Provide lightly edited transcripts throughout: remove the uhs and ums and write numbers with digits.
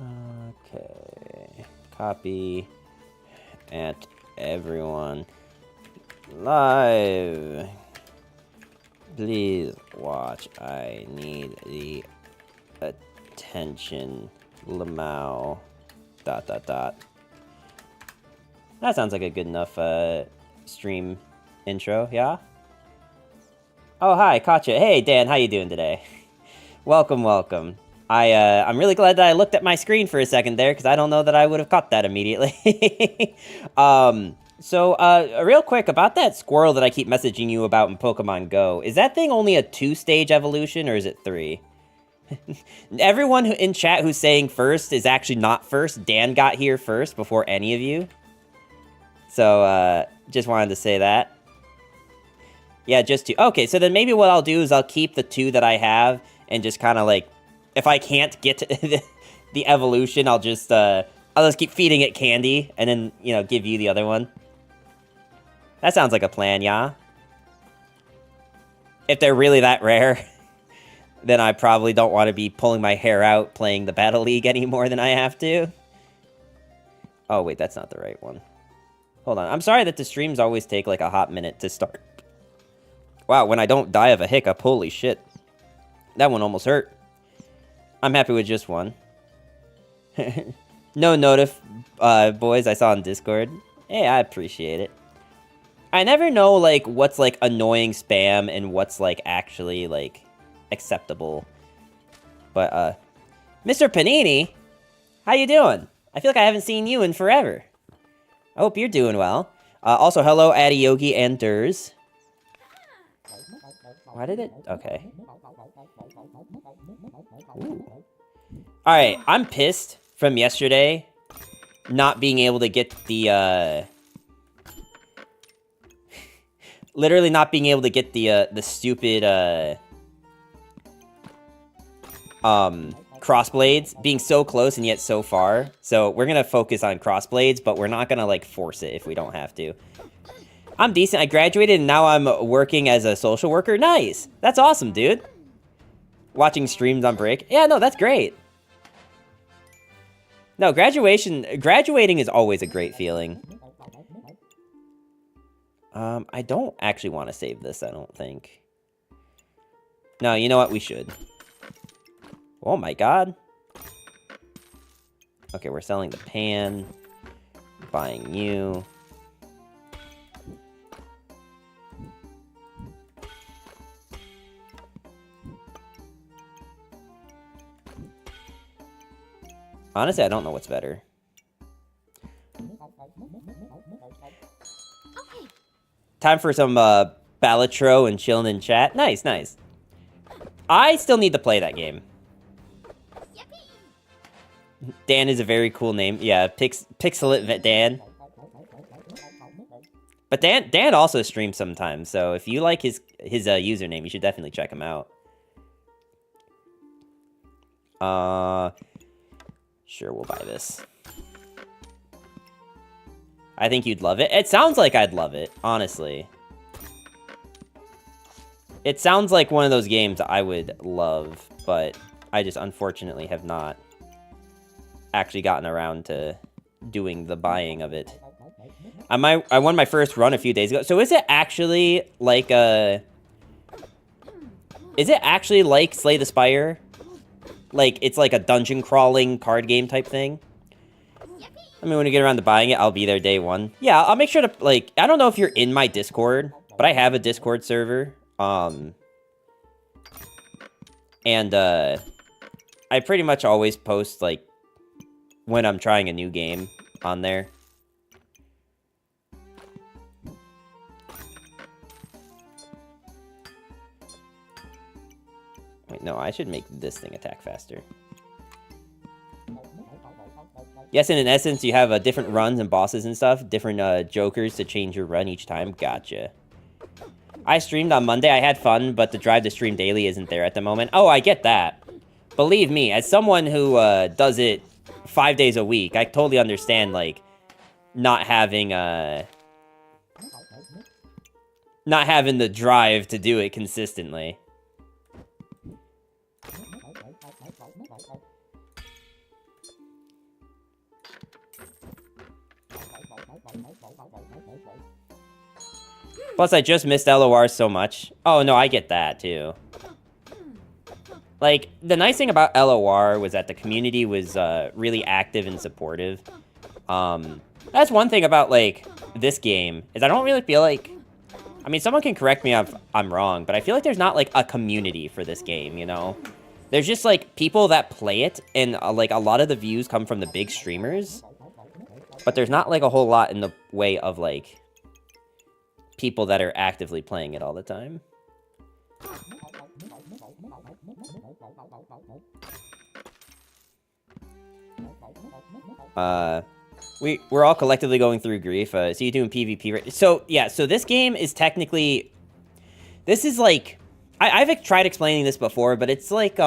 Okay. Copy at everyone live. Please watch. I need the attention. Lamau. ... That sounds like a good enough stream intro, yeah? Oh, hi, Katya. Hey, Dan, how you doing today? Welcome, welcome. I'm really glad that I looked at my screen for a second there, because I don't know that I would have caught that immediately. Real quick, about that squirrel that I keep messaging you about in Pokemon Go, is that thing only a 2-stage evolution, or is it 3? Everyone in chat who's saying first is actually not first. Dan got here first before any of you. So, just wanted to say that. Yeah, just 2. Okay, so then maybe what I'll do is I'll keep the 2 that I have, and just kind of like, if I can't get to the evolution, I'll just keep feeding it candy, and then, you know, give you the other one. That sounds like a plan, yeah? If they're really that rare, then I probably don't want to be pulling my hair out playing the Battle League any more than I have to. Oh, wait, that's not the right one. Hold on. I'm sorry that the streams always take like a hot minute to start. Wow, when I don't die of a hiccup, holy shit. That one almost hurt. I'm happy with just one. No notif, boys, I saw on Discord. Hey, I appreciate it. I never know, like, what's, like, annoying spam and what's, like, actually, like, acceptable. But, Mr. Panini, how you doing? I feel like I haven't seen you in forever. I hope you're doing well. Also, hello, Adiyogi and Durs. Why did it? Okay. Alright, I'm pissed from yesterday not being able to get the, literally not being able to get the stupid, Crossblades, being so close and yet so far. So we're gonna focus on Crossblades, but we're not gonna, like, force it if we don't have to. I'm decent. I graduated and now I'm working as a social worker. Nice. That's awesome, dude. Watching streams on break. Yeah, no, that's great. No, graduating is always a great feeling. I don't actually want to save this, I don't think. No, you know what? We should. Oh my god. Okay, we're selling the pan. Buying you. Honestly, I don't know what's better. Okay. Time for some Balatro and chilling in chat. Nice, nice. I still need to play that game. Dan is a very cool name. Yeah, Pixelit Dan. But Dan also streams sometimes, so if you like his username, you should definitely check him out. Sure, we'll buy this. I think you'd love it. It sounds like I'd love it, honestly. It sounds like one of those games I would love, but I just unfortunately have not actually gotten around to doing the buying of it. I won my first run a few days ago. So is it actually like Is it actually like Slay the Spire? Like, it's like a dungeon crawling card game type thing? I mean, when you get around to buying it, I'll be there day one. Yeah, I'll make sure to, like, I don't know if you're in my Discord, but I have a Discord server. I pretty much always post, like, when I'm trying a new game on there. Wait, no, I should make this thing attack faster. Yes, and in essence, you have different runs and bosses and stuff. Different jokers to change your run each time. Gotcha. I streamed on Monday. I had fun, but the drive to stream daily isn't there at the moment. Oh, I get that. Believe me, as someone who does it 5 days a week, I totally understand, like, not having the drive to do it consistently. Plus, I just missed LOR so much. Oh, no, I get that, too. Like, the nice thing about LOR was that the community was really active and supportive. That's one thing about, like, this game, is I don't really feel like... I mean, someone can correct me if I'm wrong, but I feel like there's not, like, a community for this game, you know? There's just, like, people that play it, and, like, a lot of the views come from the big streamers. But there's not, like, a whole lot in the way of, like, people that are actively playing it all the time. We're all collectively going through grief. So you doing PvP, right? So, yeah, so this game is technically... This is, like... I've tried explaining this before, but it's, like,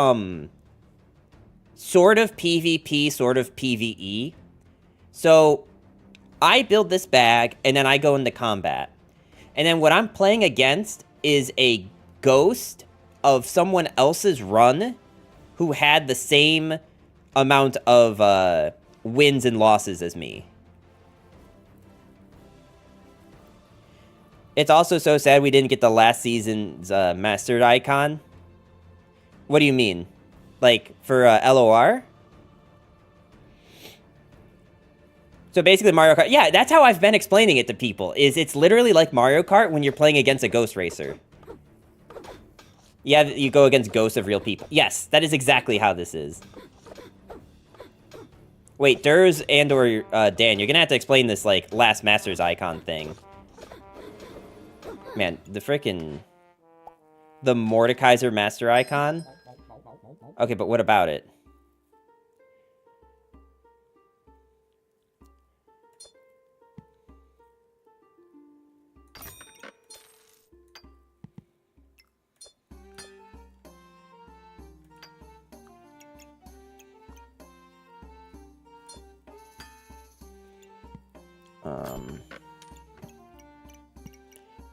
sort of PvP, sort of PvE. So, I build this bag, and then I go into combat. And then what I'm playing against is a ghost of someone else's run who had the same amount of, wins and losses as me. It's also so sad we didn't get the last season's mastered icon. What do you mean? Like, for LOR? So basically Mario Kart... Yeah, that's how I've been explaining it to people, is it's literally like Mario Kart when you're playing against a ghost racer. Yeah, you go against ghosts of real people. Yes, that is exactly how this is. Wait, Durs and or Dan, you're gonna have to explain this, like, last Masters icon thing. Man, the frickin'... The Mordekaiser Master icon? Okay, but what about it?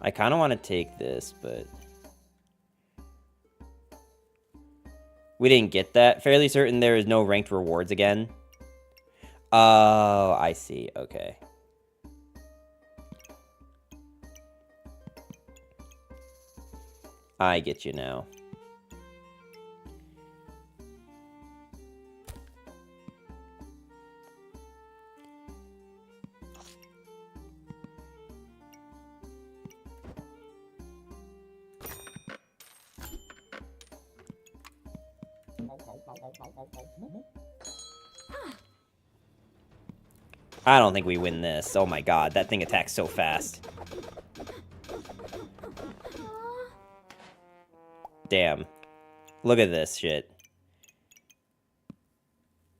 I kind of want to take this, but... We didn't get that. Fairly certain there is no ranked rewards again. Oh, I see. Okay. I get you now. I don't think we win this. Oh my god, that thing attacks so fast. Damn. Look at this shit.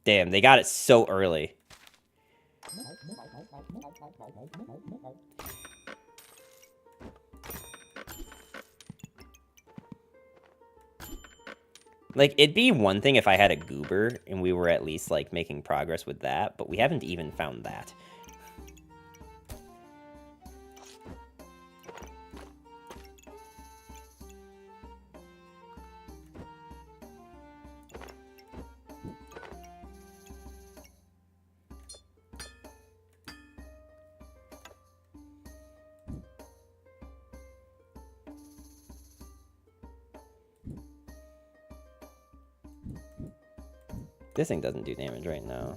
Damn, they got it so early. Like, it'd be one thing if I had a goober and we were at least, like, making progress with that, but we haven't even found that. This thing doesn't do damage right now.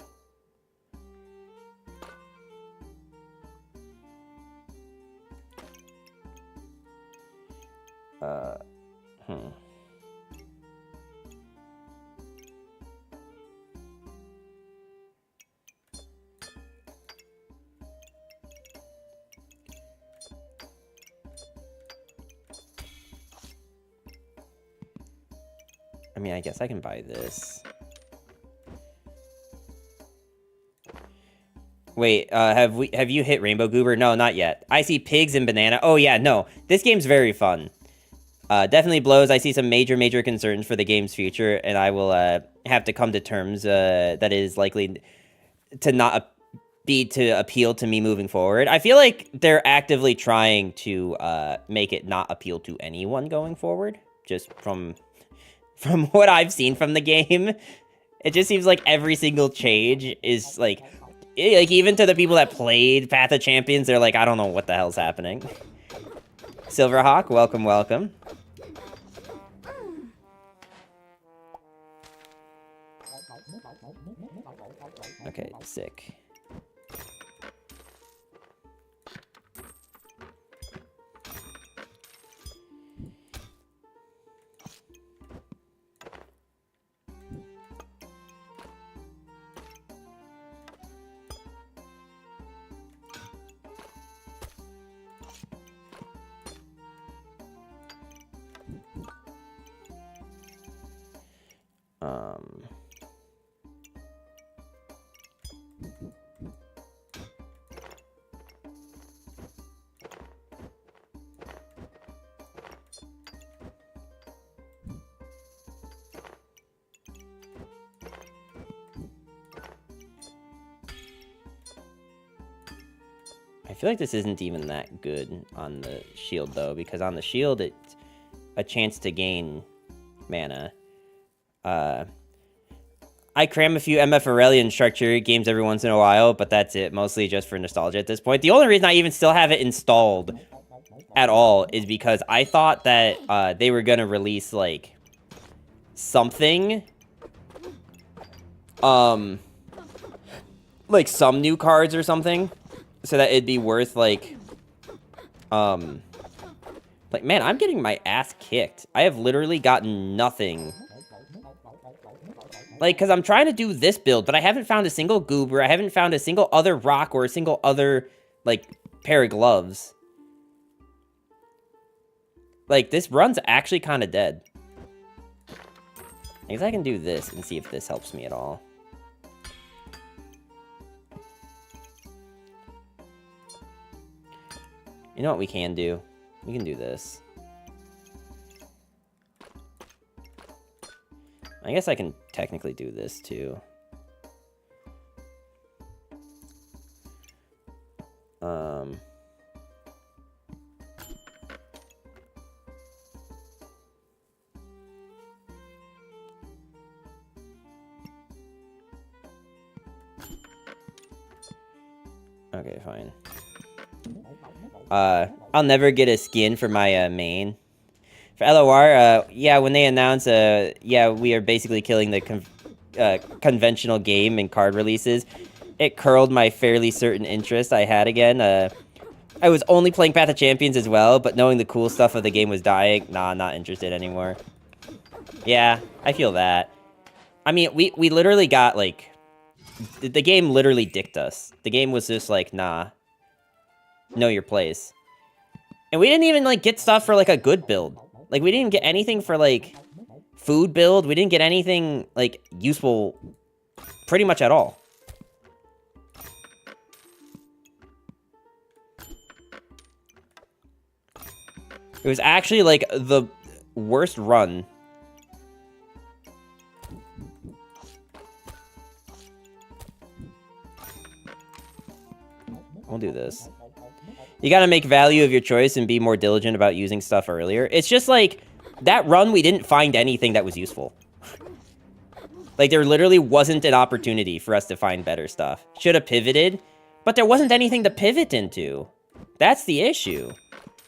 I mean, I guess I can buy this. Wait, have you hit Rainbow Goober? No, not yet. I see pigs and banana. Oh yeah, no. This game's very fun. Definitely blows. I see some major concerns for the game's future, and I will have to come to terms that it is likely to not be to appeal to me moving forward. I feel like they're actively trying to make it not appeal to anyone going forward, just from what I've seen from the game. It just seems like every single change is like like, even to the people that played Path of Champions, they're like, I don't know what the hell's happening. Silverhawk, welcome, welcome. Okay, sick. I feel like this isn't even that good on the shield, though, because on the shield, it's a chance to gain mana. I cram a few MF Aurelian Shark Chariot games every once in a while, but that's it. Mostly just for nostalgia at this point. The only reason I even still have it installed at all is because I thought that they were going to release, like, something. Like, some new cards or something. So that it'd be worth, like, man, I'm getting my ass kicked. I have literally gotten nothing. Like, because I'm trying to do this build, but I haven't found a single goober. I haven't found a single other rock or a single other, like, pair of gloves. Like, this run's actually kind of dead. I guess I can do this and see if this helps me at all. You know what we can do? We can do this. I guess I can technically do this too. Okay, fine. I'll never get a skin for my main. For LOR, yeah, when they announce, yeah, we are basically killing the conventional game and card releases, it curled my fairly certain interest I had again. I was only playing Path of Champions as well, but knowing the cool stuff of the game was dying, nah, not interested anymore. Yeah, I feel that. I mean, we literally got, like, the game literally dicked us. The game was just like, nah. Know your place. And we didn't even, like, get stuff for, like, a good build. Like, we didn't get anything for, like, food build. We didn't get anything, like, useful pretty much at all. It was actually, like, the worst run. We'll do this. You gotta make value of your choice and be more diligent about using stuff earlier. It's just like, that run, we didn't find anything that was useful. Like, there literally wasn't an opportunity for us to find better stuff. Should have pivoted, but there wasn't anything to pivot into. That's the issue.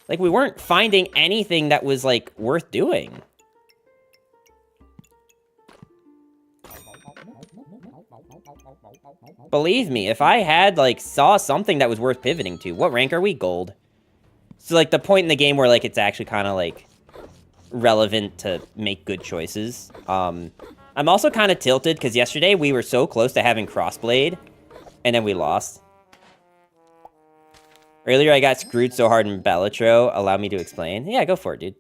Like, we weren't finding anything that was, like, worth doing. Believe me, if I had, like, saw something that was worth pivoting to, what rank are we? Gold. So, like, the point in the game where, like, it's actually kind of, like, relevant to make good choices. I'm also kind of tilted, because yesterday we were so close to having Crossblade, and then we lost. Earlier I got screwed so hard in Balatro. Allow me to explain. Yeah, go for it, dude.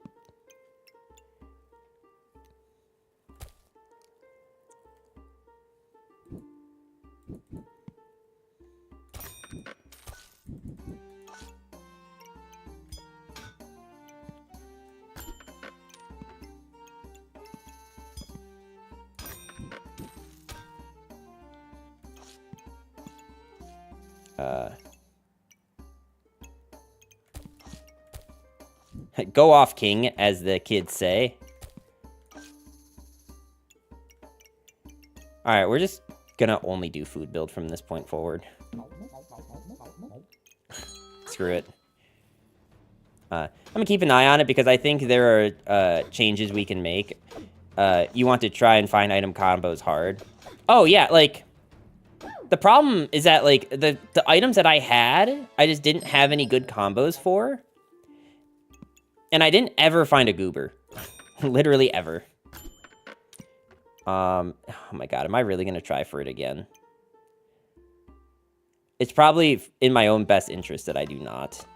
Go off, king, as the kids say. Alright, we're just Gonna only do food build from this point forward. Screw it. I'm gonna keep an eye on it because I think there are changes we can make. You want to try and find item combos hard. Oh yeah, like the problem is that like the items that I had, I just didn't have any good combos for. And I didn't ever find a goober. Literally ever. Oh my god, am I really gonna try for it again? It's probably in my own best interest that I do not.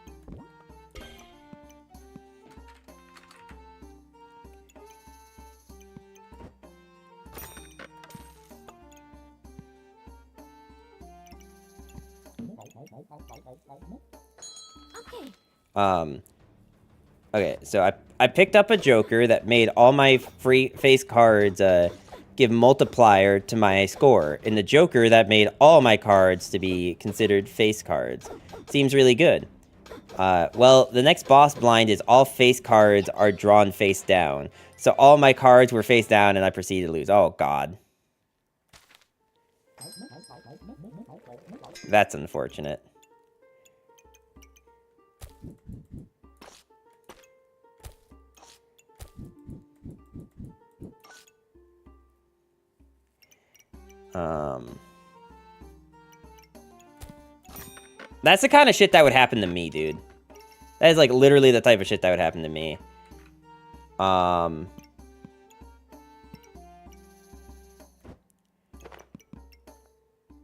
Okay, so I picked up a Joker that made all my free face cards give multiplier to my score, and the Joker that made all my cards to be considered face cards. Seems really good. Well, the next boss blind is all face cards are drawn face down. So all my cards were face down, and I proceeded to lose. Oh, God. That's unfortunate. That's the kind of shit that would happen to me, dude. That is, like, literally the type of shit that would happen to me. Do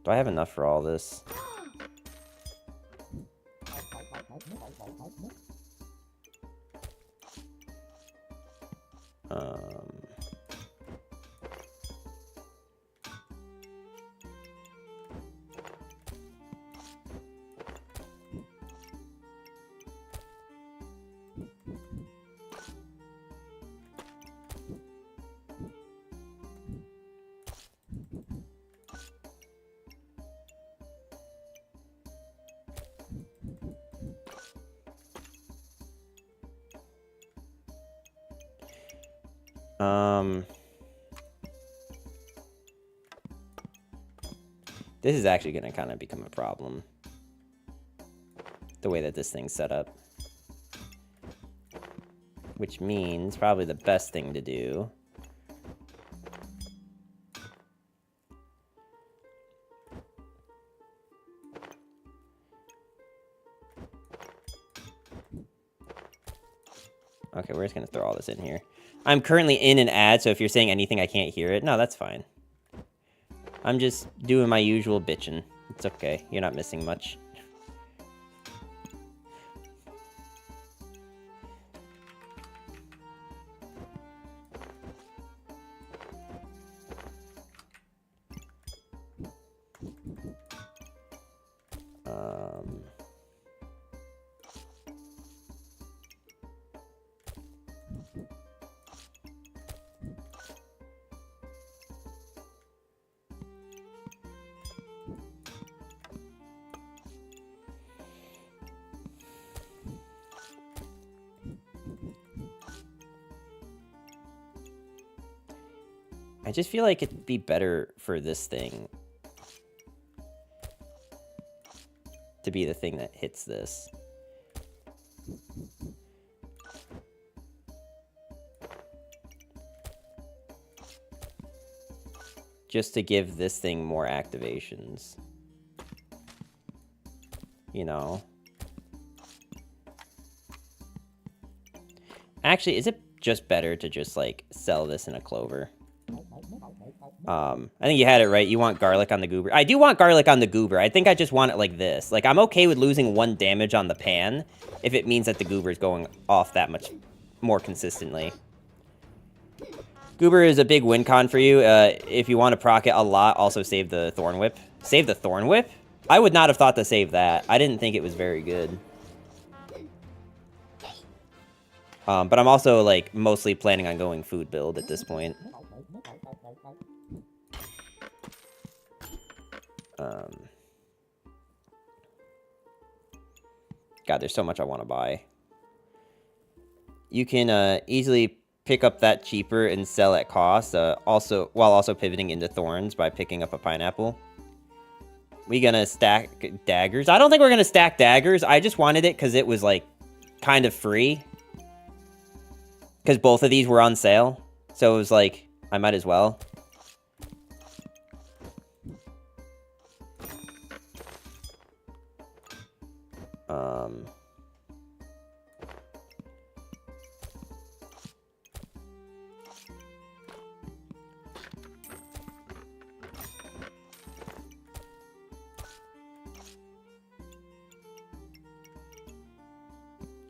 I have enough for all this? This is actually going to kind of become a problem. The way that this thing's set up. Which means probably the best thing to do okay, we're just going to throw all this in here. I'm currently in an ad, so if you're saying anything, I can't hear it. No, that's fine. I'm just doing my usual bitching. It's okay. You're not missing much. I just feel like it'd be better for this thing to be the thing that hits this. Just to give this thing more activations. You know? Actually, is it just better to just, like, sell this in a clover? I think you had it right. You want garlic on the goober. I do want garlic on the goober. I think I just want it like this. Like, I'm okay with losing 1 damage on the pan if it means that the goober is going off that much more consistently. Goober is a big win con for you. If you want to proc it a lot, also save the Thorn Whip. Save the Thorn Whip? I would not have thought to save that. I didn't think it was very good. But I'm also, like, mostly planning on going food build at this point. God, there's so much I want to buy. You can easily pick up that cheaper and sell at cost, while also pivoting into thorns by picking up a pineapple. We gonna stack daggers? I don't think we're gonna stack daggers. I just wanted it because it was, like, kind of free. Because both of these were on sale. So it was like, I might as well.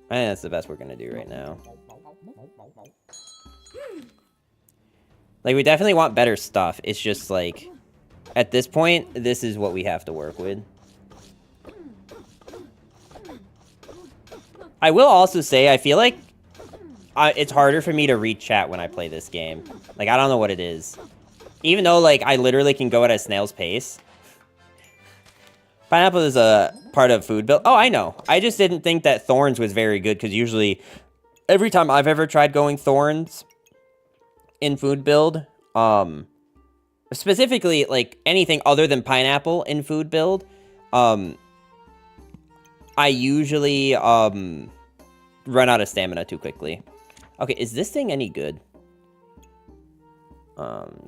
I think that's the best we're gonna do right now. Like, we definitely want better stuff. It's just, like, at this point, this is what we have to work with. I will also say, I feel like it's harder for me to read chat when I play this game. Like, I don't know what it is. Even though, like, I literally can go at a snail's pace. Pineapple is a part of food build. Oh, I know. I just didn't think that thorns was very good, because usually, every time I've ever tried going thorns in food build, specifically, like, anything other than pineapple in food build, I usually, run out of stamina too quickly. Okay, is this thing any good?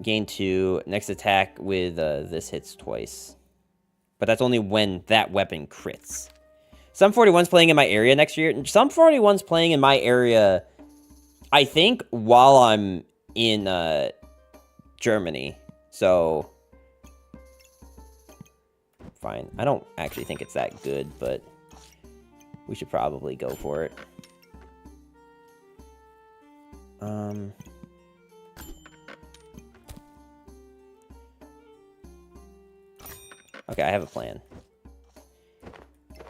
Gain 2, next attack with, this hits twice. But that's only when that weapon crits. Some 41's playing in my area next year. Some 41's playing in my area, I think, while I'm in, Germany. So, fine. I don't actually think it's that good, but we should probably go for it. Okay, I have a plan.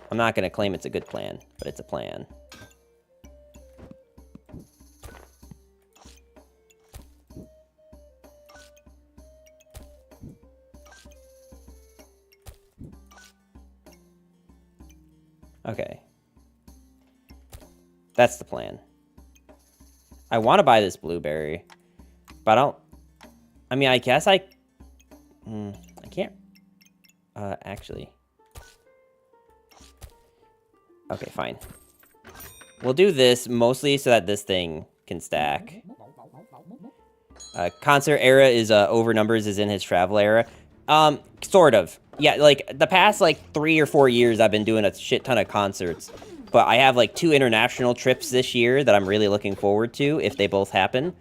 I'm not going to claim it's a good plan, but it's a plan. Okay. That's the plan. I want to buy this blueberry, but I don't... I mean, I guess I can't... actually... Okay, fine. We'll do this mostly so that this thing can stack. Concert era is, over numbers is in his travel era. Sort of. Yeah, like, the past, like, 3 or 4 years I've been doing a shit ton of concerts. But I have, like, 2 international trips this year that I'm really looking forward to, if they both happen.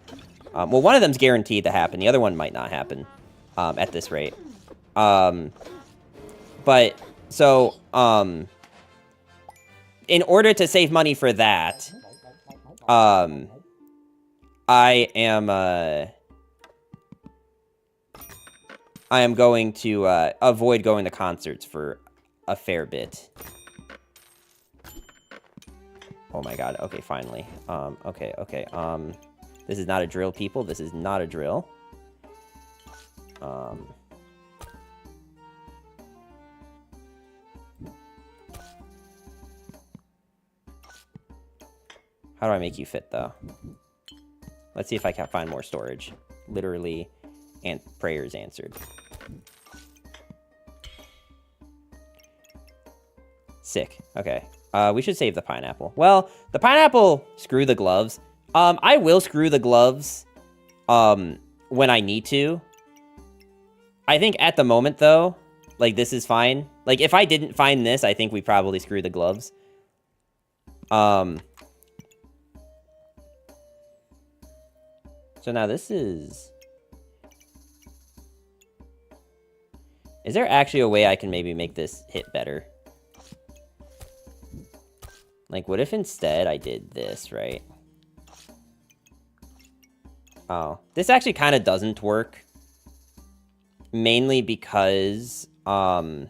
Well, one of them's guaranteed to happen. The other one might not happen, at this rate. But, so, in order to save money for that, I am going to, avoid going to concerts for a fair bit. Oh my god, okay, finally. Okay. This is not a drill, people. This is not a drill. How do I make you fit, though? Let's see if I can find more storage. Literally, and prayers answered. Sick. Okay. We should save the pineapple. Well, the pineapple, screw the gloves. I will screw the gloves, when I need to. I think at the moment, though, like, this is fine. Like, if I didn't find this, I think we probably screw the gloves. So now this is... Is there actually a way I can maybe make this hit better? Like, what if instead I did this, right? Oh, this actually kind of doesn't work. Mainly because, the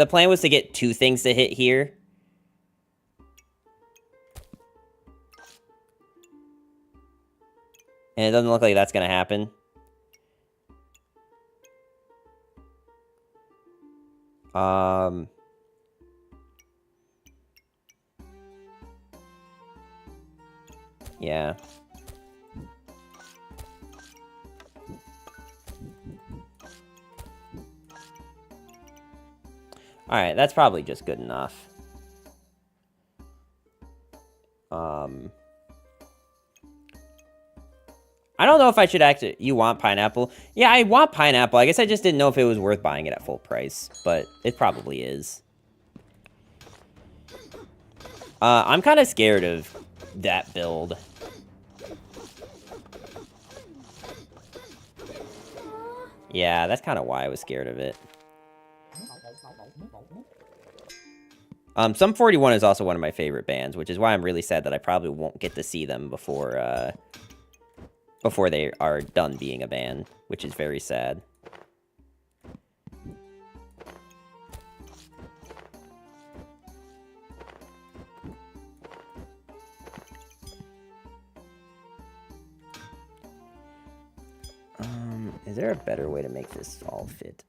plan was to get 2 things to hit here. And it doesn't look like that's gonna happen. Yeah. Alright, that's probably just good enough. I don't know if I should actually... You want pineapple? Yeah, I want pineapple. I guess I just didn't know if it was worth buying it at full price. But it probably is. I'm kind of scared of that build. Yeah, that's kind of why I was scared of it. Sum 41 is also one of my favorite bands, which is why I'm really sad that I probably won't get to see them before they are done being a band, which is very sad. Is there a better way to make this all fit?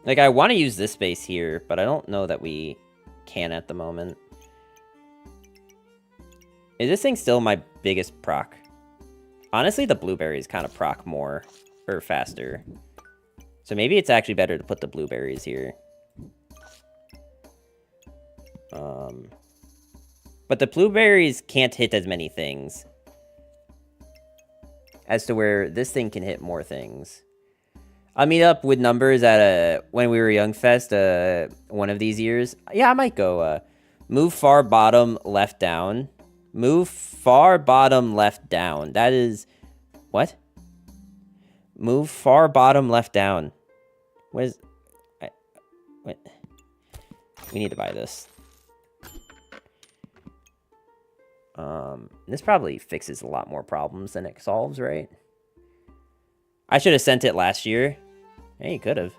Like, I want to use this space here, but I don't know that we can at the moment. Is this thing still my biggest proc? Honestly, the blueberries kind of proc more, or faster. So maybe it's actually better to put the blueberries here. But the blueberries can't hit as many things as to where this thing can hit more things. I'll meet up with numbers at when we were Young Fest one of these years. Yeah, I might go move far bottom left down. Move far bottom left down. That is what? Move far bottom left down. What is what? We need to buy this. This probably fixes a lot more problems than it solves, right? I should have sent it last year. Hey, you could have.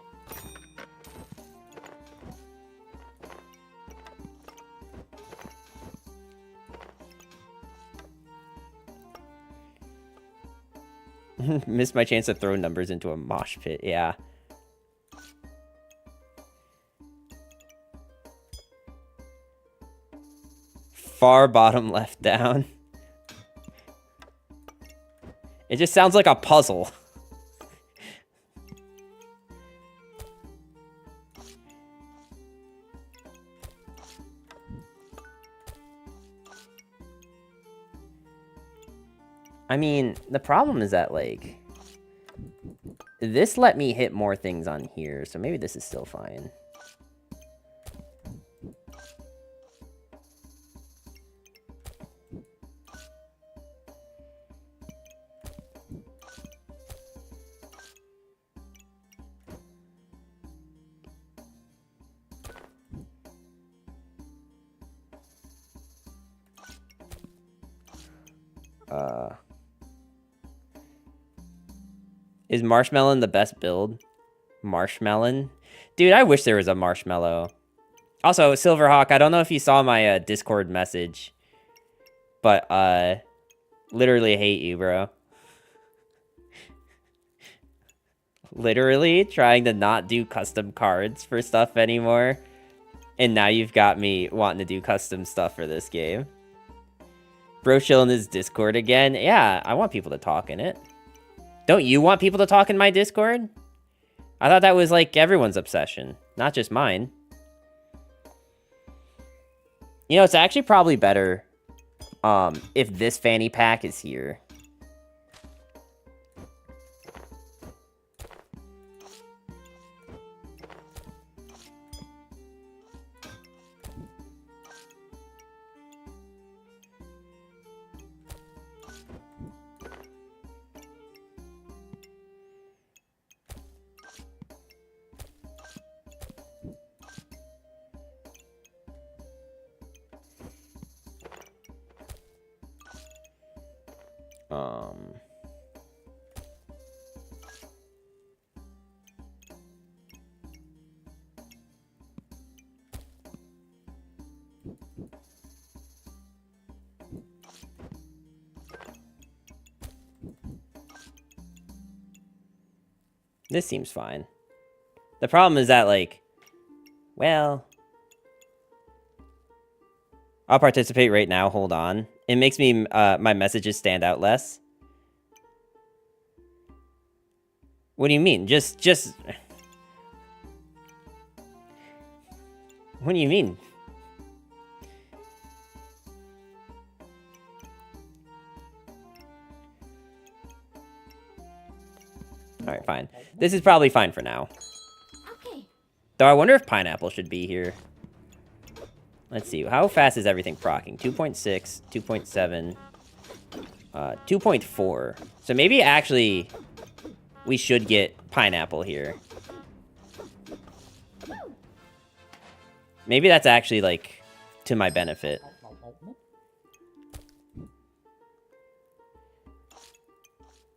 Missed my chance to throw numbers into a mosh pit, yeah. Far bottom left down. It just sounds like a puzzle. I mean, the problem is that, like, this let me hit more things on here, so maybe this is still fine. Is Marshmallow the best build? Marshmallow? Dude, I wish there was a Marshmallow. Also, Silverhawk, I don't know if you saw my Discord message, but literally hate you, bro. Literally trying to not do custom cards for stuff anymore, and now you've got me wanting to do custom stuff for this game. Bro chilling his Discord again. Yeah, I want people to talk in it. Don't you want people to talk in my Discord? I thought that was, like, everyone's obsession, not just mine. You know, it's actually probably better if this fanny pack is here. This seems fine. The problem is that, like, well, I'll participate right now. Hold on. It makes me, my messages stand out less. What do you mean? Just... What do you mean? Alright, fine. This is probably fine for now. Okay. Though I wonder if pineapple should be here. Let's see. How fast is everything proccing? 2.6, 2.7, 2.4. So maybe actually we should get pineapple here. Maybe that's actually, like, to my benefit.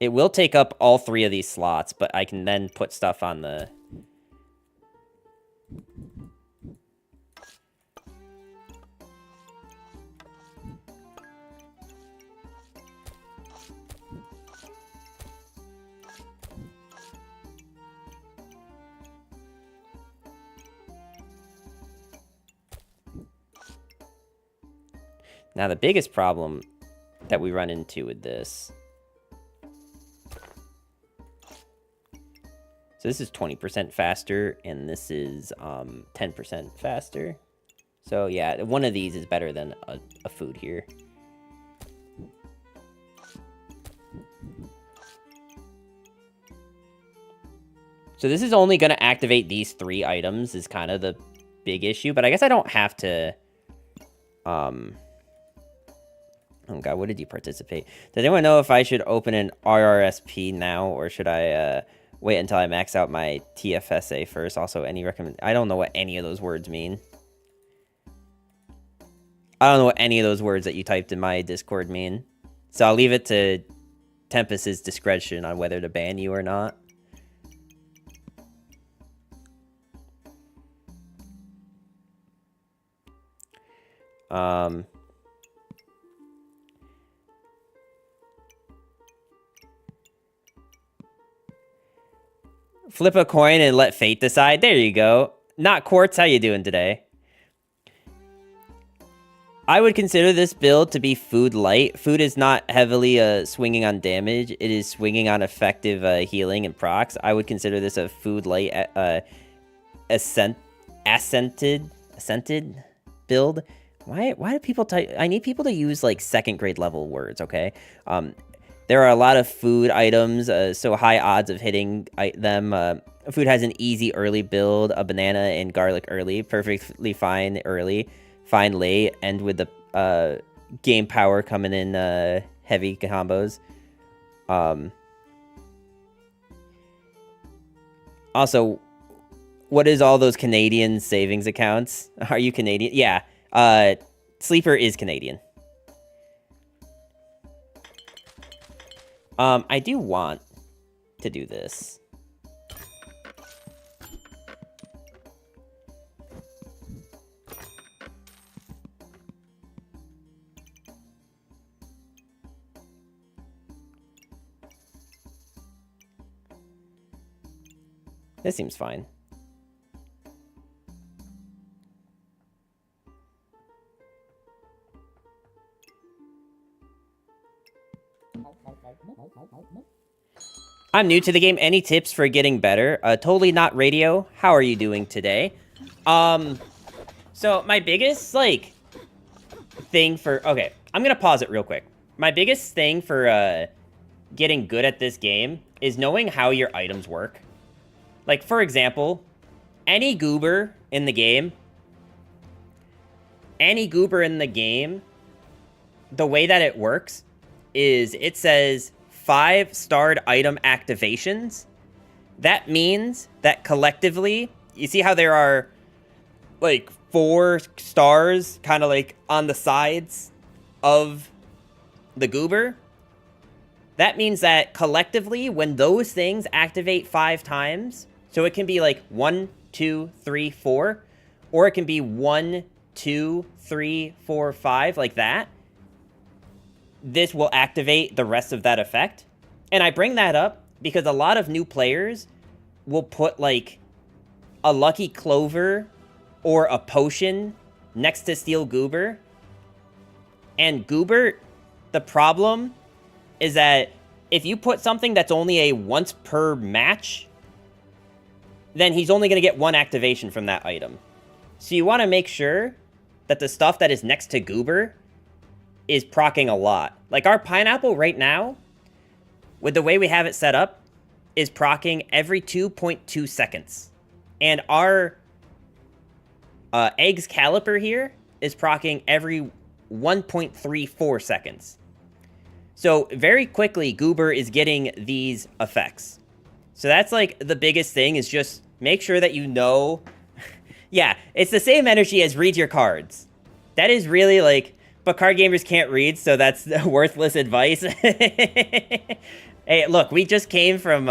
It will take up all 3 of these slots, but I can then put stuff on the... Now, the biggest problem that we run into with this... So this is 20% faster, and this is 10% faster. So yeah, one of these is better than a food here. So this is only going to activate these 3 items is kind of the big issue, but I guess I don't have to... Oh god, what did you participate? Does anyone know if I should open an RRSP now, or should I wait until I max out my TFSA first? Also, any recommend... I don't know what any of those words mean. I don't know what any of those words that you typed in my Discord mean. So I'll leave it to Tempest's discretion on whether to ban you or not. Flip a coin and let fate decide. There you go. Not Quartz, how you doing today? I would consider this build to be food light. Food is not heavily swinging on damage. It is swinging on effective healing and procs. I would consider this a food light ascented build. Why do people type? I need people to use like 2nd grade level words, okay? There are a lot of food items, so high odds of hitting them. Food has an easy early build, a banana and garlic early, perfectly fine early, fine late, and with the game power coming in heavy combos. Also, what is all those Canadian savings accounts? Are you Canadian? Yeah, Sleeper is Canadian. I do want to do this. This seems fine. I'm new to the game. Any tips for getting better? Totally not radio. How are you doing today? So my biggest, like, thing for... Okay, I'm gonna pause it real quick. My biggest thing for, getting good at this game is knowing how your items work. Like, for example, any goober in the game, the way that it works is it says 5-starred item activations. That means that collectively, you see how there are like 4 stars kind of like on the sides of the goober? That means that collectively, when those things activate 5 times, so it can be like 1, 2, 3, 4, or it can be 1, 2, 3, 4, 5, like that. This will activate the rest of that effect. And I bring that up because a lot of new players will put like a Lucky Clover or a potion next to Steel Goober. And Goober, the problem is that if you put something that's only a once per match, then he's only going to get one activation from that item. So you want to make sure that the stuff that is next to Goober is proccing a lot. Like our Pineapple right now, with the way we have it set up, is proccing every 2.2 seconds. And our Eggs Caliper here is proccing every 1.34 seconds. So very quickly, Goober is getting these effects. So that's like the biggest thing, is just make sure that you know. Yeah, it's the same energy as read your cards. That is really like, but card gamers can't read, so that's worthless advice. Hey, look, we just came from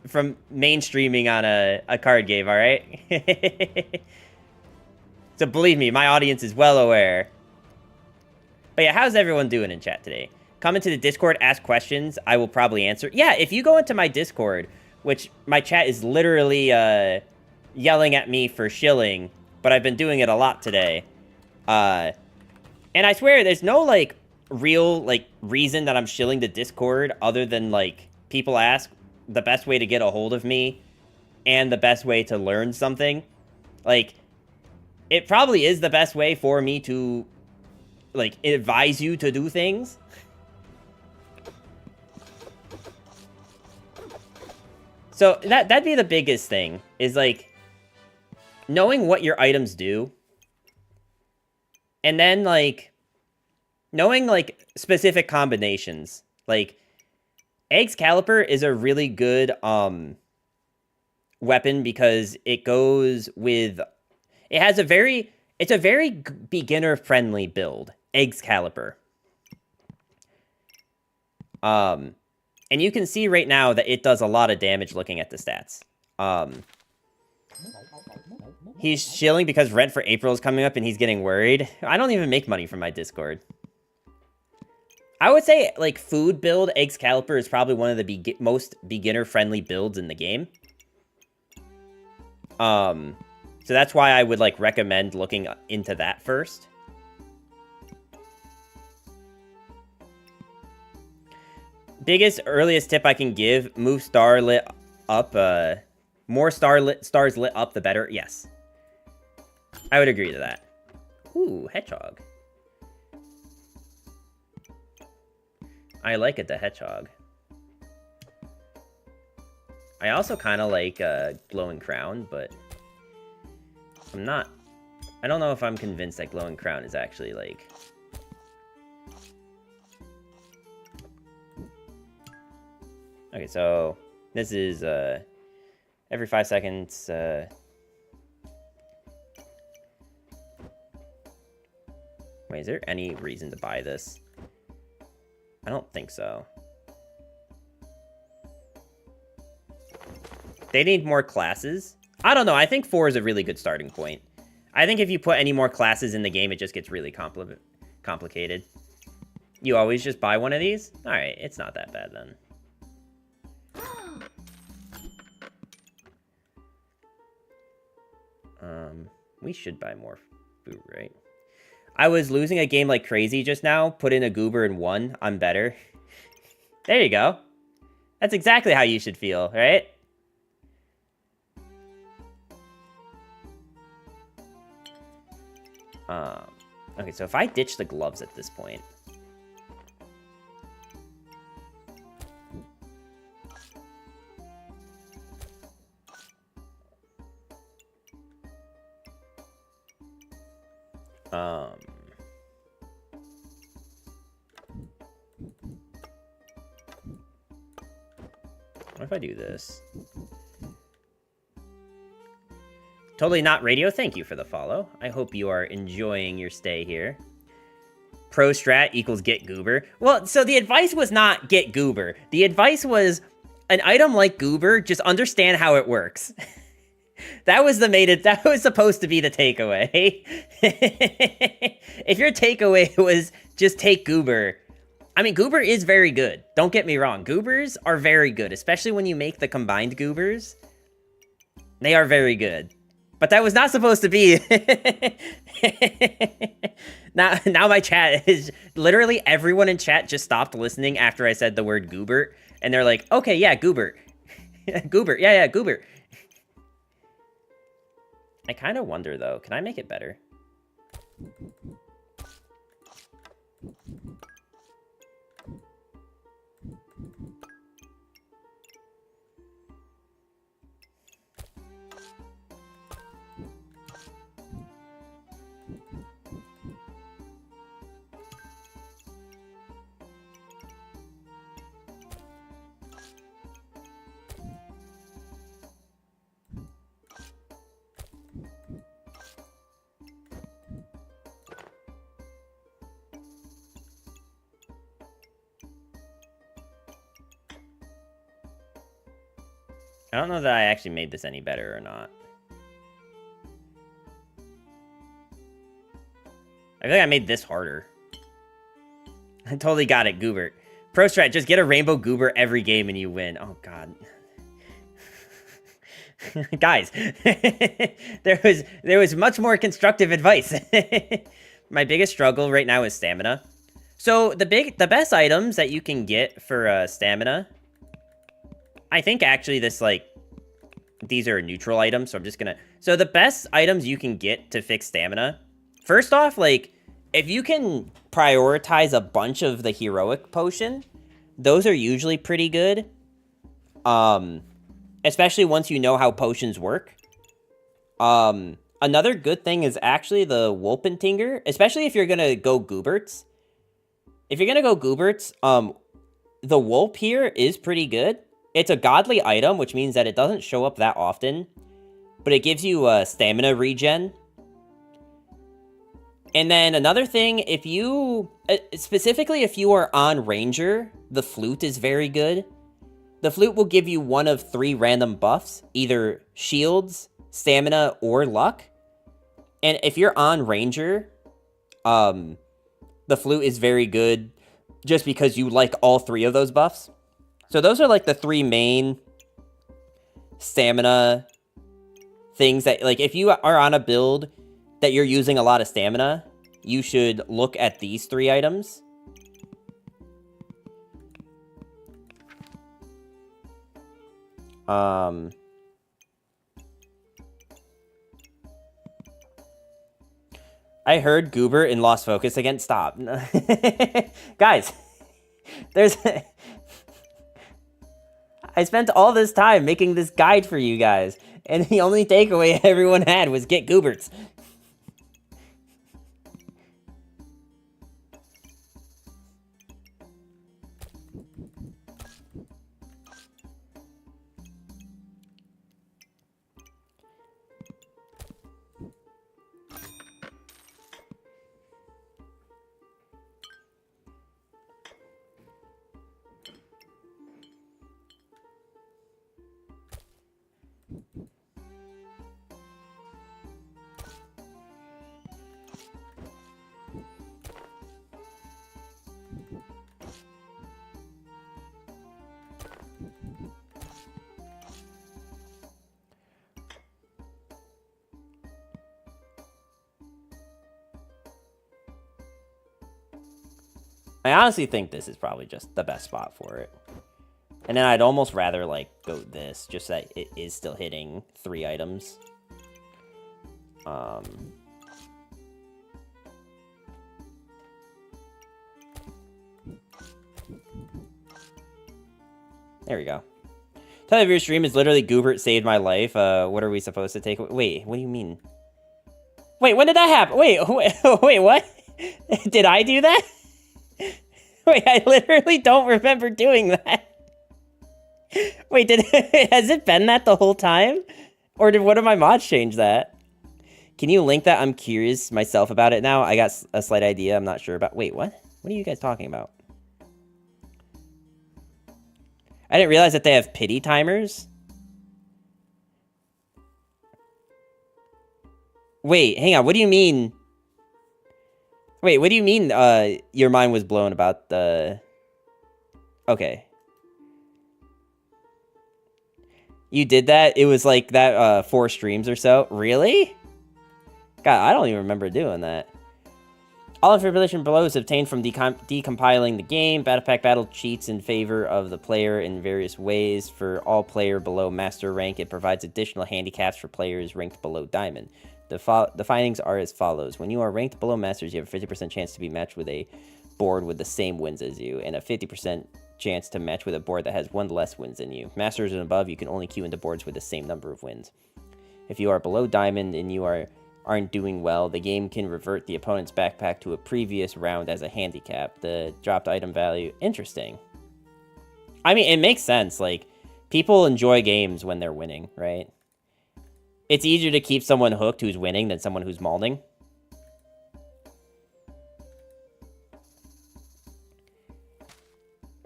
from mainstreaming on a card game, all right? So believe me, my audience is well aware. But yeah, how's everyone doing in chat today? Come into the Discord, ask questions. I will probably answer. Yeah, if you go into my Discord, which my chat is literally yelling at me for shilling, but I've been doing it a lot today. And I swear, there's no, like, real, like, reason that I'm shilling the Discord other than, like, people ask the best way to get a hold of me and the best way to learn something. Like, it probably is the best way for me to, like, advise you to do things. So that'd be the biggest thing, is, like, knowing what your items do. And then, like, knowing, like, specific combinations. Like, Eggs Caliper is a really good weapon because it goes with... it's a very beginner-friendly build, Eggs Caliper. And you can see right now that it does a lot of damage looking at the stats. He's shilling because rent for April is coming up and he's getting worried. I don't even make money from my Discord. I would say, like, food build, Eggs Caliper is probably one of the most beginner-friendly builds in the game. So that's why I would, like, recommend looking into that first. Biggest, earliest tip I can give, move star lit up, more stars lit up, the better. Yes. I would agree to that. Ooh, hedgehog. I like it, the hedgehog. I also kind of like glowing crown, but I don't know if I'm convinced that glowing crown is actually like... Okay, so this is every 5 seconds. Wait, is there any reason to buy this? I don't think so. They need more classes. I don't know. I think 4 is a really good starting point. I think if you put any more classes in the game, it just gets really complicated. You always just buy one of these? All right, it's not that bad then. We should buy more food, right? I was losing a game like crazy just now. Put in a goober and won. I'm better. There you go. That's exactly how you should feel, right? Okay, so if I ditch the gloves at this point... What if I do this? Totally not radio. Thank you for the follow. I hope you are enjoying your stay here. Pro strat equals get goober. Well, so the advice was not get goober. The advice was an item like goober, just understand how it works. That was supposed to be the takeaway. If your takeaway was just take goober, I mean, goober is very good. Don't get me wrong. Goobers are very good, especially when you make the combined goobers. They are very good. But that was not supposed to be... now my chat is... Literally everyone in chat just stopped listening after I said the word Goobert. And they're like, okay, yeah, Goobert. Goobert, yeah, Goobert. I kind of wonder, though. Can I make it better? I don't know that I actually made this any better or not. I feel like I made this harder. I totally got it, Goobert. Pro strat, just get a rainbow Goobert every game and you win. Oh, God. Guys, there was much more constructive advice. My biggest struggle right now is stamina. So the best items that you can get for stamina, I think actually these are neutral items, so I'm just gonna... So the best items you can get to fix stamina, first off, if you can prioritize a bunch of the heroic potion, those are usually pretty good. Especially once you know how potions work. Another good thing is actually the Wolpentinger, especially if you're gonna go Gooberts. If you're gonna go Gooberts, the Wolp here is pretty good. It's a godly item, which means that it doesn't show up that often, but it gives you stamina regen. And then another thing, if you, specifically if you are on Ranger, the Flute is very good. The Flute will give you one of 3 random buffs, either shields, stamina, or luck. And if you're on Ranger, the Flute is very good just because you like all 3 of those buffs. So those are the 3 main stamina things that, if you are on a build that you're using a lot of stamina, you should look at these 3 items. I heard Goober in Lost Focus again. Stop. Guys, there's... I spent all this time making this guide for you guys, and the only takeaway everyone had was get Gooberts. I honestly think this is probably just the best spot for it. And then I'd almost rather, go this, just that it is still hitting 3 items. There we go. Title of your stream is literally Goobert saved my life. What are we supposed to take? Wait, what do you mean? Wait, when did that happen? Wait, what? Did I do that? Wait, I literally don't remember doing that. Wait, has it been that the whole time? Or did one of my mods change that? Can you link that? I'm curious myself about it now. I got a slight idea. I'm not sure about... Wait, what? What are you guys talking about? I didn't realize that they have pity timers. Wait, hang on. What do you mean... Wait, what do you mean, your mind was blown about the... Okay. You did that? It was like that 4 streams or so? Really? God, I don't even remember doing that. All information below is obtained from decompiling the game. Battle Pack Battle cheats in favor of the player in various ways. For all player below master rank, it provides additional handicaps for players ranked below diamond. The findings are as follows. When you are ranked below masters, you have a 50% chance to be matched with a board with the same wins as you, and a 50% chance to match with a board that has 1 less wins than you. Masters and above, you can only queue into boards with the same number of wins. If you are below diamond and you aren't doing well, the game can revert the opponent's backpack to a previous round as a handicap. The dropped item value, interesting. I mean, it makes sense. Like, people enjoy games when they're winning, right? It's easier to keep someone hooked who's winning than someone who's malding.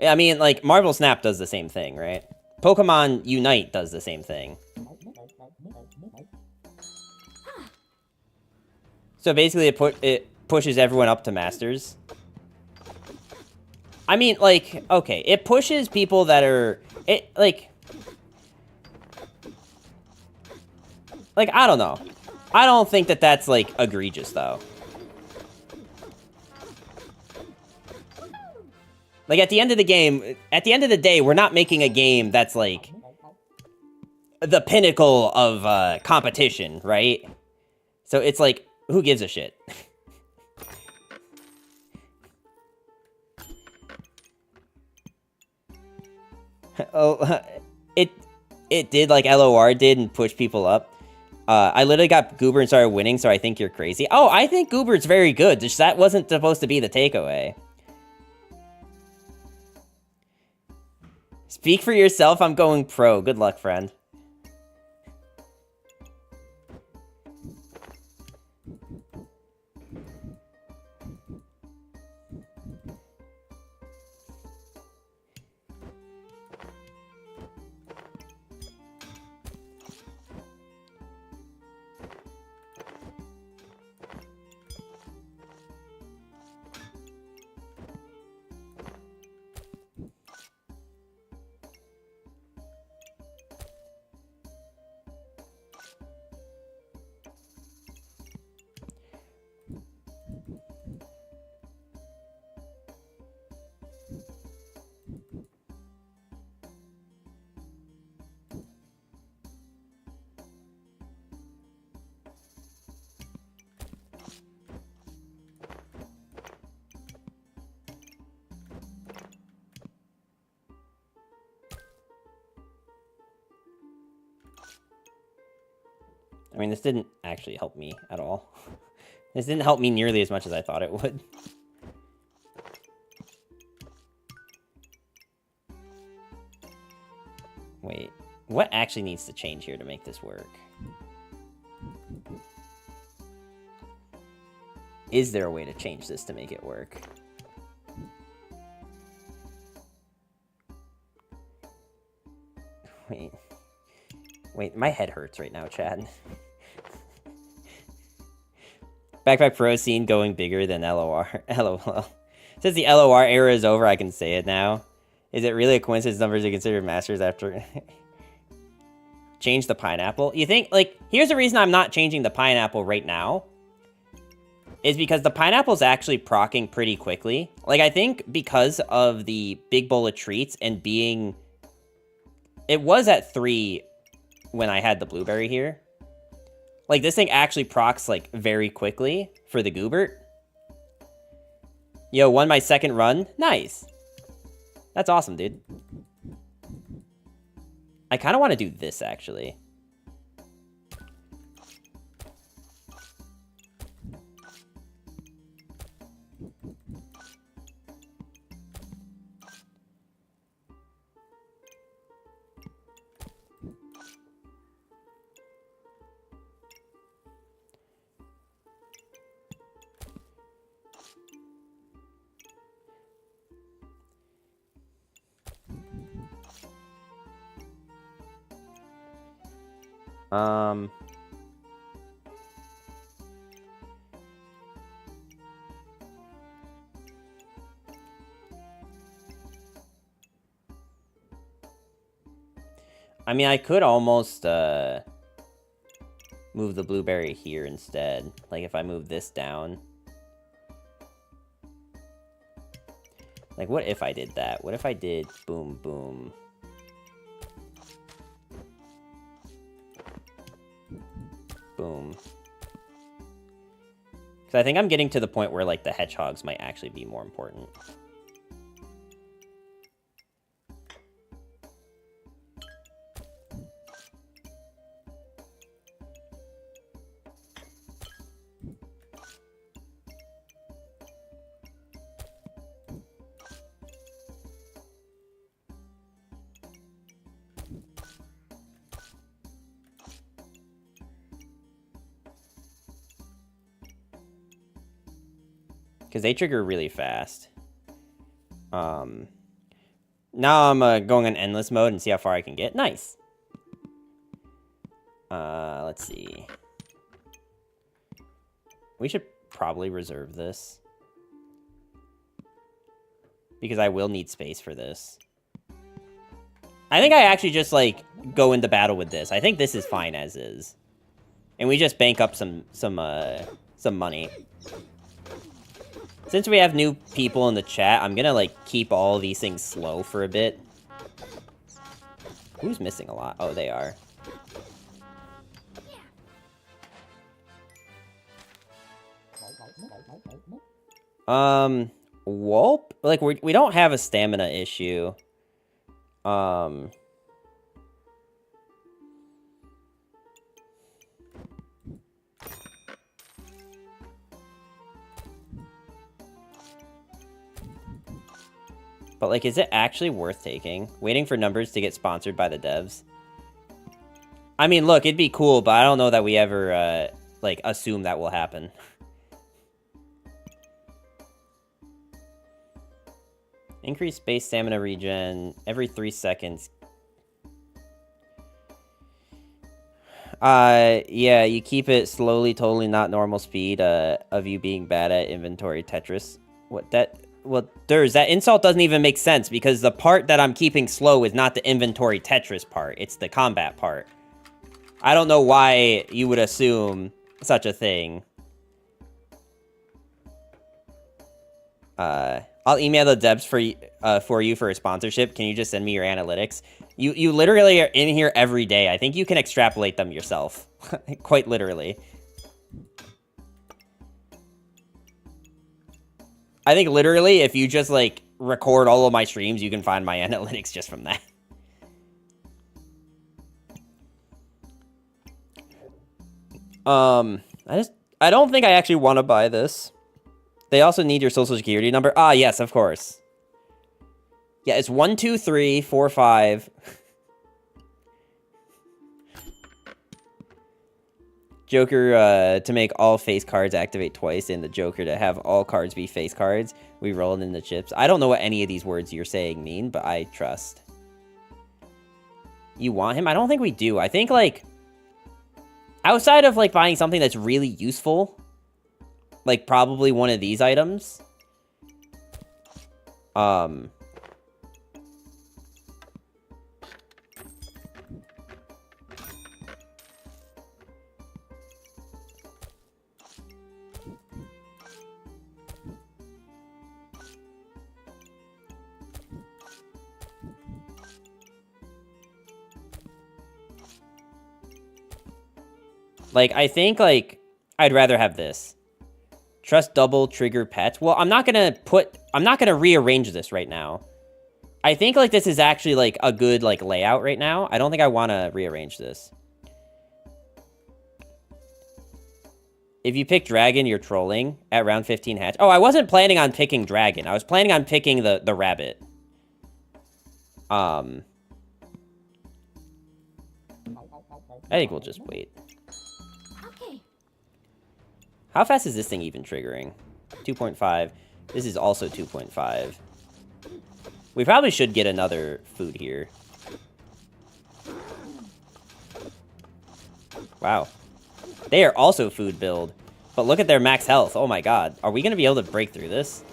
I mean, like, Marvel Snap does the same thing, right? Pokemon Unite does the same thing. So basically, it pushes everyone up to Masters. I mean, like, okay, it pushes people that are... Like, I don't know. I don't think that that's, like, egregious, though. Like, at the end of the game, at the end of the day, we're not making a game that's, like, the pinnacle of competition, right? So it's like, who gives a shit? Oh, it did like LOR did and push people up. I literally got Goober and started winning, so I think you're crazy. Oh, I think Goober's very good. Just that wasn't supposed to be the takeaway. Speak for yourself, I'm going pro. Good luck, friend. I mean, this didn't actually help me at all. This didn't help me nearly as much as I thought it would. Wait, what actually needs to change here to make this work? Is there a way to change this to make it work? Wait, my head hurts right now, Chad. Backpack Pro scene going bigger than LOR. LOL. Since the LOR era is over, I can say it now. Is it really a coincidence numbers are considered masters after... Change the pineapple? You think, like, here's the reason I'm not changing the pineapple right now. Is because the pineapple's actually proccing pretty quickly. Like, I think because of the big bowl of treats and being... It was at 3 when I had the blueberry here. Like, this thing actually procs, like, very quickly for the Goobert. Yo, won my second run? Nice. That's awesome, dude. I kind of want to do this, actually. I mean, I could almost move the blueberry here instead. Like, if I move this down. Like, what if I did that? What if I did boom, boom? Boom. Because I think I'm getting to the point where, like, the hedgehogs might actually be more important. Because they trigger really fast. Now I'm going on endless mode and see how far I can get. Nice. Let's see. We should probably reserve this. Because I will need space for this. I think I actually just, like, go into battle with this. I think this is fine as is. And we just bank up some money. Since we have new people in the chat, I'm gonna, like, keep all these things slow for a bit. Who's missing a lot? Oh, they are. Whoop? Like, we don't have a stamina issue. But, like, is it actually worth taking? Waiting for numbers to get sponsored by the devs? I mean, look, it'd be cool, but I don't know that we ever, like, assume that will happen. Increase base stamina regen every 3 seconds. Yeah, you keep it slowly, totally not normal speed, of you being bad at inventory Tetris. What, that... Well, that insult doesn't even make sense, because the part that I'm keeping slow is not the inventory Tetris part. It's the combat part. I don't know why you would assume such a thing. I'll email the devs for you for a sponsorship. Can you just send me your analytics? You literally are in here every day. I think you can extrapolate them yourself. Quite literally. I think literally, if you just, like, record all of my streams, you can find my analytics just from that. I don't think I actually want to buy this. They also need your social security number. Ah, yes, of course. Yeah, it's 1, 2, 3, 4, 5. Joker to make all face cards activate twice, and the Joker to have all cards be face cards. We roll it in the chips. I don't know what any of these words you're saying mean, but I trust. You want him? I don't think we do. I think, like, outside of, like, buying something that's really useful, like, probably one of these items. Like, I think, like, I'd rather have this. Trust double trigger pet. Well, I'm not gonna rearrange this right now. I think, like, this is actually, like, a good, like, layout right now. I don't think I want to rearrange this. If you pick dragon, you're trolling at round 15 hatch. Oh, I wasn't planning on picking dragon. I was planning on picking the rabbit. I think we'll just wait. How fast is this thing even triggering? 2.5. This is also 2.5. We probably should get another food here. Wow. They are also food build. But look at their max health. Oh my god. Are we going to be able to break through this?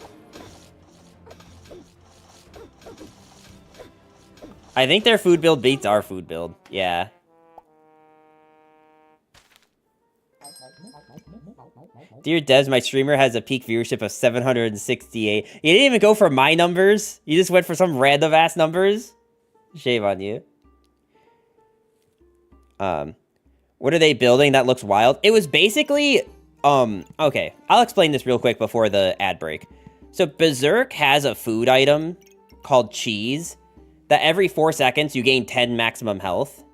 I think their food build beats our food build. Yeah. Dear Des, my streamer has a peak viewership of 768. You didn't even go for my numbers? You just went for some random ass numbers? Shame on you. What are they building that looks wild? It was basically, okay. I'll explain this real quick before the ad break. So Berserk has a food item called cheese that every 4 seconds you gain 10 maximum health.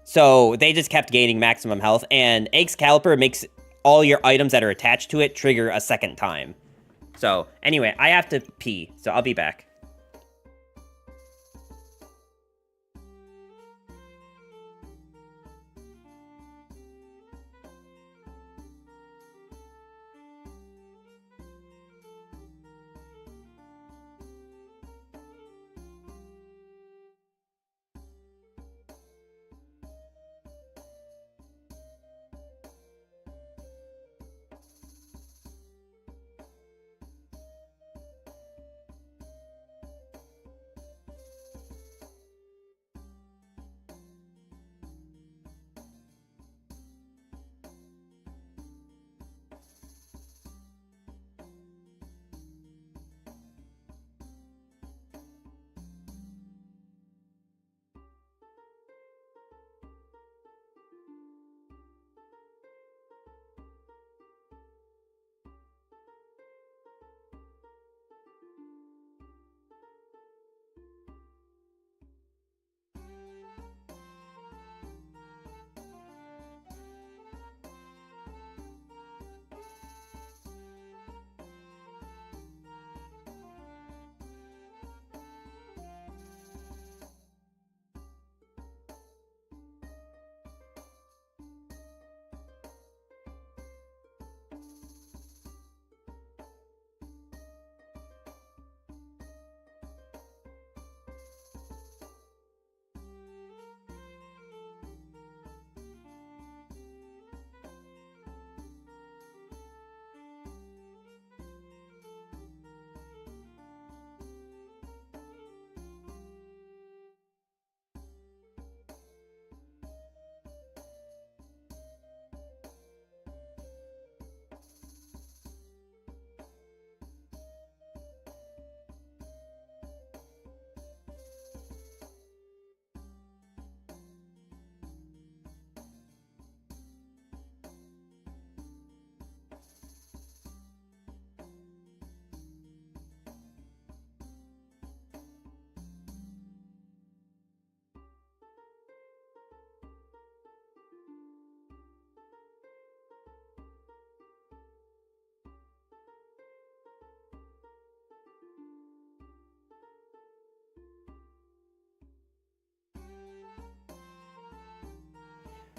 So they just kept gaining maximum health, and Excalibur makes all your items that are attached to it trigger a second time. So anyway, I have to pee, so I'll be back.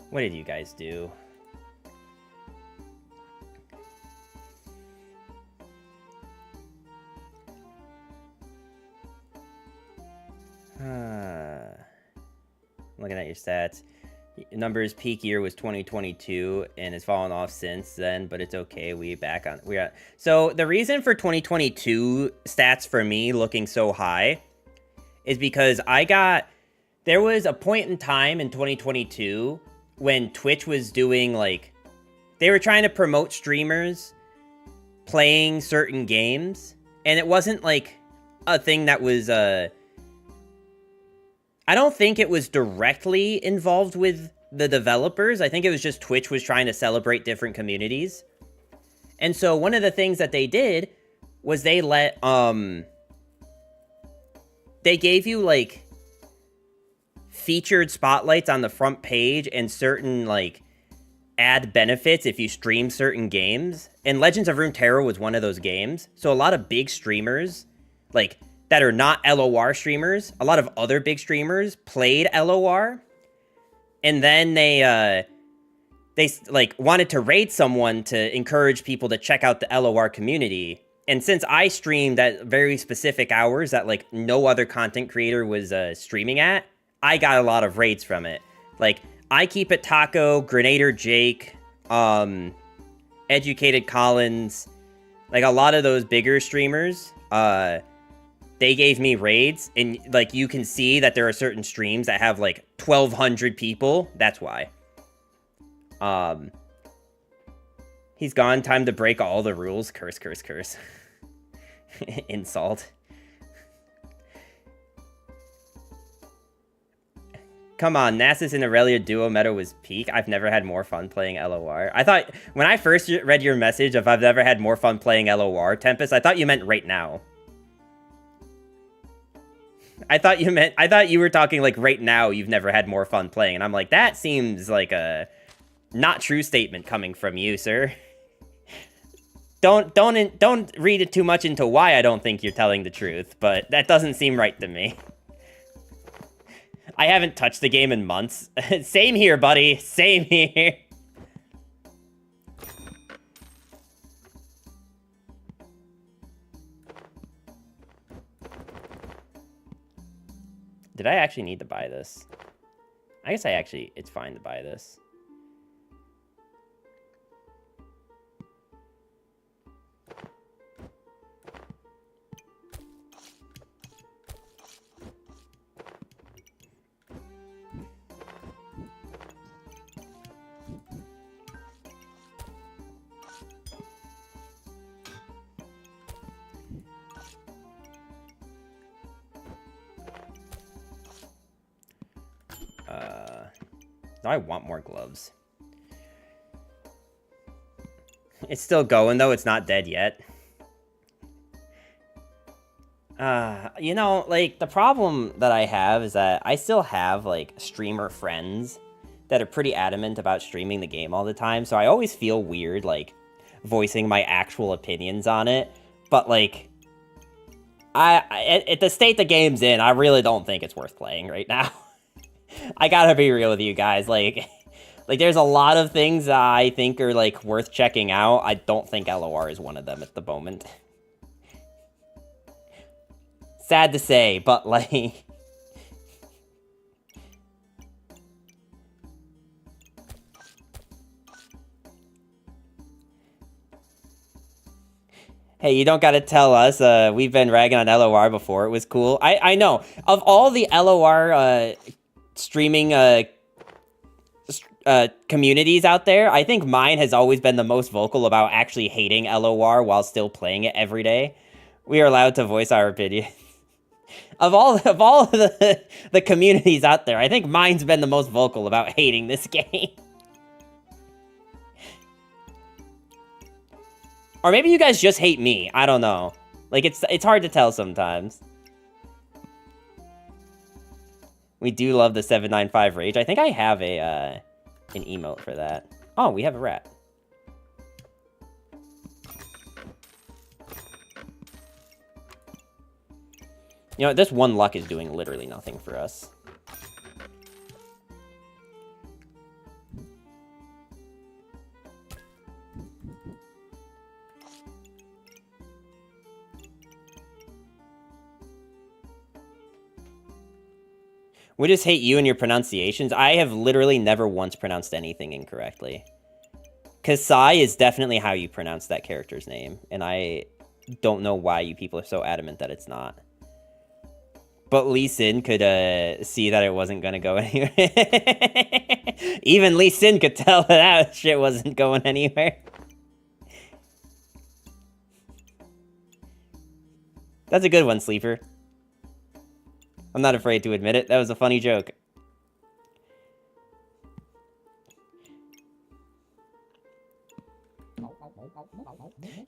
What did you guys do? Looking at your stats. Numbers peak year was 2022 and has fallen off since then, but it's okay. So the reason for 2022 stats for me looking so high is because there was a point in time in 2022 when Twitch was doing, like, they were trying to promote streamers playing certain games, and it wasn't, like, a thing that was, I don't think it was directly involved with the developers. I think it was just Twitch was trying to celebrate different communities. And so one of the things that they did was they gave you, like, featured spotlights on the front page and certain, like, ad benefits if you stream certain games. And Legends of Runeterra was one of those games. So a lot of big streamers, like, that are not LOR streamers, a lot of other big streamers played LOR. And then they like, wanted to raid someone to encourage people to check out the LOR community. And since I streamed at very specific hours that, like, no other content creator was streaming at, I got a lot of raids from it. Like, I Keep It Taco, Grenader Jake, Educated Collins, like, a lot of those bigger streamers they gave me raids, and, like, you can see that there are certain streams that have, like, 1,200 people. That's why. He's gone. Time to break all the rules. Curse, curse, curse. Insult. Come on, Nasus and Aurelia duo meta was peak. I've never had more fun playing LOR. I thought, when I first read your message of I've never had more fun playing LOR, Tempest, I thought you meant right now. I thought you were talking like right now you've never had more fun playing, and I'm like, that seems like a not true statement coming from you, sir. Don't read it too much into why I don't think you're telling the truth, but that doesn't seem right to me. I haven't touched the game in months. Same here, buddy. Same here. Did I actually need to buy this? I guess it's fine to buy this. No, I want more gloves. It's still going, though. It's not dead yet. You know, like, the problem that I have is that I still have, like, streamer friends that are pretty adamant about streaming the game all the time, so I always feel weird, like, voicing my actual opinions on it. But, like, at the state the game's in, I really don't think it's worth playing right now. I gotta be real with you guys, like there's a lot of things I think are, like, worth checking out. I don't think LOR is one of them at the moment. Sad to say, but, like... Hey, you don't gotta tell us, we've been ragging on LOR before, it was cool. I know, of all the LOR, streaming communities out there, I think mine has always been the most vocal about actually hating LOR while still playing it every day. We are allowed to voice our opinion. of all the communities out there, I think mine's been the most vocal about hating this game. Or maybe you guys just hate me. I don't know. Like, it's hard to tell sometimes. We do love the 795 Rage. I think I have an emote for that. Oh, we have a rat. You know, this one luck is doing literally nothing for us. We just hate you and your pronunciations. I have literally never once pronounced anything incorrectly. Kasai is definitely how you pronounce that character's name, and I don't know why you people are so adamant that it's not. But Lee Sin could see that it wasn't going to go anywhere. Even Lee Sin could tell that shit wasn't going anywhere. That's a good one, Sleeper. I'm not afraid to admit it. That was a funny joke.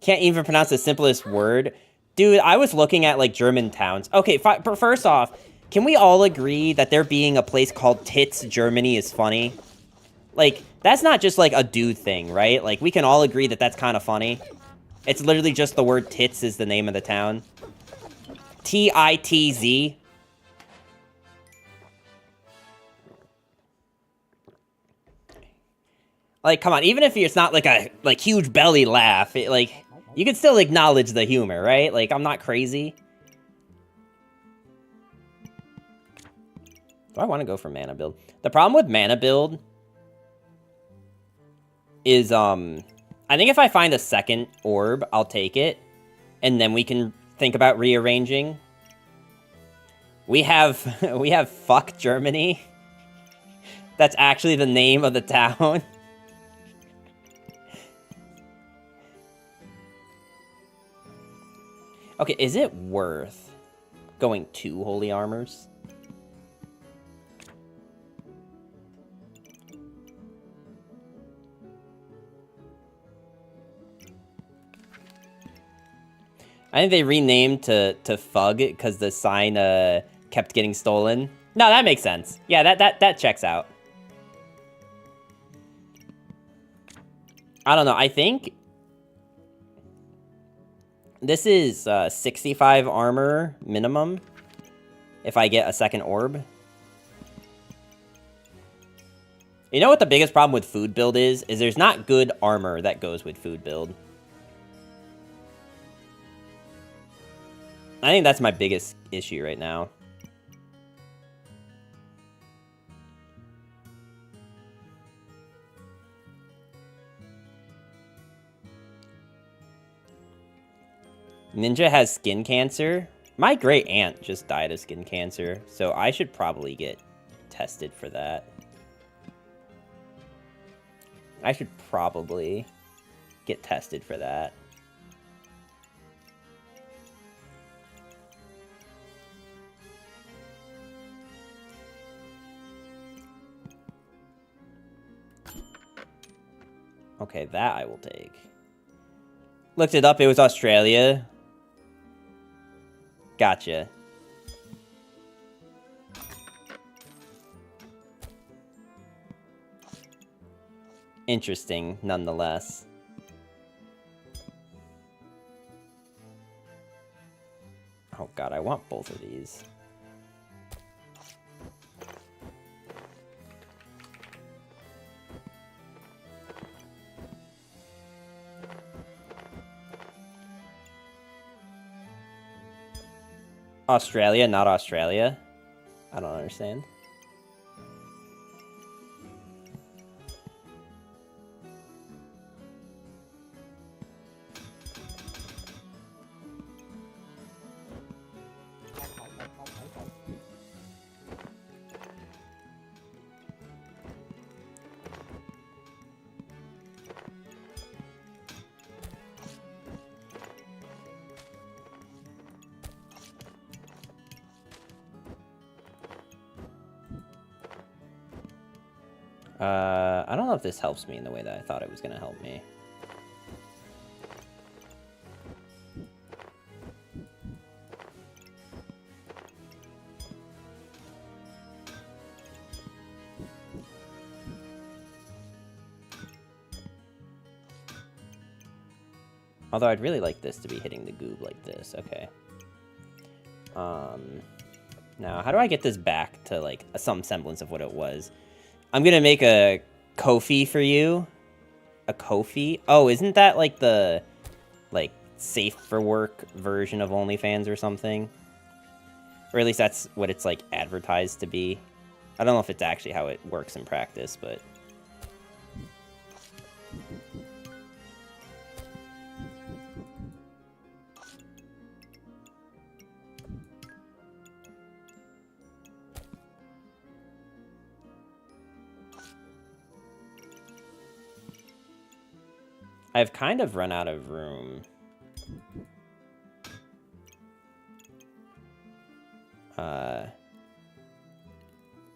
Can't even pronounce the simplest word. Dude, I was looking at, like, German towns. Okay, first off, can we all agree that there being a place called Tits, Germany is funny? Like, that's not just, like, a dude thing, right? Like, we can all agree that that's kind of funny. It's literally just the word tits is the name of the town. T-I-T-Z. Like, come on, even if it's not, like, a, like, huge belly laugh, like, you can still acknowledge the humor, right? Like, I'm not crazy. Do I want to go for mana build? The problem with mana build is, I think if I find a second orb, I'll take it, and then we can think about rearranging. We have fuck Germany. That's actually the name of the town. Okay, is it worth going 2 holy armors? I think they renamed to Fug because the sign kept getting stolen. No, that makes sense. Yeah, that checks out. I don't know. I think this is 65 armor minimum if I get a second orb. You know what the biggest problem with food build is there's not good armor that goes with food build. I think that's my biggest issue right now. Ninja has skin cancer. My great aunt just died of skin cancer, so I should probably get tested for that. I should probably get tested for that. Okay, that I will take. Looked it up, it was Australia. Gotcha. Interesting, nonetheless. Oh god, I want both of these. Australia, not Australia? I don't understand. I don't know if this helps me in the way that I thought it was going to help me. Although I'd really like this to be hitting the goob like this. Okay. Now, how do I get this back to, like, some semblance of what it was? I'm gonna make a Ko-fi for you. A Ko-fi? Oh, isn't that, like, the, like, safe for work version of OnlyFans or something? Or at least that's what it's, like, advertised to be. I don't know if it's actually how it works in practice, but... I've kind of run out of room.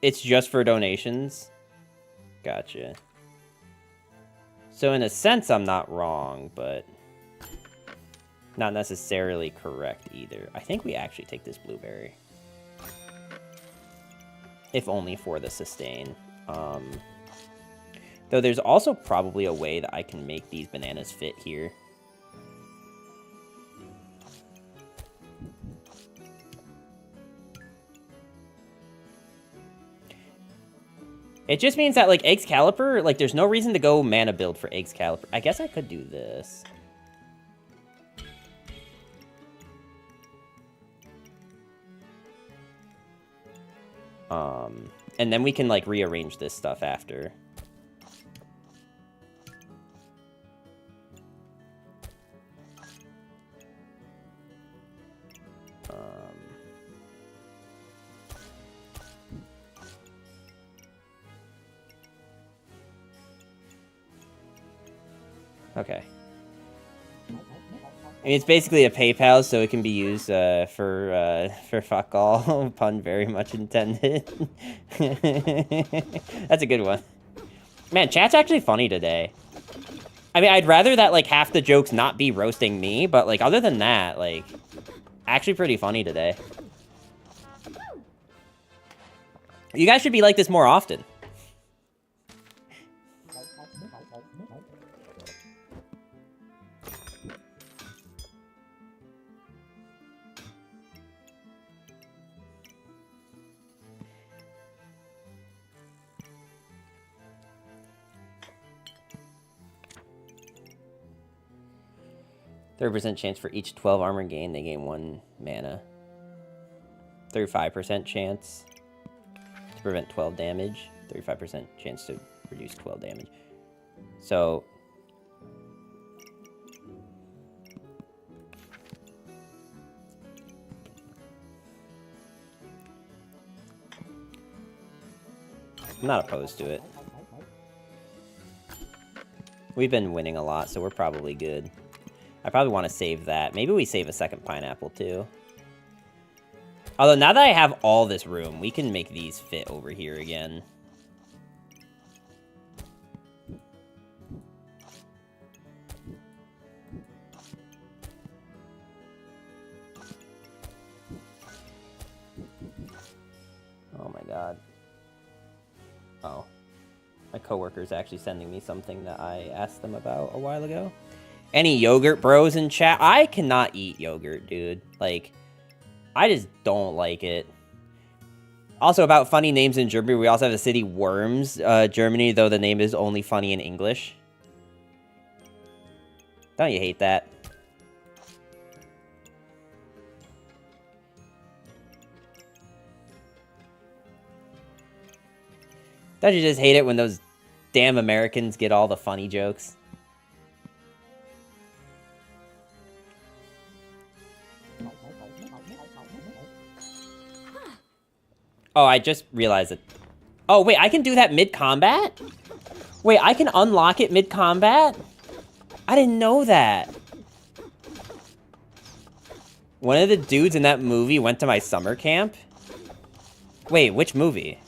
It's just for donations? Gotcha. So in a sense, I'm not wrong, but not necessarily correct either. I think we actually take this blueberry. If only for the sustain. Though there's also probably a way that I can make these bananas fit here. It just means that, like, Excalibur, like, there's no reason to go mana build for Excalibur. I guess I could do this. And then we can, like, rearrange this stuff after. Okay. I mean, it's basically a PayPal, so it can be used for fuck all. Pun very much intended. That's a good one. Man, chat's actually funny today. I mean, I'd rather that, like, half the jokes not be roasting me, but, like, other than that, like, actually pretty funny today. You guys should be like this more often. 30% chance for each 12 armor gain, they gain 1 mana. 35% chance to prevent 12 damage. 35% chance to reduce 12 damage. So... I'm not opposed to it. We've been winning a lot, so we're probably good. I probably want to save that. Maybe we save a second pineapple, too. Although, now that I have all this room, we can make these fit over here again. Oh my god. Oh. My coworker's actually sending me something that I asked them about a while ago. Any yogurt bros in chat? I cannot eat yogurt, dude. Like, I just don't like it. Also, about funny names in Germany, we also have the city Worms, Germany, though the name is only funny in English. Don't you hate that? Don't you just hate it when those damn Americans get all the funny jokes? Oh, I just realized it. Oh, wait, I can do that mid-combat? Wait, I can unlock it mid-combat? I didn't know that. One of the dudes in that movie went to my summer camp? Wait, which movie?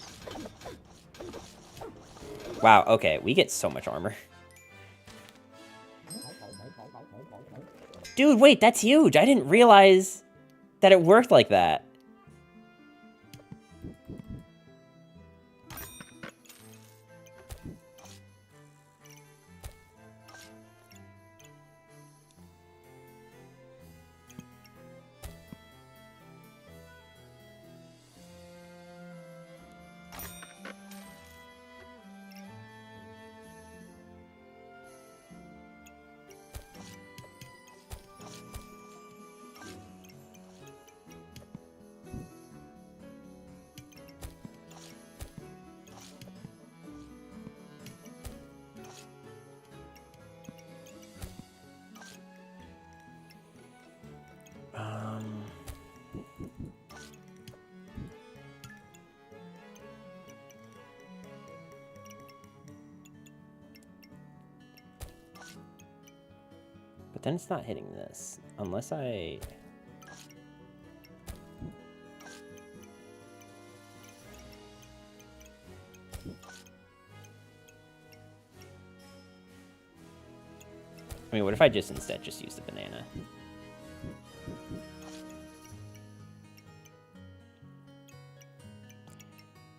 Wow, okay, we get so much armor. Dude, wait, that's huge. I didn't realize that it worked like that. But then it's not hitting this. Unless I... I mean, what if I just instead just use the banana?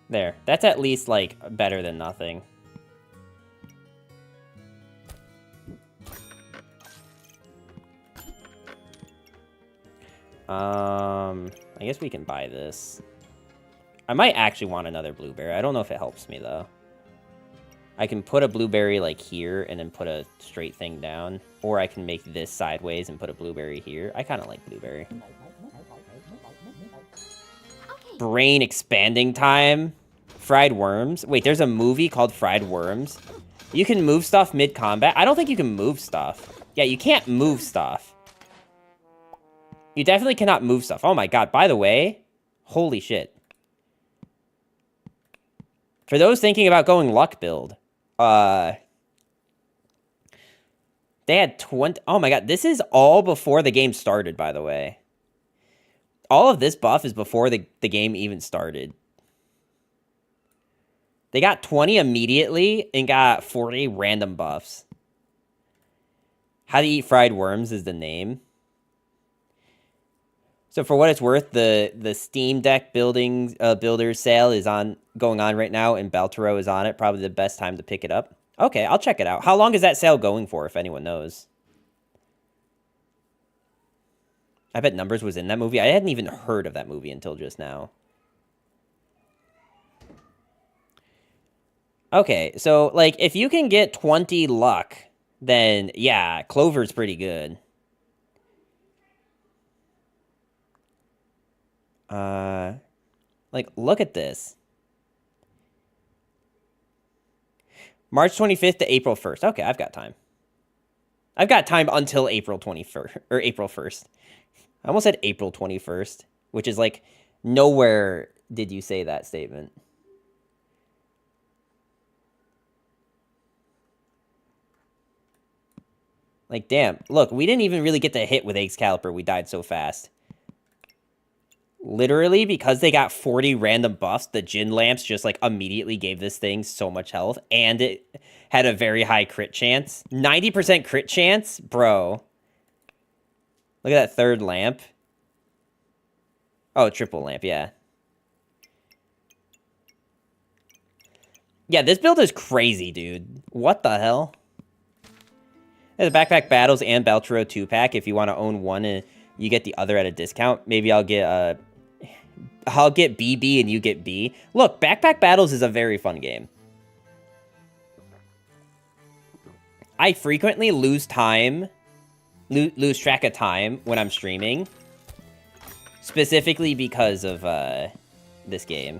There. That's at least, like, better than nothing. I guess we can buy this. I might actually want another blueberry. I don't know if it helps me, though. I can put a blueberry, like, here, and then put a straight thing down. Or I can make this sideways and put a blueberry here. I kind of like blueberry. Okay. Brain expanding time. Fried worms. Wait, there's a movie called Fried Worms. You can move stuff mid-combat? I don't think you can move stuff. Yeah, you can't move stuff. You definitely cannot move stuff. Oh my god, by the way, holy shit. For those thinking about going luck build, They had 20... Oh my god, this is all before the game started, by the way. All of this buff is before the game even started. They got 20 immediately and got 40 random buffs. How to Eat Fried Worms is the name. So for what it's worth, the Steam Deck builder sale is going on right now, and Baltoro is on it. Probably the best time to pick it up. Okay, I'll check it out. How long is that sale going for, if anyone knows? I bet Numbers was in that movie. I hadn't even heard of that movie until just now. Okay, so, like, if you can get 20 luck, then, yeah, Clover's pretty good. Like, look at this. March 25th to April 1st. Okay, I've got time. I've got time until April 21st, or April 1st. I almost said April 21st, which is like, nowhere did you say that statement. Like, damn. Look, we didn't even really get to hit with Excalibur. We died so fast. Literally, because they got 40 random buffs, the Jin Lamps just, like, immediately gave this thing so much health, and it had a very high crit chance. 90% crit chance? Bro. Look at that third lamp. Oh, triple lamp, yeah. Yeah, this build is crazy, dude. What the hell? There's Backpack Battles and Baltoro 2-pack. If you want to own one and you get the other at a discount, maybe I'll get BB and you get B. Look, Backpack Battles is a very fun game. I frequently lose track of time when I'm streaming, specifically because of this game.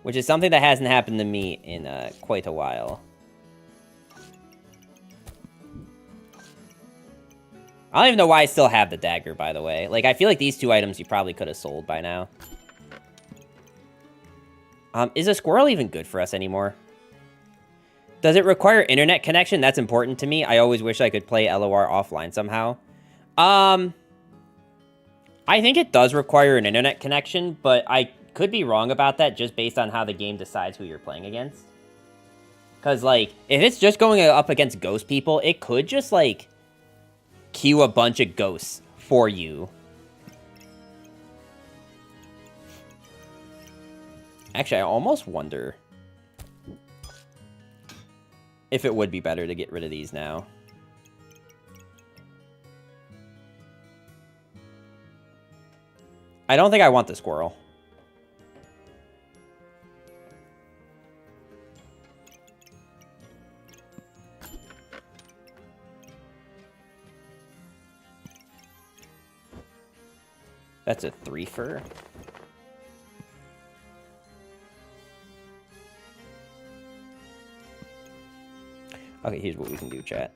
Which is something that hasn't happened to me in quite a while. I don't even know why I still have the dagger, by the way. Like, I feel like these two items you probably could have sold by now. Is a squirrel even good for us anymore? Does it require internet connection? That's important to me. I always wish I could play LOR offline somehow. I think it does require an internet connection, but I could be wrong about that just based on how the game decides who you're playing against. Because, like, if it's just going up against ghost people, it could just, like, queue a bunch of ghosts for you. Actually, I almost wonder if it would be better to get rid of these now. I don't think I want the squirrel. That's a 3-fer. Okay, here's what we can do, chat.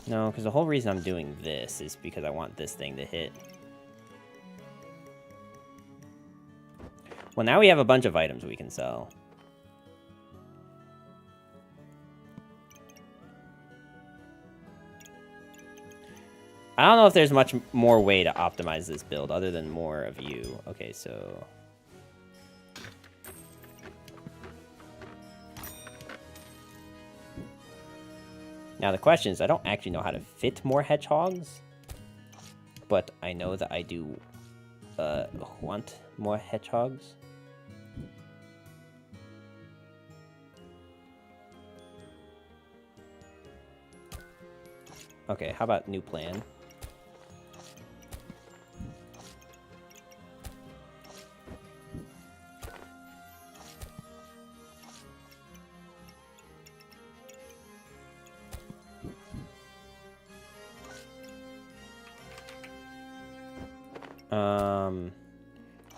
No, because the whole reason I'm doing this is because I want this thing to hit. Well, now we have a bunch of items we can sell. I don't know if there's much more way to optimize this build other than more of you. Okay, so... Now the question is, I don't actually know how to fit more hedgehogs, but I know that I do want more hedgehogs. Okay, how about new plan?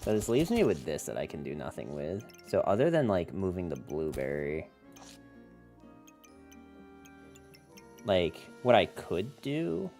So this leaves me with this that I can do nothing with. So other than, like, moving the blueberry... Like, what I could do...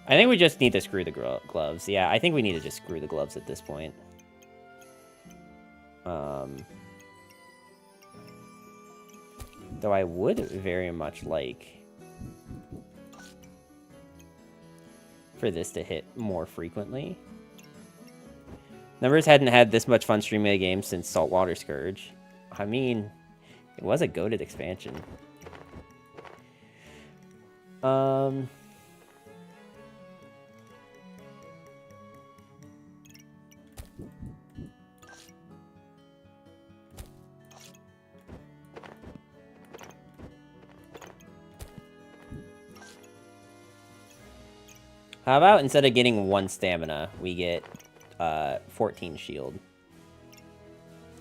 I think we just need to screw the gloves. Yeah, I think we need to just screw the gloves at this point. Though I would very much like for this to hit more frequently. Numbers hadn't had this much fun streaming a game since Saltwater Scourge. I mean, it was a goated expansion. How about instead of getting 1 stamina, we get 14 shield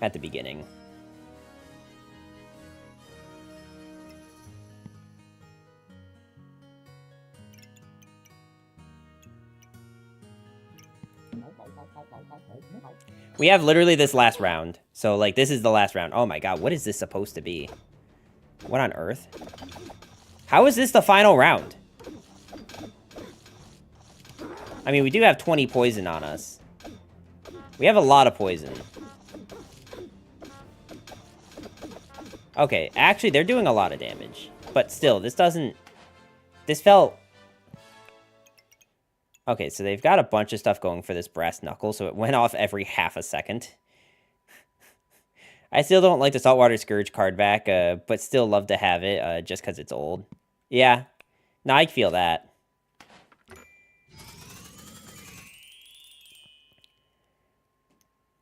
at the beginning? We have literally this last round. So, like, this is the last round. Oh my god, what is this supposed to be? What on earth? How is this the final round? I mean, we do have 20 poison on us. We have a lot of poison. Okay, actually, they're doing a lot of damage. But still, this doesn't... This felt... Okay, so they've got a bunch of stuff going for this brass knuckle, so it went off every half a second. I still don't like the Saltwater Scourge card back, but still love to have it, just because it's old. Yeah. No, I feel that.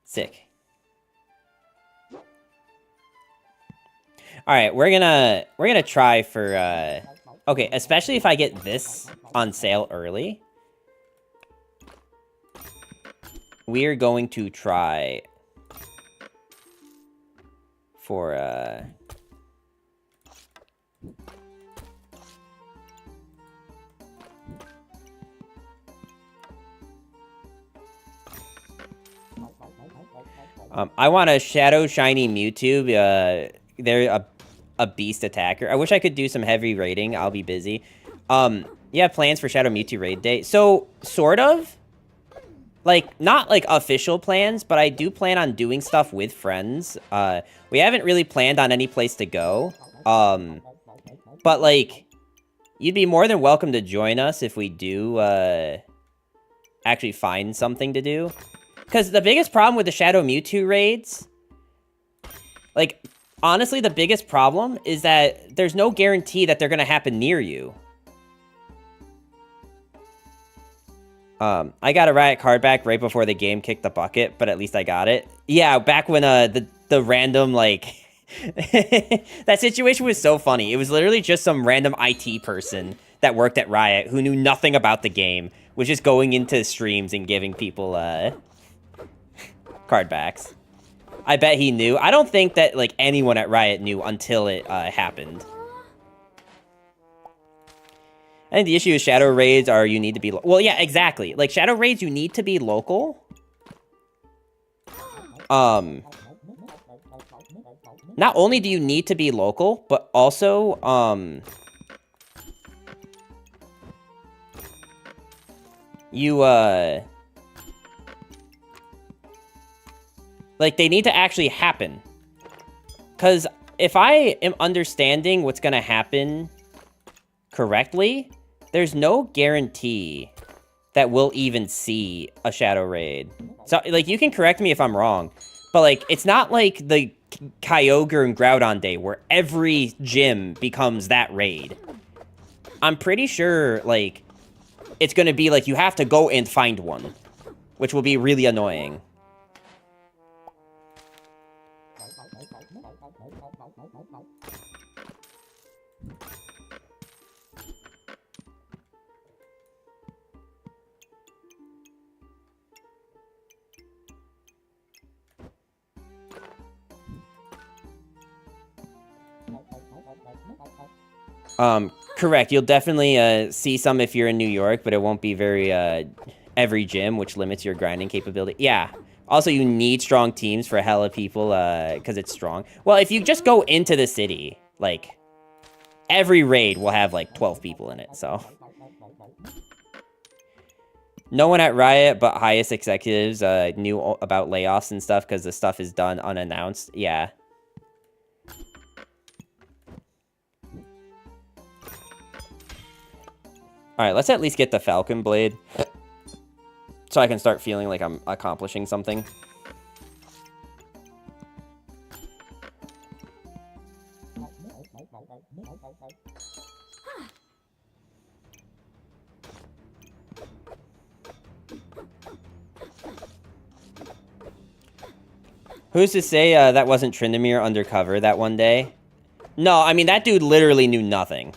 Sick. All right, we're gonna try for okay, especially if I get this on sale early. We are going to try for I want a Shadow Shiny Mewtwo. They're a beast attacker. I wish I could do some heavy raiding. I'll be busy. You have plans for Shadow Mewtwo raid day? So, sort of. Like, not, like, official plans, but I do plan on doing stuff with friends. We haven't really planned on any place to go. But, like, you'd be more than welcome to join us if we do, actually find something to do. Because the biggest problem with the Shadow Mewtwo raids, like, honestly, the biggest problem is that there's no guarantee that they're going to happen near you. I got a Riot card back right before the game kicked the bucket, but at least I got it. Yeah, back when, the random, like, that situation was so funny. It was literally just some random IT person that worked at Riot who knew nothing about the game, was just going into streams and giving people, card backs. I bet he knew. I don't think that, like, anyone at Riot knew until it, happened. I think the issue with Shadow Raids are you need to be... Well, yeah, exactly. Like, Shadow Raids, you need to be local. not only do you need to be local, but also, like, they need to actually happen. Because if I am understanding what's going to happen correctly, there's no guarantee that we'll even see a Shadow Raid. So, like, you can correct me if I'm wrong, but, like, it's not like the Kyogre and Groudon Day where every gym becomes that raid. I'm pretty sure, like, it's going to be like you have to go and find one, which will be really annoying. Correct. You'll definitely see some if you're in New York, but it won't be very every gym, which limits your grinding capability. Yeah. Also, you need strong teams for hella people because it's strong. Well, if you just go into the city, like, every raid will have, like, 12 people in it, so. No one at Riot but highest executives knew about layoffs and stuff because the stuff is done unannounced. Yeah. Alright, let's at least get the Falcon Blade. So I can start feeling like I'm accomplishing something. Who's to say that wasn't Tryndamere undercover that one day? No, I mean, that dude literally knew nothing.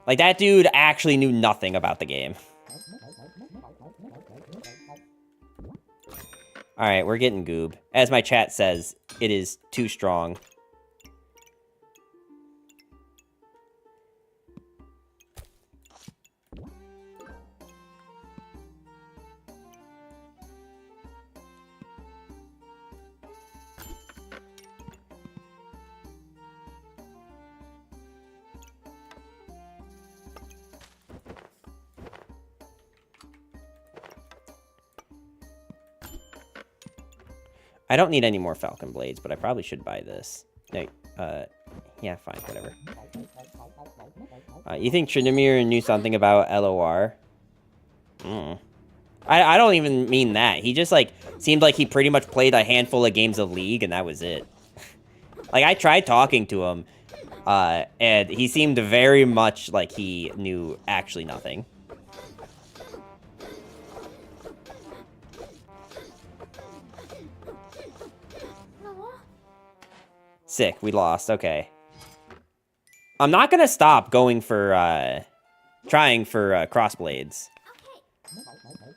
Like, that dude actually knew nothing about the game. Alright, we're getting goob. As my chat says, it is too strong. I don't need any more Falcon Blades, but I probably should buy this. No, yeah, fine, whatever. You think Tryndamere knew something about LOR? I don't even mean that. He just, like, seemed like he pretty much played a handful of games of League, and that was it. Like, I tried talking to him, and he seemed very much like he knew actually nothing. Sick, we lost, okay. I'm not gonna stop going for, trying for, Crossblades.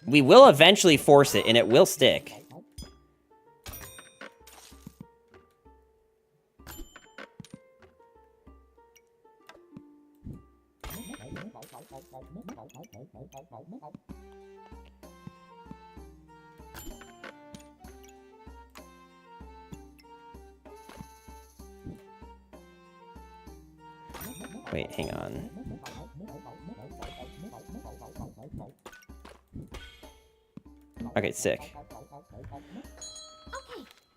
We will eventually force it, and it will stick. Wait, hang on. Okay, sick.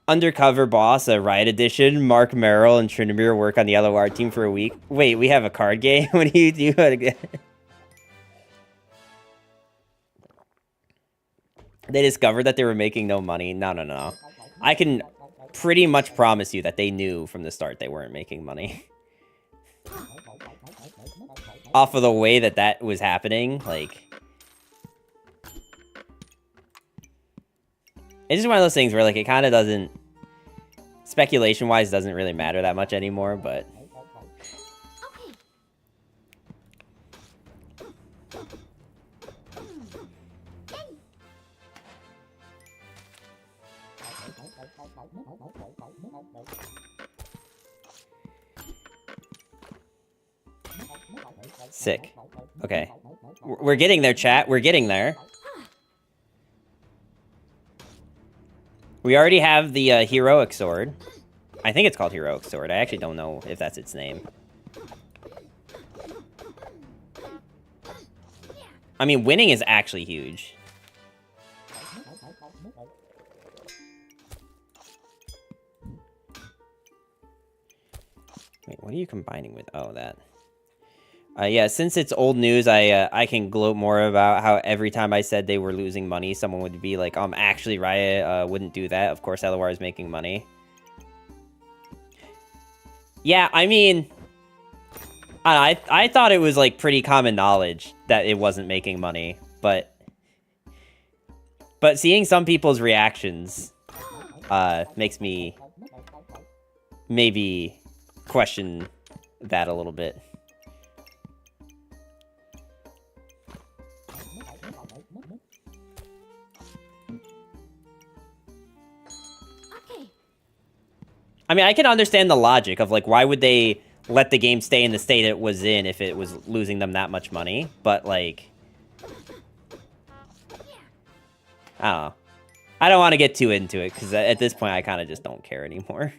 Undercover boss, a Riot Edition. Mark Merrill and Tryndamere work on the LOR team for a week. Wait, we have a card game? What do you do again? They discovered that they were making no money. No. I can pretty much promise you that they knew from the start they weren't making money. Off of the way that was happening, like... It's just one of those things where, like, it kind of doesn't... Speculation-wise, doesn't really matter that much anymore, but... Sick. Okay. We're getting there, chat. We're getting there. We already have the heroic sword. I think it's called Heroic Sword. I actually don't know if that's its name. I mean, winning is actually huge. Wait, what are you combining with? Oh, that. Yeah, since it's old news, I can gloat more about how every time I said they were losing money, someone would be like, actually, Riot wouldn't do that. Of course, LOR is making money. Yeah, I mean, I thought it was, like, pretty common knowledge that it wasn't making money, but seeing some people's reactions makes me maybe question that a little bit. I mean, I can understand the logic of, like, why would they let the game stay in the state it was in if it was losing them that much money, but, like, I don't know. I don't want to get too into it, because at this point, I kind of just don't care anymore.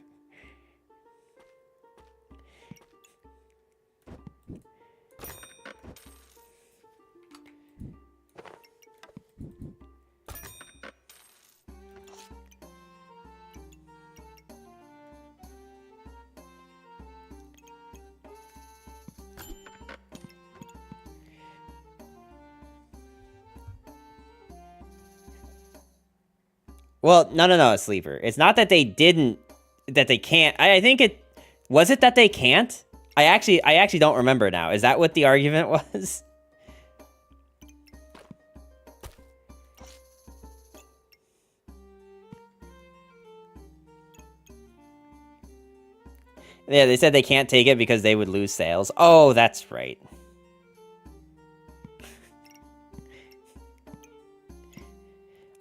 Well, no, Sleeper. It's not that they didn't, that they can't. I think it, was it that they can't? I actually don't remember now. Is that what the argument was? Yeah, they said they can't take it because they would lose sales. Oh, that's right.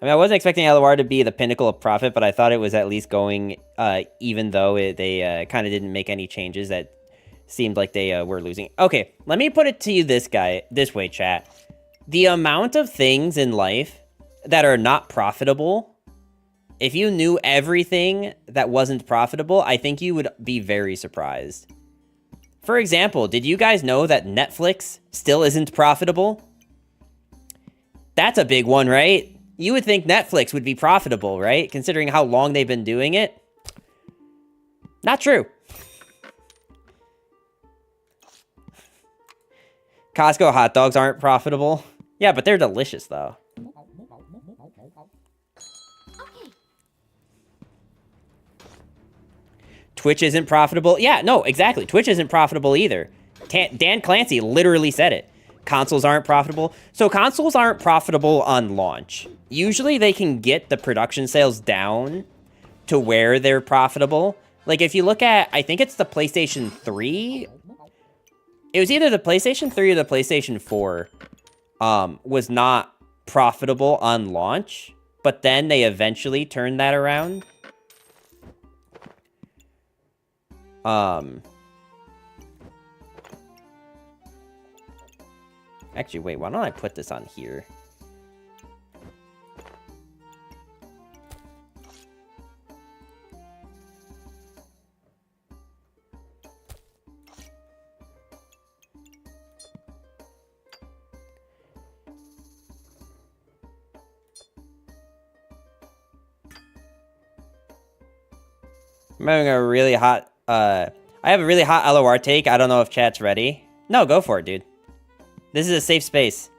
I mean, I wasn't expecting LOR to be the pinnacle of profit, but I thought it was at least going, even though they kind of didn't make any changes that seemed like they were losing. Okay, let me put it to you this way, chat. The amount of things in life that are not profitable, if you knew everything that wasn't profitable, I think you would be very surprised. For example, did you guys know that Netflix still isn't profitable? That's a big one, right? You would think Netflix would be profitable, right? Considering how long they've been doing it. Not true. Costco hot dogs aren't profitable. Yeah, but they're delicious, though. Twitch isn't profitable. Yeah, no, exactly. Twitch isn't profitable either. Dan Clancy literally said it. Consoles aren't profitable. So consoles aren't profitable on launch. Usually they can get the production sales down to where they're profitable. Like if you look at, I think it's the PlayStation 3. It was either the PlayStation 3 or the PlayStation 4 was not profitable on launch, but then they eventually turned that around. Actually, wait, why don't I put this on here? I'm having a really hot, I have a really hot LOR take. I don't know if chat's ready. No, go for it, dude. This is a safe space.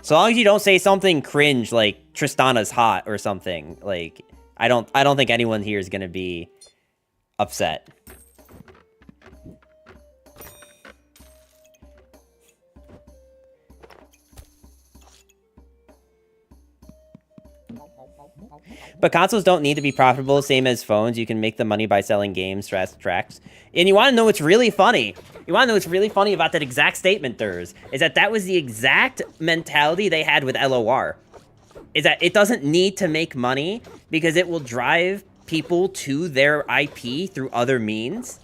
So long as you don't say something cringe like Tristana's hot or something, like I don't think anyone here is gonna be upset. But consoles don't need to be profitable, same as phones. You can make the money by selling games, tracks. And you want to know what's really funny? You want to know what's really funny about that exact statement, Durs? Is that was the exact mentality they had with LOR. Is that it doesn't need to make money because it will drive people to their IP through other means.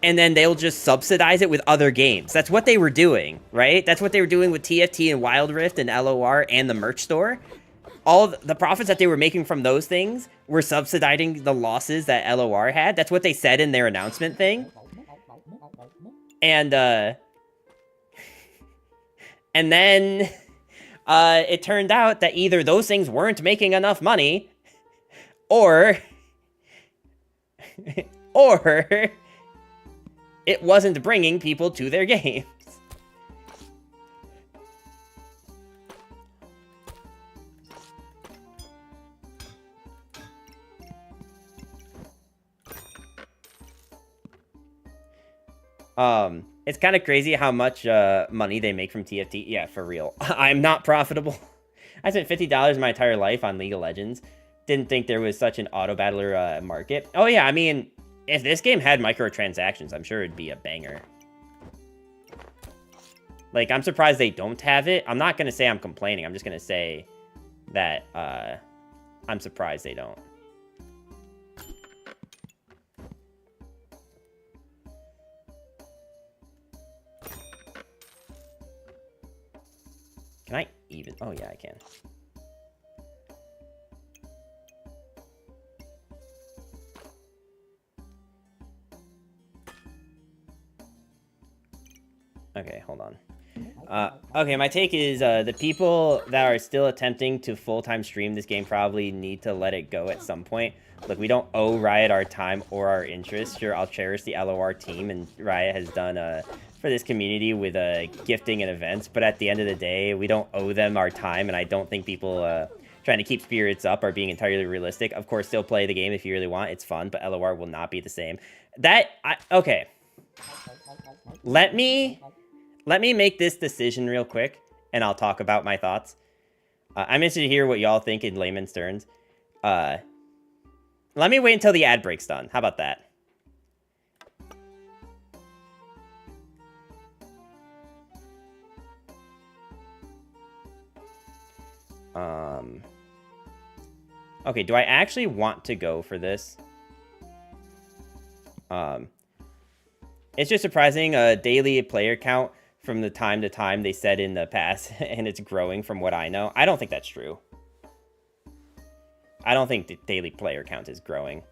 And then they'll just subsidize it with other games. That's what they were doing, right? That's what they were doing with TFT and Wild Rift and LOR and the merch store. all the profits that they were making from those things were subsidizing the losses that LOR had. That's what they said in their announcement thing. And then it turned out that either those things weren't making enough money, or it wasn't bringing people to their games. It's kind of crazy how much money they make from TFT. Yeah, for real. I'm not profitable. I spent $50 my entire life on League of Legends. Didn't think there was such an auto battler market. Oh yeah, I mean, if this game had microtransactions, I'm sure it'd be a banger. Like, I'm surprised they don't have it. I'm not gonna say I'm complaining. I'm just gonna say that I'm surprised they don't. Can I even? Oh, yeah, I can. Okay, hold on. Okay, my take is the people that are still attempting to full-time stream this game probably need to let it go at some point. Look, we don't owe Riot our time or our interest. Sure, I'll cherish the LOR team, and Riot has done for this community with gifting and events, but at the end of the day, we don't owe them our time, and I don't think people trying to keep spirits up are being entirely realistic. Of course, still play the game if you really want. It's fun, but LOR will not be the same. Okay. Let me make this decision real quick, and I'll talk about my thoughts. I'm interested to hear what y'all think in layman's terms. Let me wait until the ad break's done. How about that? Okay, do I actually want to go for this? It's just surprising, daily player count from the time to time they said in the past, and it's growing from what I know. I don't think that's true. I don't think the daily player count is growing.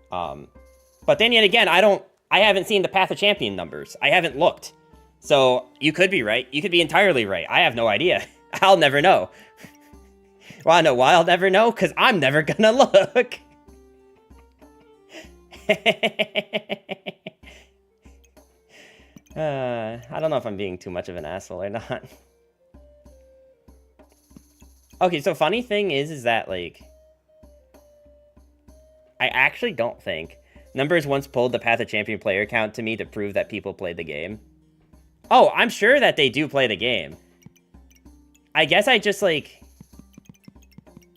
But then yet again, I haven't seen the Path of Champion numbers. I haven't looked. So you could be right. You could be entirely right. I have no idea. I'll never know. Wanna know why I'll never know? Because I'm never gonna look. I don't know if I'm being too much of an asshole or not. Okay, so funny thing is that, like, I actually don't think numbers once pulled the Path of Champion player count to me to prove that people played the game. Oh, I'm sure that they do play the game. I guess I just, like,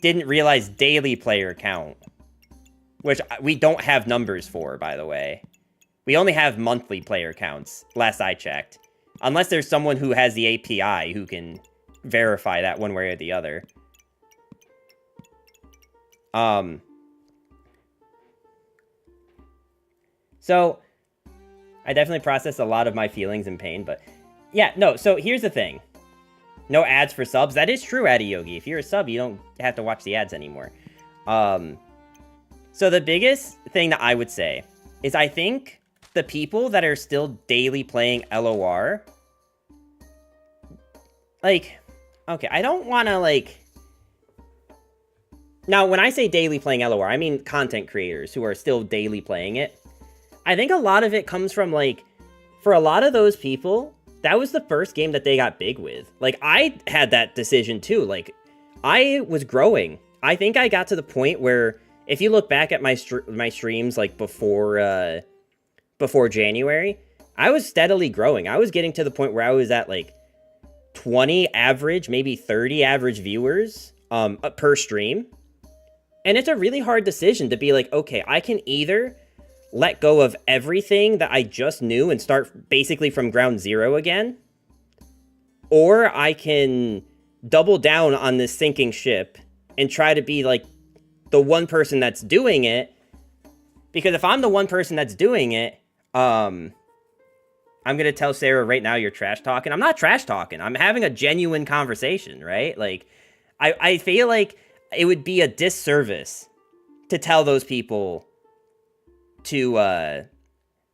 didn't realize daily player count, which we don't have numbers for, by the way. We only have monthly player counts, last I checked. Unless there's someone who has the API who can verify that one way or the other. So, I definitely processed a lot of my feelings and pain, but... Yeah, no, so here's the thing. No ads for subs. That is true, Adiyogi. If you're a sub, you don't have to watch the ads anymore. So the biggest thing that I would say is I think the people that are still daily playing LOR, like, okay, I don't want to, like... Now, when I say daily playing LOR, I mean content creators who are still daily playing it. I think a lot of it comes from, like, for a lot of those people, that was the first game that they got big with. Like, I had that decision too. Like, I was growing. I think I got to the point where, if you look back at my streams, like, before January, I was steadily growing. I was getting to the point where I was at, like, 20 average, maybe 30 average viewers per stream. And it's a really hard decision to be like, okay, I can either let go of everything that I just knew and start basically from ground zero again, or I can double down on this sinking ship and try to be like the one person that's doing it. Because if I'm the one person that's doing it, I'm gonna tell Sarah right now you're trash talking. I'm not trash talking. I'm having a genuine conversation, right? Like, I feel like it would be a disservice to tell those people to,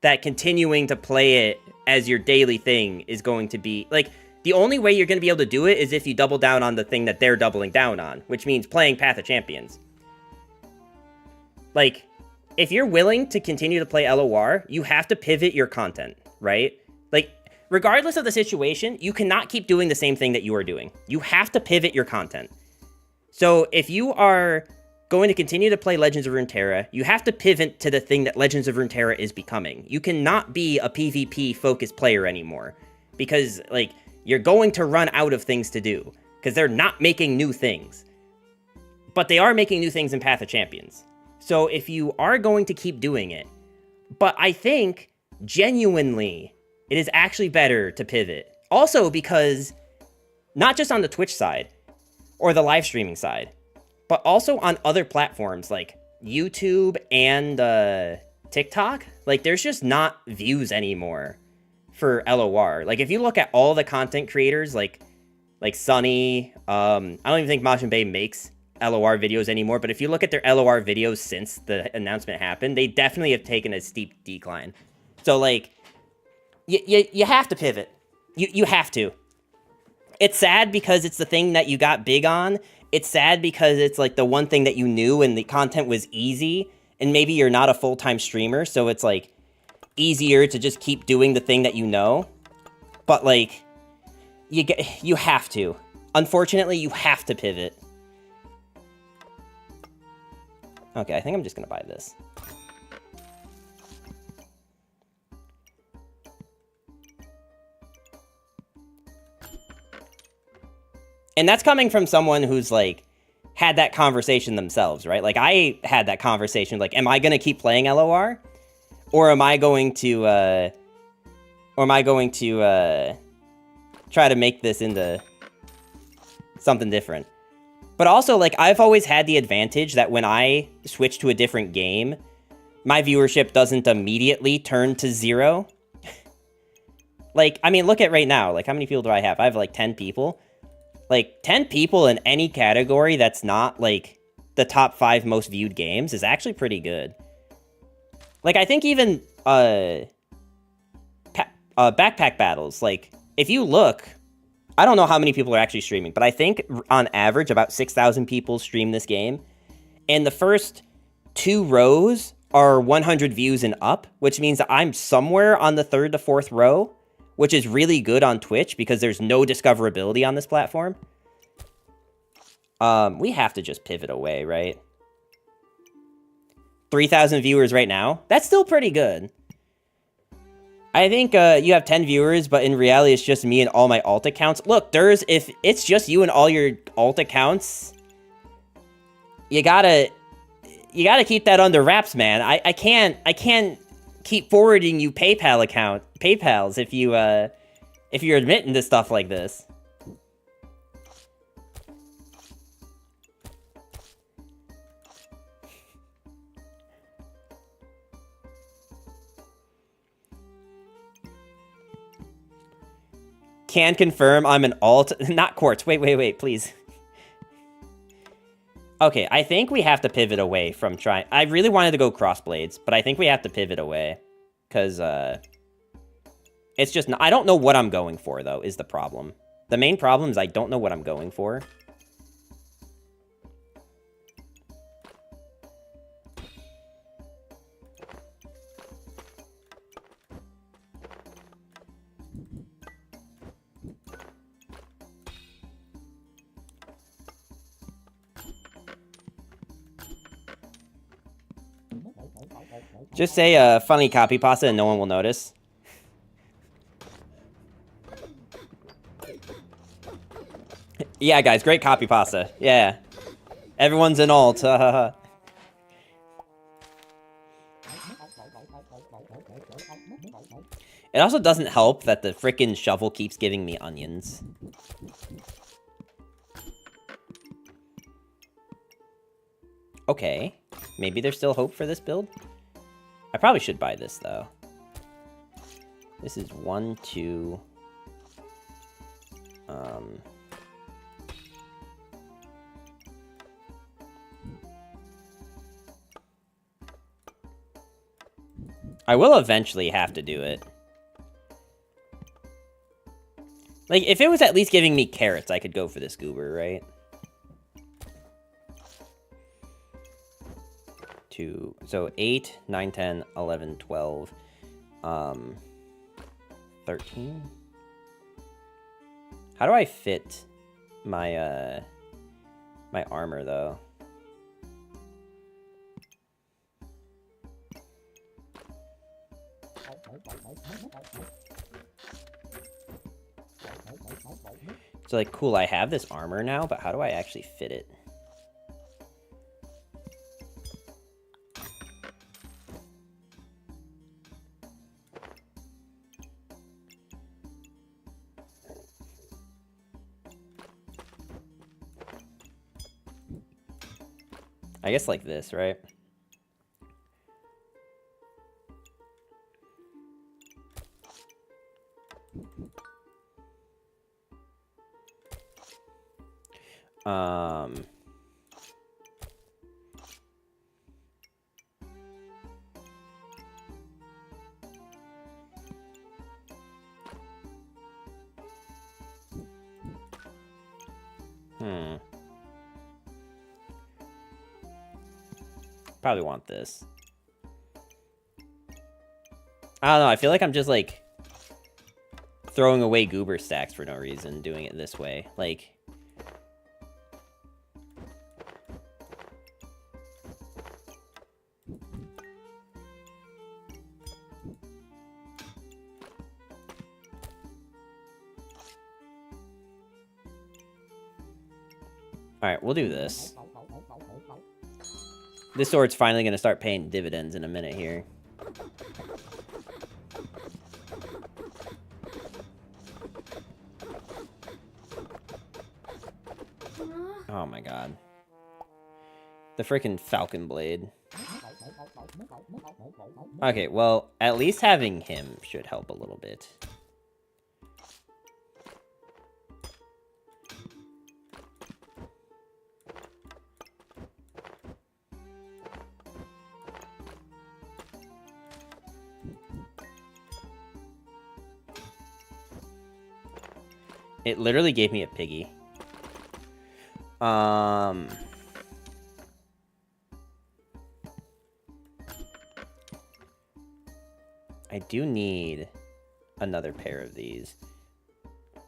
that continuing to play it as your daily thing is going to be, like, the only way you're going to be able to do it is if you double down on the thing that they're doubling down on, which means playing Path of Champions. Like, if you're willing to continue to play LOR, you have to pivot your content, right? Like, regardless of the situation, you cannot keep doing the same thing that you are doing. You have to pivot your content. So if you are going to continue to play Legends of Runeterra, you have to pivot to the thing that Legends of Runeterra is becoming. You cannot be a PvP-focused player anymore, because, like, you're going to run out of things to do, because they're not making new things. But they are making new things in Path of Champions. So if you are going to keep doing it, but I think, genuinely, it is actually better to pivot. Also because, not just on the Twitch side, or the live streaming side, but also on other platforms like YouTube and TikTok, like, there's just not views anymore for LOR. Like, if you look at all the content creators, like Sunny, I don't even think Majin Bay makes LOR videos anymore, but if you look at their LOR videos since the announcement happened, they definitely have taken a steep decline. So, like, you have to pivot. You have to. It's sad because it's the thing that you got big on. It's sad because it's, like, the one thing that you knew and the content was easy, and maybe you're not a full-time streamer, so it's, like, easier to just keep doing the thing that you know. But, like, you have to. Unfortunately, you have to pivot. Okay, I think I'm just gonna buy this. And that's coming from someone who's, like, had that conversation themselves, right? Like, I had that conversation, like, am I gonna keep playing LOR? Or am I going to, try to make this into something different? But also, like, I've always had the advantage that when I switch to a different game, my viewership doesn't immediately turn to 0. Like, I mean, look at right now. Like, how many people do I have? I have, like, 10 people. Like, 10 people in any category that's not, like, the top 5 most viewed games is actually pretty good. Like, I think even, backpack battles, like, if you look, I don't know how many people are actually streaming, but I think, on average, about 6,000 people stream this game, and the first 2 rows are 100 views and up, which means that I'm somewhere on the 3rd to 4th row, which is really good on Twitch, because there's no discoverability on this platform. We have to just pivot away, right? 3,000 viewers right now? That's still pretty good. I think you have 10 viewers, but in reality, it's just me and all my alt accounts. Look, Durs, if it's just you and all your alt accounts, you gotta keep that under wraps, man. I can't keep forwarding you PayPals if you're admitting to stuff like this. Can confirm I'm an alt, not quartz. Wait, please. Okay, I think we have to pivot away from trying. I really wanted to go Crossblades, but I think we have to pivot away. Because, it's just, I don't know what I'm going for, though, is the problem. The main problem is I don't know what I'm going for. Just say funny copy pasta and no one will notice. Yeah, guys, great copy pasta. Yeah. Everyone's in alt. It also doesn't help that the frickin' shovel keeps giving me onions. Okay. Maybe there's still hope for this build? I probably should buy this, though. This is 1, 2... I will eventually have to do it. Like, if it was at least giving me carrots, I could go for this goober, right? 2, so 8, 9, 10, 11, 12, 13? How do I fit my, my armor, though? So, like, cool, I have this armor now, but how do I actually fit it? I guess like this, right? Probably want this. I don't know, I feel like I'm just, like, throwing away goober stacks for no reason, doing it this way. Like... Alright, we'll do this. This sword's finally gonna start paying dividends in a minute here. Oh my god. The frickin' falcon blade. Okay, well, at least having him should help a little bit. It literally gave me a piggy. I do need another pair of these.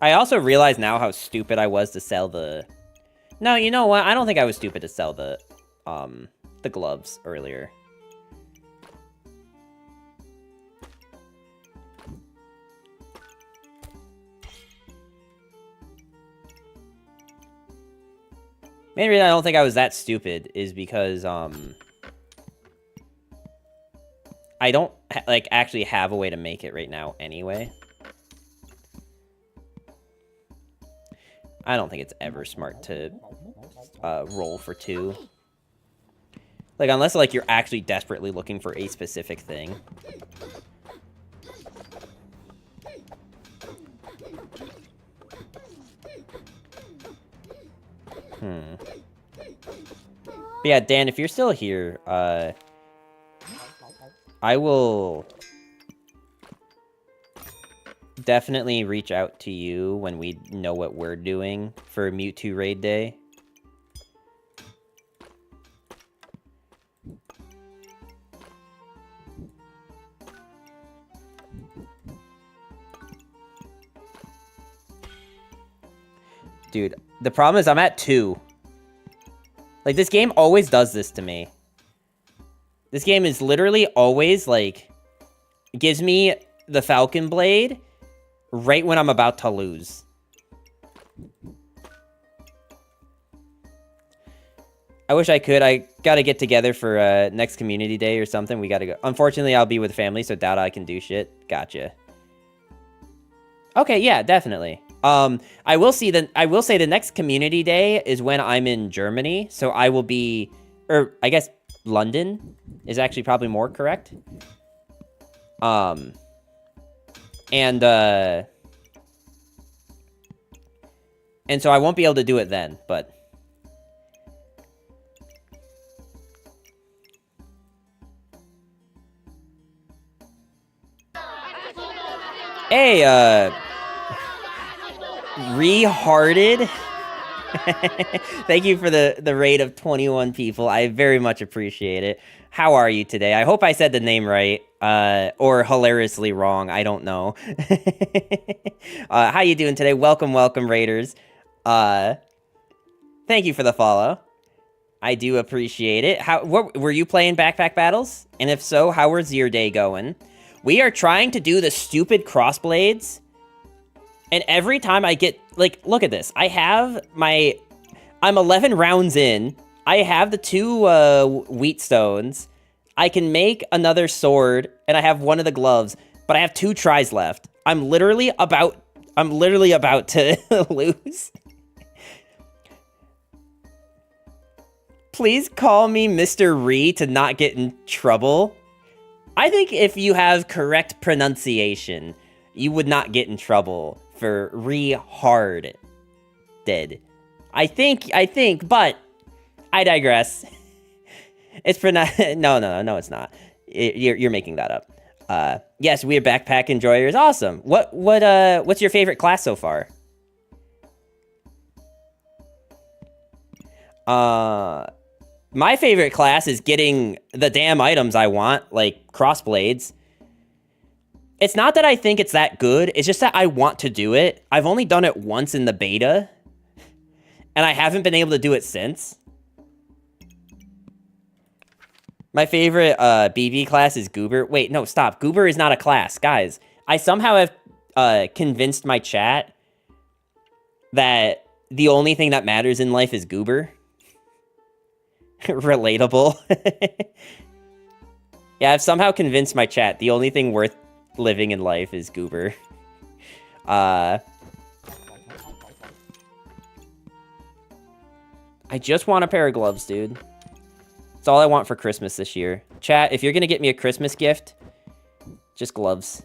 I also realize now how stupid I was to sell the... No, you know what? I don't think I was stupid to sell the gloves earlier. Main reason I don't think I was that stupid is because, I don't, like, actually have a way to make it right now anyway. I don't think it's ever smart to, roll for 2. Like, unless, like, you're actually desperately looking for a specific thing. But yeah, Dan, if you're still here, I will definitely reach out to you when we know what we're doing for Mewtwo Raid Day. Dude, the problem is I'm at 2. Like, this game always does this to me. This game is literally always, like, gives me the Falcon Blade right when I'm about to lose. I wish I could. I gotta get together for next community day or something. We gotta go. Unfortunately, I'll be with family, so doubt I can do shit. Gotcha. Okay, yeah, definitely. I will say the next community day is when I'm in Germany, so I will be, or I guess London is actually probably more correct. And so I won't be able to do it then, but Hey, Rehearted. Thank you for the raid of 21 people. I very much appreciate it. How are you today? I hope I said the name right, or hilariously wrong. I don't know. How you doing today? Welcome, Raiders. Thank you for the follow. I do appreciate it. What were you playing Backpack Battles? And if so, how was your day going? We are trying to do the stupid Crossblades. And every time I get, like, look at this. I'm 11 rounds in. I have the 2 wheat stones. I can make another sword, and I have one of the gloves, but I have 2 tries left. I'm literally about to lose. Please call me Mr. Ree to not get in trouble. I think if you have correct pronunciation, you would not get in trouble for re-hard dead. I think, but I digress. It's no, it's not. You're making that up. Yes, we are backpack enjoyers. Awesome. What's your favorite class so far? My favorite class is getting the damn items I want, like Crossblades. It's not that I think it's that good, it's just that I want to do it. I've only done it once in the beta, and I haven't been able to do it since. My favorite BB class is Goober. Wait, no, stop. Goober is not a class. Guys, I somehow have convinced my chat that the only thing that matters in life is Goober. Relatable. Yeah, I've somehow convinced my chat the only thing worth living in life is Goober. I just want a pair of gloves, dude. That's all I want for Christmas this year. Chat, if you're gonna get me a Christmas gift, just gloves.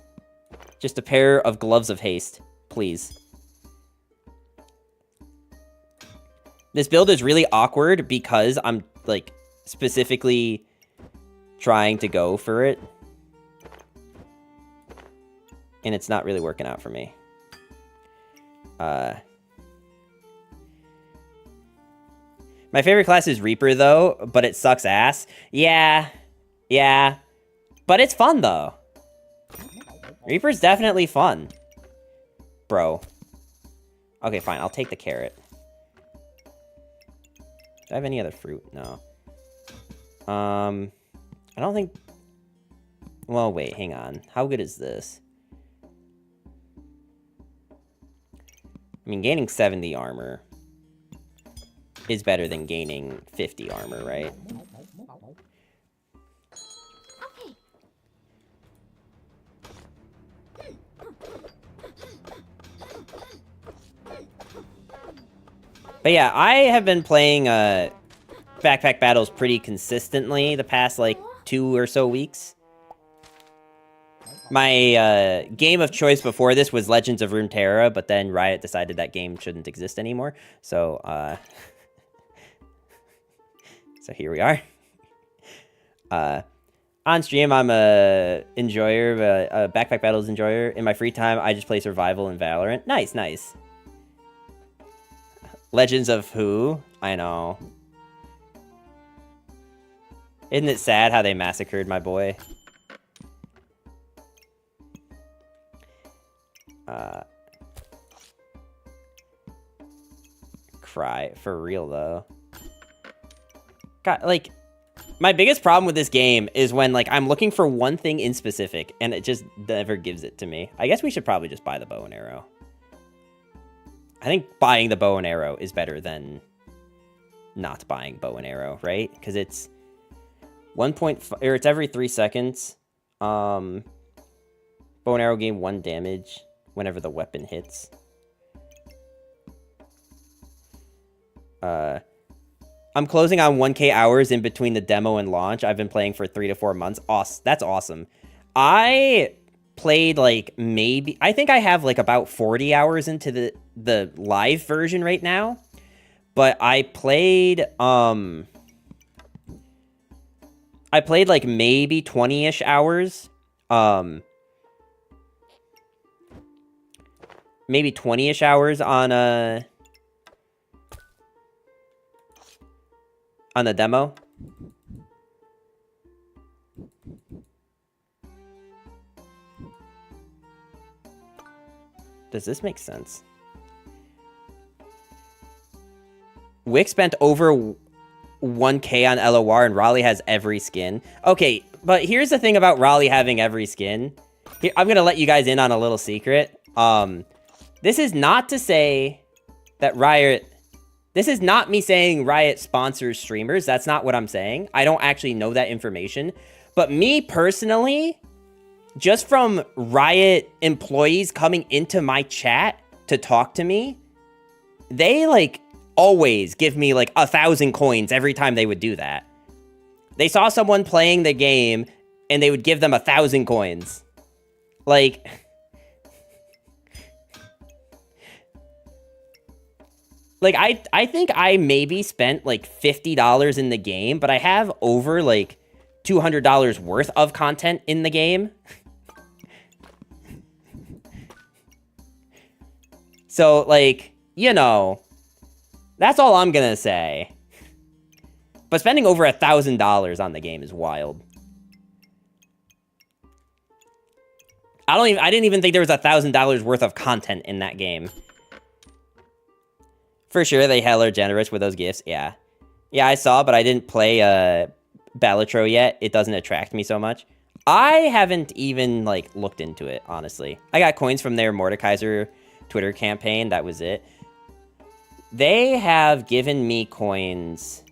Just a pair of gloves of haste, please. This build is really awkward because I'm, like, specifically trying to go for it. And it's not really working out for me. My favorite class is Reaper, though, but it sucks ass. Yeah. But it's fun, though. Reaper's definitely fun. Bro. Okay, fine. I'll take the carrot. Do I have any other fruit? No. I don't think... Well, wait, hang on. How good is this? I mean, gaining 70 armor is better than gaining 50 armor, right? But yeah, I have been playing Backpack Battles pretty consistently the past, like, 2 or so weeks. My game of choice before this was Legends of Runeterra, but then Riot decided that game shouldn't exist anymore. So, so here we are. On stream, I'm a enjoyer, a Backpack Battles enjoyer. In my free time, I just play Survival and Valorant. Nice, nice. Legends of who? I know. Isn't it sad how they massacred my boy? Cry. For real, though. God, like, my biggest problem with this game is when, like, I'm looking for one thing in specific, and it just never gives it to me. I guess we should probably just buy the bow and arrow. I think buying the bow and arrow is better than not buying bow and arrow, right? Because it's 1.5, or it's every 3 seconds. Bow and arrow gain 1 damage whenever the weapon hits. I'm closing on 1K hours in between the demo and launch. I've been playing for 3 to 4 months. That's awesome. I played, like, maybe... I think I have, like, about 40 hours into the live version right now. But I played, like, maybe 20-ish hours. maybe 20-ish hours on the demo. Does this make sense? Wick spent over 1K on LOR, and Raleigh has every skin. Okay, but here's the thing about Raleigh having every skin. Here, I'm gonna let you guys in on a little secret. This is not to say that Riot... This is not me saying Riot sponsors streamers. That's not what I'm saying. I don't actually know that information. But me personally, just from Riot employees coming into my chat to talk to me, they, like, always give me, like, 1,000 coins every time they would do that. They saw someone playing the game, and they would give them 1,000 coins. Like... Like, I think I maybe spent, like, $50 in the game, but I have over, like, $200 worth of content in the game. So, like, you know, that's all I'm gonna say. But spending over $1,000 on the game is wild. I didn't even think there was $1,000 worth of content in that game. For sure, they hella generous with those gifts. Yeah. Yeah, I saw, but I didn't play Balatro yet. It doesn't attract me so much. I haven't even, like, looked into it, honestly. I got coins from their Mordekaiser Twitter campaign. That was it. They have given me coins.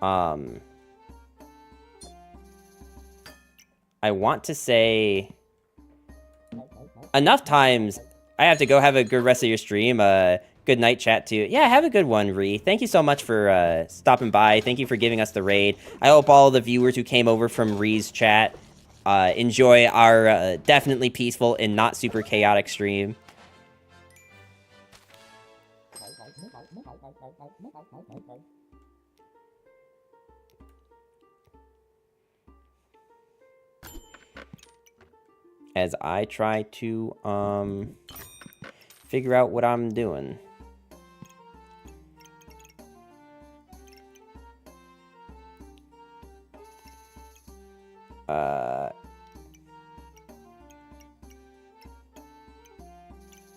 I want to say... enough times. I have to go. Have a good rest of your stream. Good night, chat, too. Yeah, have a good one, Ree. Thank you so much for stopping by. Thank you for giving us the raid. I hope all the viewers who came over from Ree's chat enjoy our definitely peaceful and not super chaotic stream. As I try to figure out what I'm doing.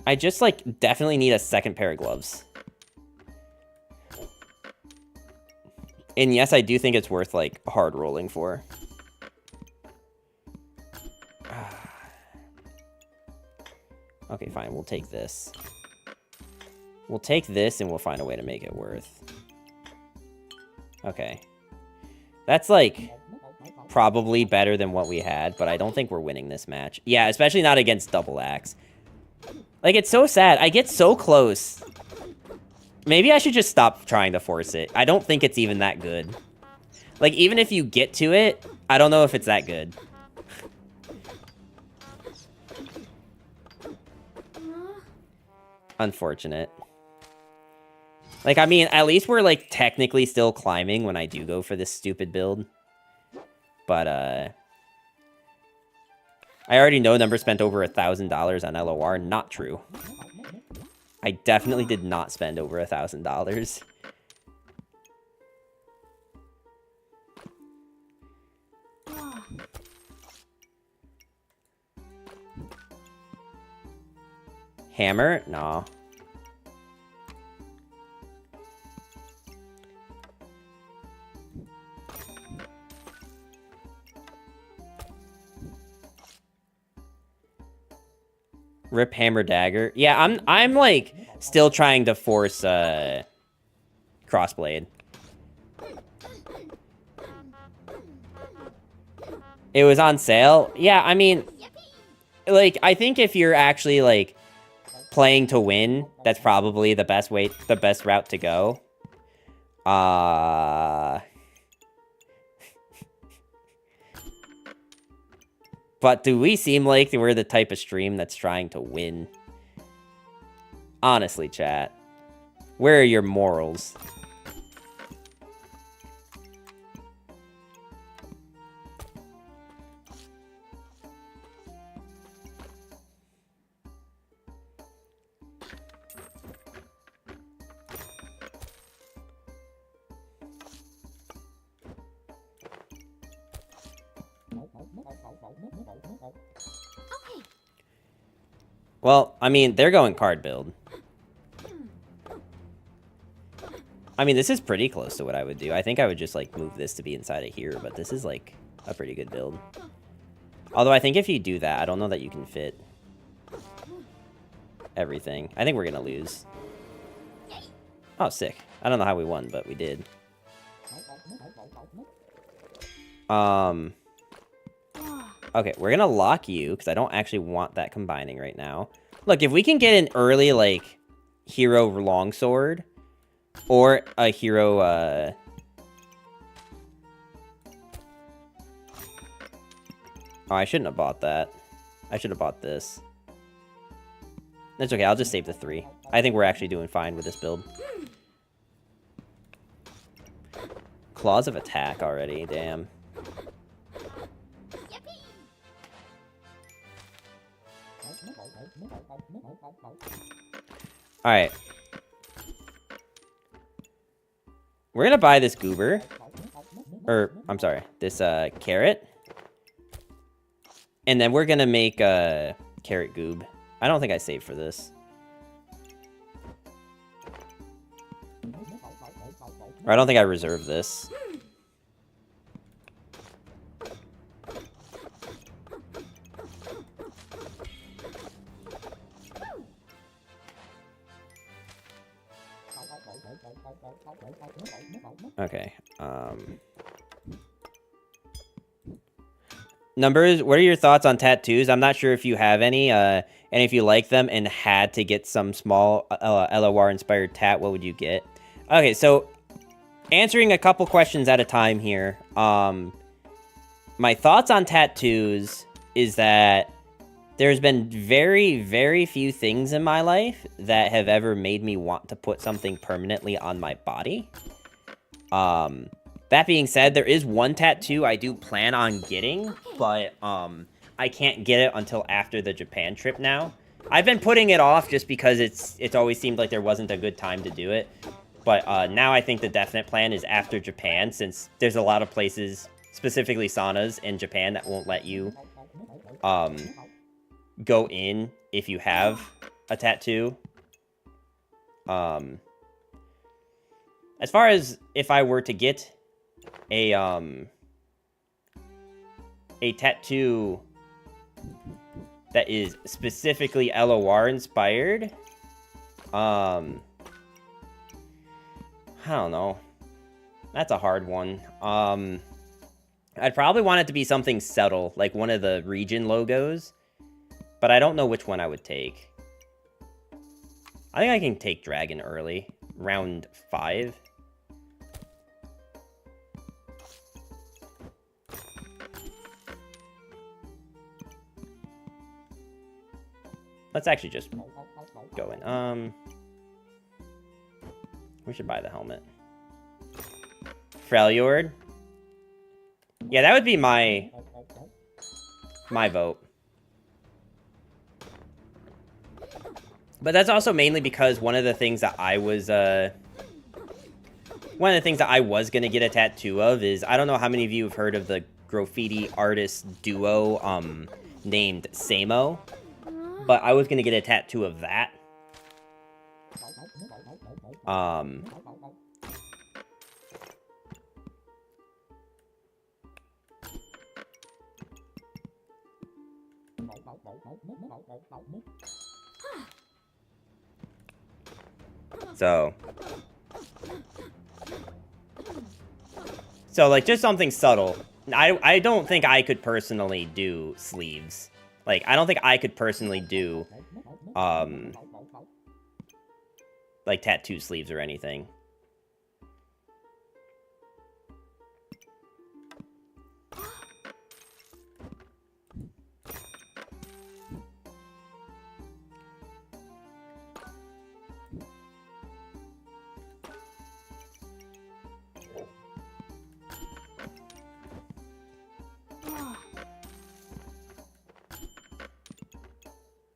I just, like, definitely need a second pair of gloves. And yes, I do think it's worth, like, hard rolling for. Okay, fine, we'll take this. We'll take this and we'll find a way to make it worth. Okay. That's, like, probably better than what we had, but I don't think we're winning this match. Yeah, especially not against Double Axe. Like, it's so sad. I get so close. Maybe I should just stop trying to force it. I don't think it's even that good. Like, even if you get to it, I don't know if it's that good. Unfortunate. Like, I mean, at least we're, like, technically still climbing when I do go for this stupid build. But, I already know Number spent over $1,000 on LOR. Not true. I definitely did not spend over $1,000. Hammer? No. Rip hammer dagger. Yeah, I'm like still trying to force crossblade. It was on sale. Yeah, I mean, like, I think if you're actually like playing to win, that's probably the best route to go. But do we seem like we're the type of stream that's trying to win? Honestly, chat. Where are your morals? Well, I mean, they're going card build. I mean, this is pretty close to what I would do. I think I would just, like, move this to be inside of here, but this is, like, a pretty good build. Although I think if you do that, I don't know that you can fit everything. I think we're gonna lose. Oh, sick. I don't know how we won, but we did. Okay, we're gonna lock you, because I don't actually want that combining right now. Look, if we can get an early, like, hero longsword, or a hero, Oh, I shouldn't have bought that. I should have bought this. That's okay, I'll just save the 3. I think we're actually doing fine with this build. Claws of attack already, damn. Alright. We're gonna buy this goober. Or, I'm sorry, this carrot. And then we're gonna make a carrot goob. I don't think I saved for this. Or I don't think I reserved this. Okay, Numbers, what are your thoughts on tattoos? I'm not sure if you have any, and if you like them and had to get some small LOR-inspired tat, what would you get? Okay, so answering a couple questions at a time here. My thoughts on tattoos is that there's been very, very few things in my life that have ever made me want to put something permanently on my body. That being said, there is one tattoo I do plan on getting, but I can't get it until after the Japan trip now. I've been putting it off just because it's always seemed like there wasn't a good time to do it. But now I think the definite plan is after Japan, since there's a lot of places, specifically saunas in Japan, that won't let you go in if you have a tattoo. As far as if I were to get a tattoo that is specifically LOR inspired, I don't know. That's a hard one. I'd probably want it to be something subtle, like one of the region logos, but I don't know which one I would take. I think I can take Dragon early, round 5. Let's actually just go in. We should buy the helmet. Freljord. Yeah, that would be my vote. But that's also mainly because one of the things that I was gonna get a tattoo of is, I don't know how many of you have heard of the graffiti artist duo named Samo, but I was gonna get a tattoo of that. So like, just something subtle. I don't think I could personally do sleeves. Like, I don't think I could personally do, like, tattoo sleeves or anything.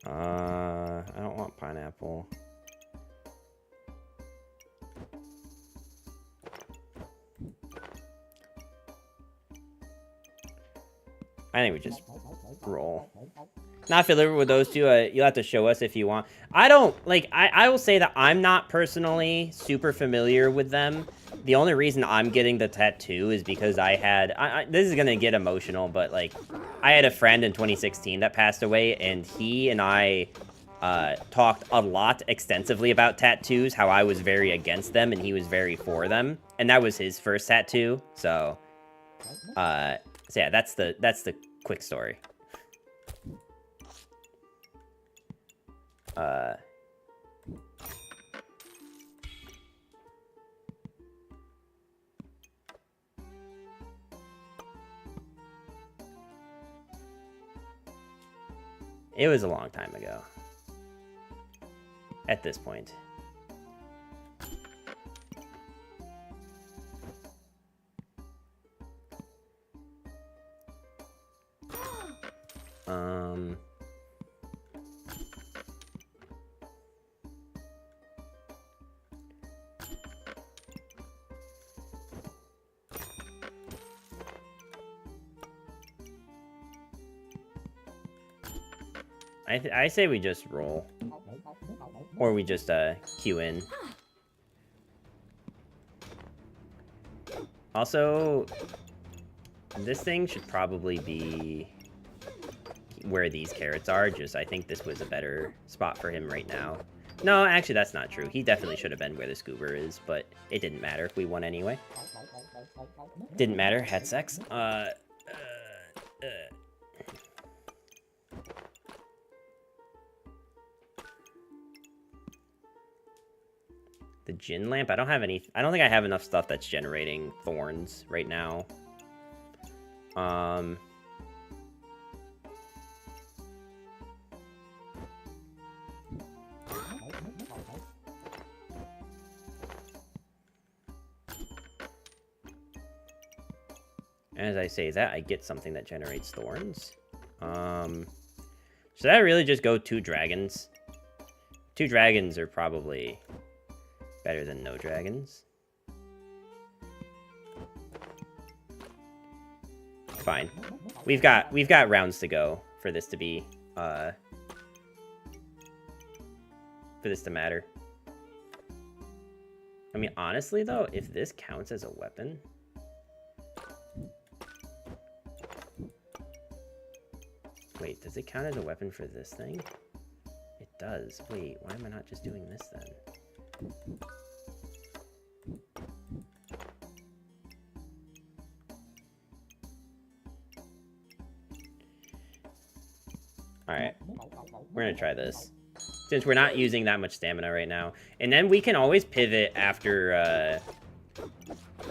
I don't want pineapple. I think we just roll. Not familiar with those two. You'll have to show us if you want. I don't, like, I will say that I'm not personally super familiar with them. The only reason I'm getting the tattoo is because I had, this is gonna get emotional, but, like, I had a friend in 2016 that passed away, and he and I talked a lot extensively about tattoos, how I was very against them, and he was very for them. And that was his first tattoo, so yeah, that's the quick story. It was a long time ago. At this point. I say we just roll. Or we just, queue in. Also, this thing should probably be where these carrots are, just I think this was a better spot for him right now. No, actually, that's not true. He definitely should have been where the scuba is, but it didn't matter. We won anyway. Didn't matter. Had sex. The gin lamp? I don't think I have enough stuff that's generating thorns right now. As I say that, I get something that generates thorns. Should I really just go 2 dragons? 2 dragons are probably better than no dragons. Fine. We've got rounds to go for this to be for this to matter. I mean, honestly though, if this counts as a weapon, wait, does it count as a weapon for this thing? It does. Wait, why am I not just doing this then? Alright. We're gonna try this. Since we're not using that much stamina right now. And then we can always pivot after,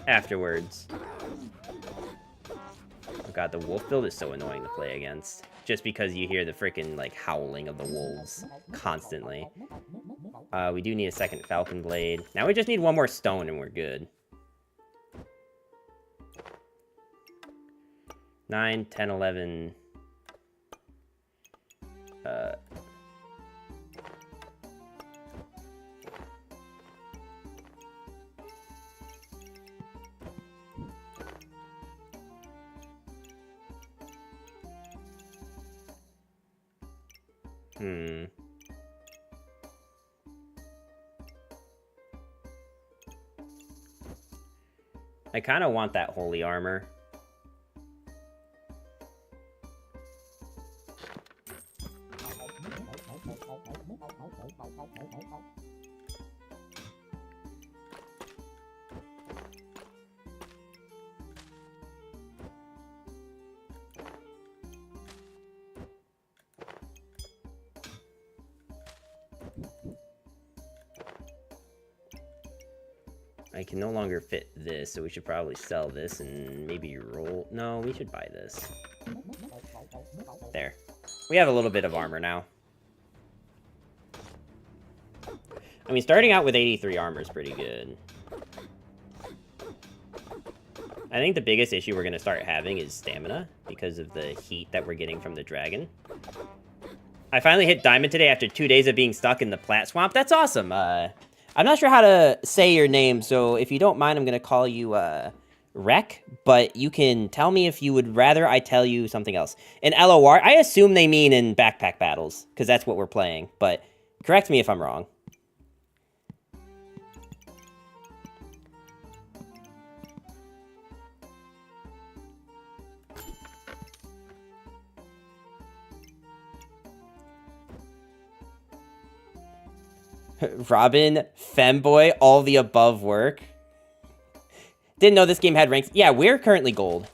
afterwards. Oh god, the wolf build is so annoying to play against. Just because you hear the freaking, like, howling of the wolves constantly. We do need a second falcon blade. Now we just need 1 more stone and we're good. 9, 10, 11... I kind of want that holy armor. I can no longer fit this, so we should probably sell this and maybe roll... No, we should buy this. There. We have a little bit of armor now. I mean, starting out with 83 armor is pretty good. I think the biggest issue we're going to start having is stamina, because of the heat that we're getting from the dragon. I finally hit diamond today after 2 days of being stuck in the plat swamp. That's awesome. I'm not sure how to say your name, so if you don't mind, I'm going to call you rec, but you can tell me if you would rather I tell you something else. In LOR, I assume they mean in backpack battles, because that's what we're playing, but correct me if I'm wrong. Robin, femboy, all the above work. Didn't know this game had ranks. Yeah, we're currently gold.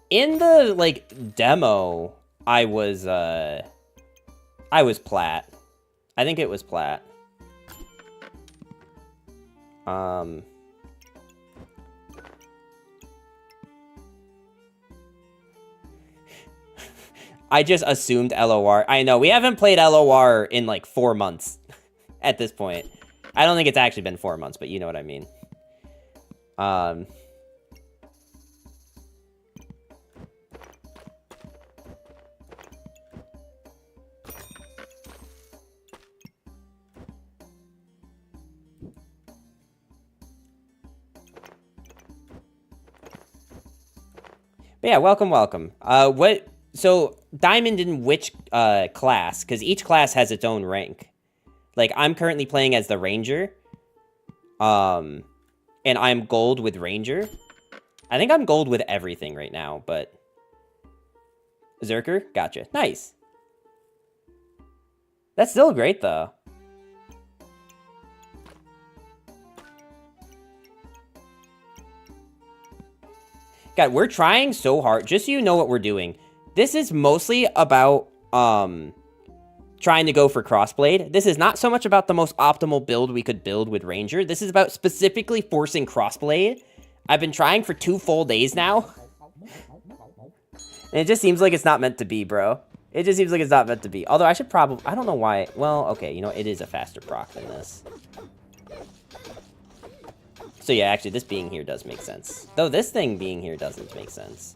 In the, like, demo, I was plat. I think it was plat. I just assumed LOR. I know, we haven't played LOR in, like, 4 months at this point. I don't think it's actually been 4 months, but you know what I mean. But yeah, welcome. So, Diamond in which, class? Because each class has its own rank. Like, I'm currently playing as the Ranger. And I'm gold with Ranger. I think I'm gold with everything right now, but... Zerker? Gotcha. Nice. That's still great, though. God, we're trying so hard. Just so you know what we're doing. This is mostly about, trying to go for Crossblade. This is not so much about the most optimal build we could build with Ranger. This is about specifically forcing Crossblade. I've been trying for 2 full days now. And it just seems like it's not meant to be, bro. It just seems like it's not meant to be. Although I should probably... I don't know why... Well, okay, you know, it is a faster proc than this. So yeah, actually, this being here does make sense. Though this thing being here doesn't make sense.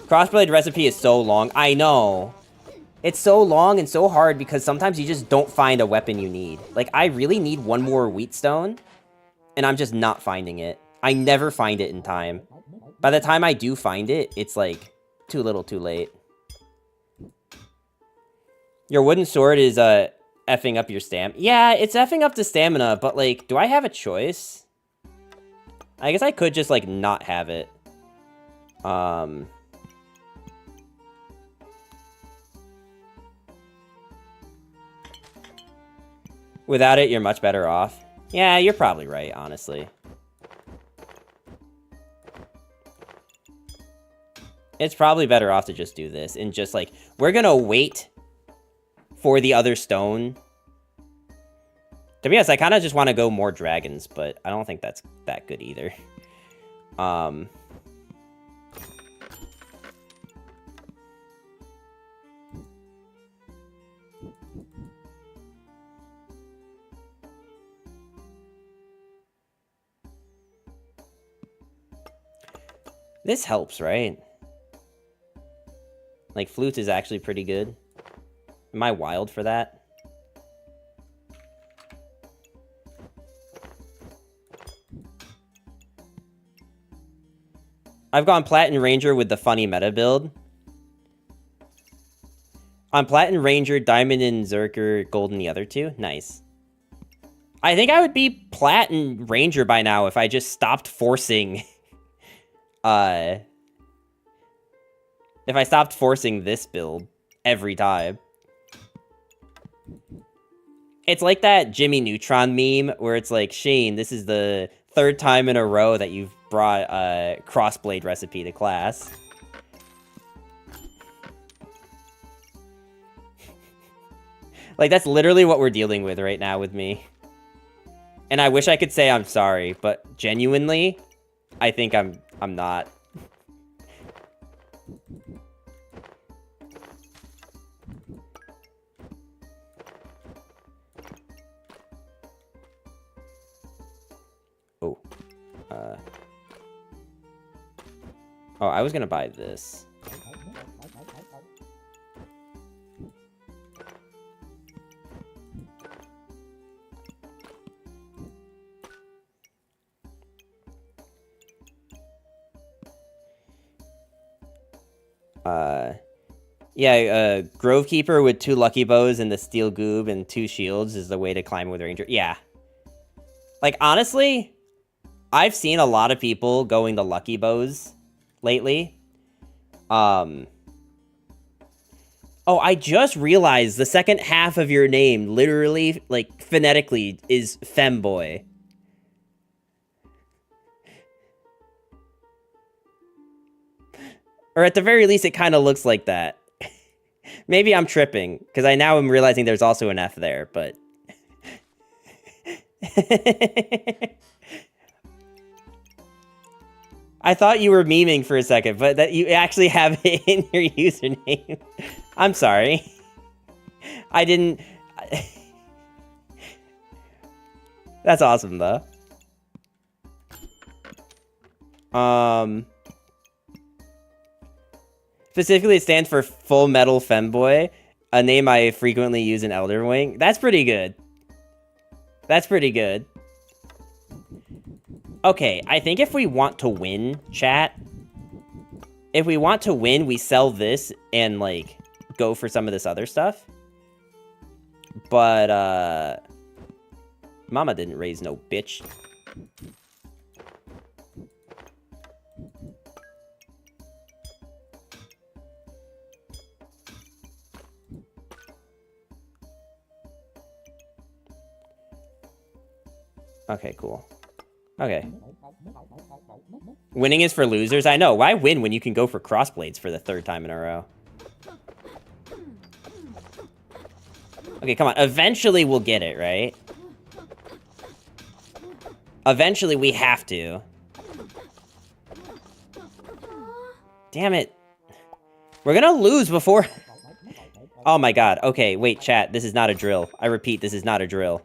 Crossblade recipe is so long. I know. It's so long and so hard because sometimes you just don't find a weapon you need. Like, I really need 1 more wheatstone, and I'm just not finding it. I never find it in time. By the time I do find it, it's like too little too late. Your wooden sword is effing up your stamina. Yeah, it's effing up the stamina, but like, do I have a choice? I guess I could just like not have it. Without it, you're much better off. Yeah, you're probably right, honestly. It's probably better off to just do this and just like, we're gonna wait for the other stone. To be honest, I kind of just want to go more dragons, but I don't think that's that good either. This helps, right? Like, flute is actually pretty good. Am I wild for that? I've gone Platinum Ranger with the funny meta build. On Platinum Ranger, Diamond and Zerker, Gold and the other two. Nice. I think I would be Platinum Ranger by now if I just stopped forcing... if I stopped forcing this build every time. It's like that Jimmy Neutron meme where it's like, Shane, this is the 3rd time in a row that you've brought a Crossblade recipe to class. Like, that's literally what we're dealing with right now with me. And I wish I could say I'm sorry, but genuinely, I think I'm not. Oh. Oh, I was gonna buy this. Yeah, Grovekeeper with 2 Lucky Bows and the Steel Goob and 2 shields is the way to climb with Ranger. Yeah. Like, honestly, I've seen a lot of people going the Lucky Bows lately. Oh, I just realized the second half of your name, literally, like, phonetically, is femboy. Or at the very least, it kind of looks like that. Maybe I'm tripping, because I now am realizing there's also an F there, but... I thought you were memeing for a second, but that you actually have it in your username. I'm sorry. I didn't... That's awesome, though. Specifically, it stands for Full Metal Femboy, a name I frequently use in Elder Wing. That's pretty good. That's pretty good. Okay, I think if we want to win, chat, if we want to win, we sell this and, like, go for some of this other stuff. But, Mama didn't raise no bitch. Okay, cool. Okay. Winning is for losers? I know. Why win when you can go for Crossblades for the 3rd time in a row? Okay, come on. Eventually we'll get it, right? Eventually we have to. Damn it. We're gonna lose before... Oh my god. Okay, wait, chat. This is not a drill. I repeat, this is not a drill.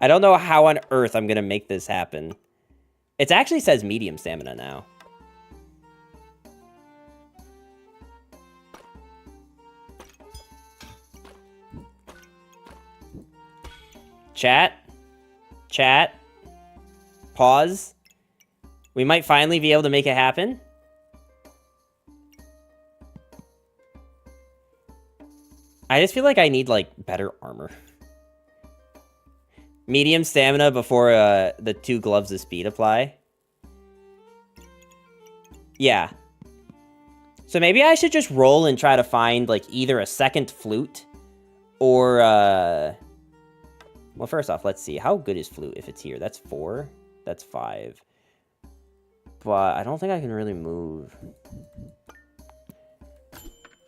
I don't know how on earth I'm gonna make this happen. It actually says medium stamina now. Chat? Chat? Pause. We might finally be able to make it happen. I just feel like I need, like, better armor. Medium stamina before the 2 gloves of speed apply. Yeah. So maybe I should just roll and try to find, like, either a second flute or, Well, first off, let's see. How good is flute if it's here? That's 4. That's 5. But I don't think I can really move.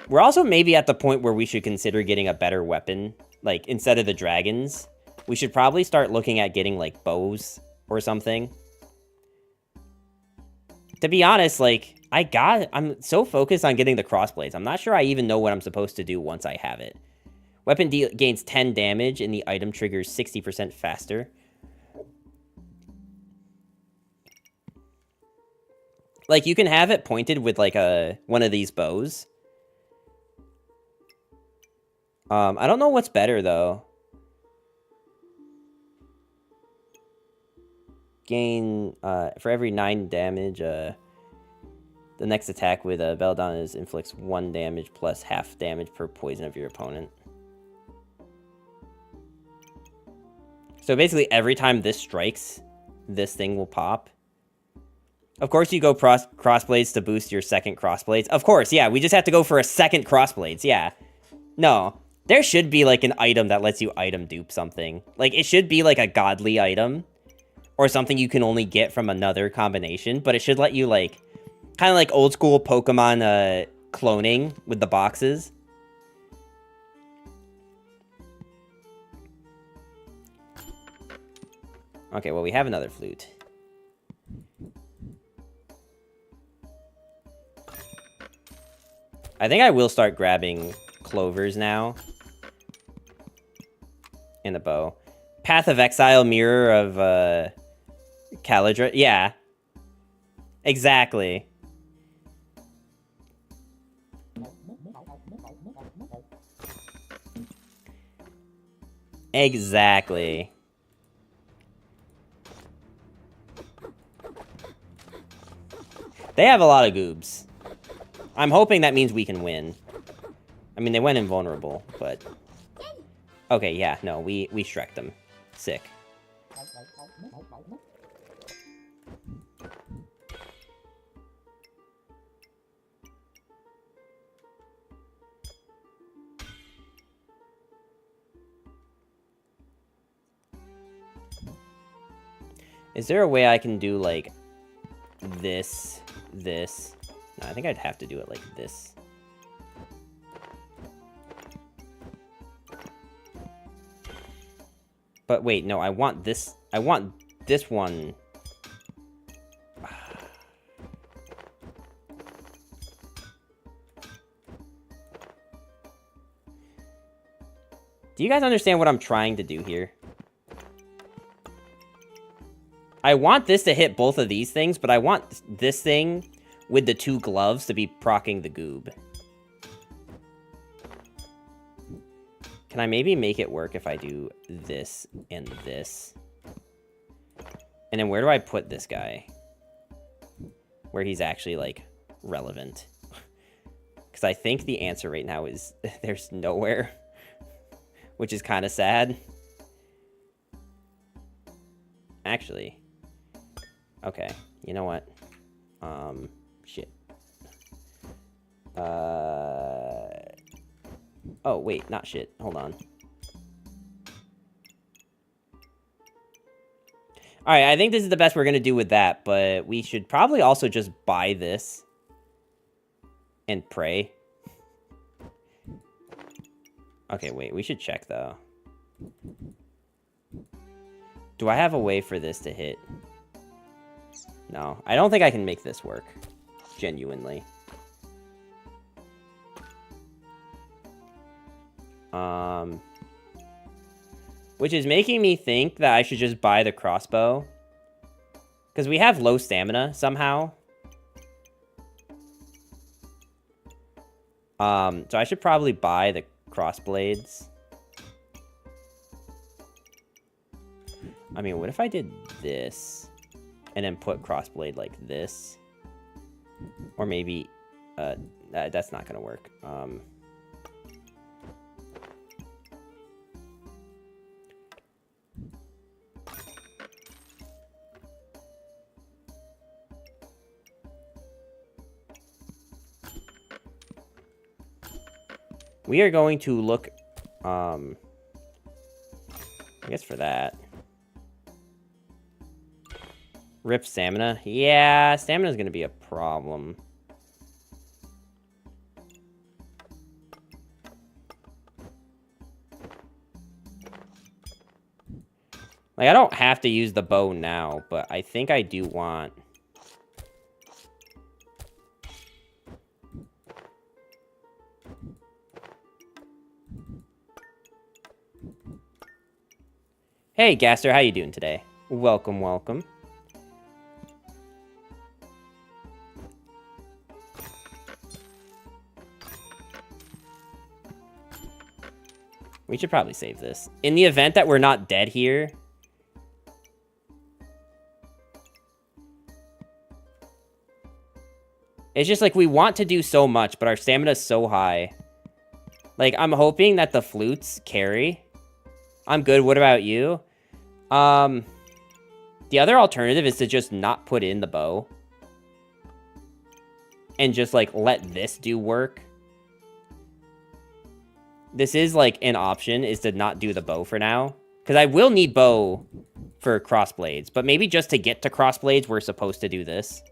We're also maybe at the point where we should consider getting a better weapon. Like, instead of the dragons, we should probably start looking at getting, like, bows or something. To be honest, like, I'm so focused on getting the crossblades. I'm not sure I even know what I'm supposed to do once I have it. Weapon gains 10 damage, and the item triggers 60% faster. Like, you can have it pointed with, like, one of these bows. I don't know what's better, though. Gain, for every 9 damage, the next attack with Belladonna inflicts 1 damage plus half damage per poison of your opponent. So basically, every time this strikes, this thing will pop. Of course, you go crossblades to boost your second crossblades. Of course, yeah, we just have to go for a second crossblades, yeah. No, there should be, like, an item that lets you item dupe something. Like, it should be, like, a godly item. Or something you can only get from another combination. But it should let you, like, kind of like old school Pokemon cloning with the boxes. Okay, well, we have another flute. I think I will start grabbing clovers now. And a bow. Path of Exile, Mirror of, Caladra. Yeah. Exactly. Exactly. They have a lot of goobs. I'm hoping that means we can win. I mean, they went invulnerable, but... Okay, yeah, no, we Shrek'd them. Sick. Is there a way I can do, like, this? No, I think I'd have to do it like this. But wait, no, I want this one. Do you guys understand what I'm trying to do here? I want this to hit both of these things, but I want this thing with the 2 gloves to be proccing the goob. Can I maybe make it work if I do this and this? And then where do I put this guy? Where he's actually, like, relevant. Because I think the answer right now is there's nowhere. Which is kind of sad. Actually. Okay, you know what? Shit. Oh, wait, not shit. Hold on. Alright, I think this is the best we're gonna do with that, but we should probably also just buy this. And pray. Okay, wait, we should check, though. Do I have a way for this to hit? No, I don't think I can make this work. Genuinely. Which is making me think that I should just buy the crossbow. Because we have low stamina, somehow. So I should probably buy the Crossblades. I mean, what if I did this and then put Crossblade like this? Or maybe, that's not gonna work. We are going to look, I guess for that. Rip stamina. Yeah, stamina is going to be a problem. Like, I don't have to use the bow now, but I think I do want... Hey, Gaster, how you doing today? Welcome, welcome. We should probably save this. In the event that we're not dead here... It's just like we want to do so much, but our stamina is so high. Like, I'm hoping that the flutes carry. I'm good. What about you? The other alternative is to just not put in the bow. And just, like, let this do work. This is, like, an option, is to not do the bow for now. Because I will need bow for Crossblades. But maybe just to get to Crossblades, we're supposed to do this.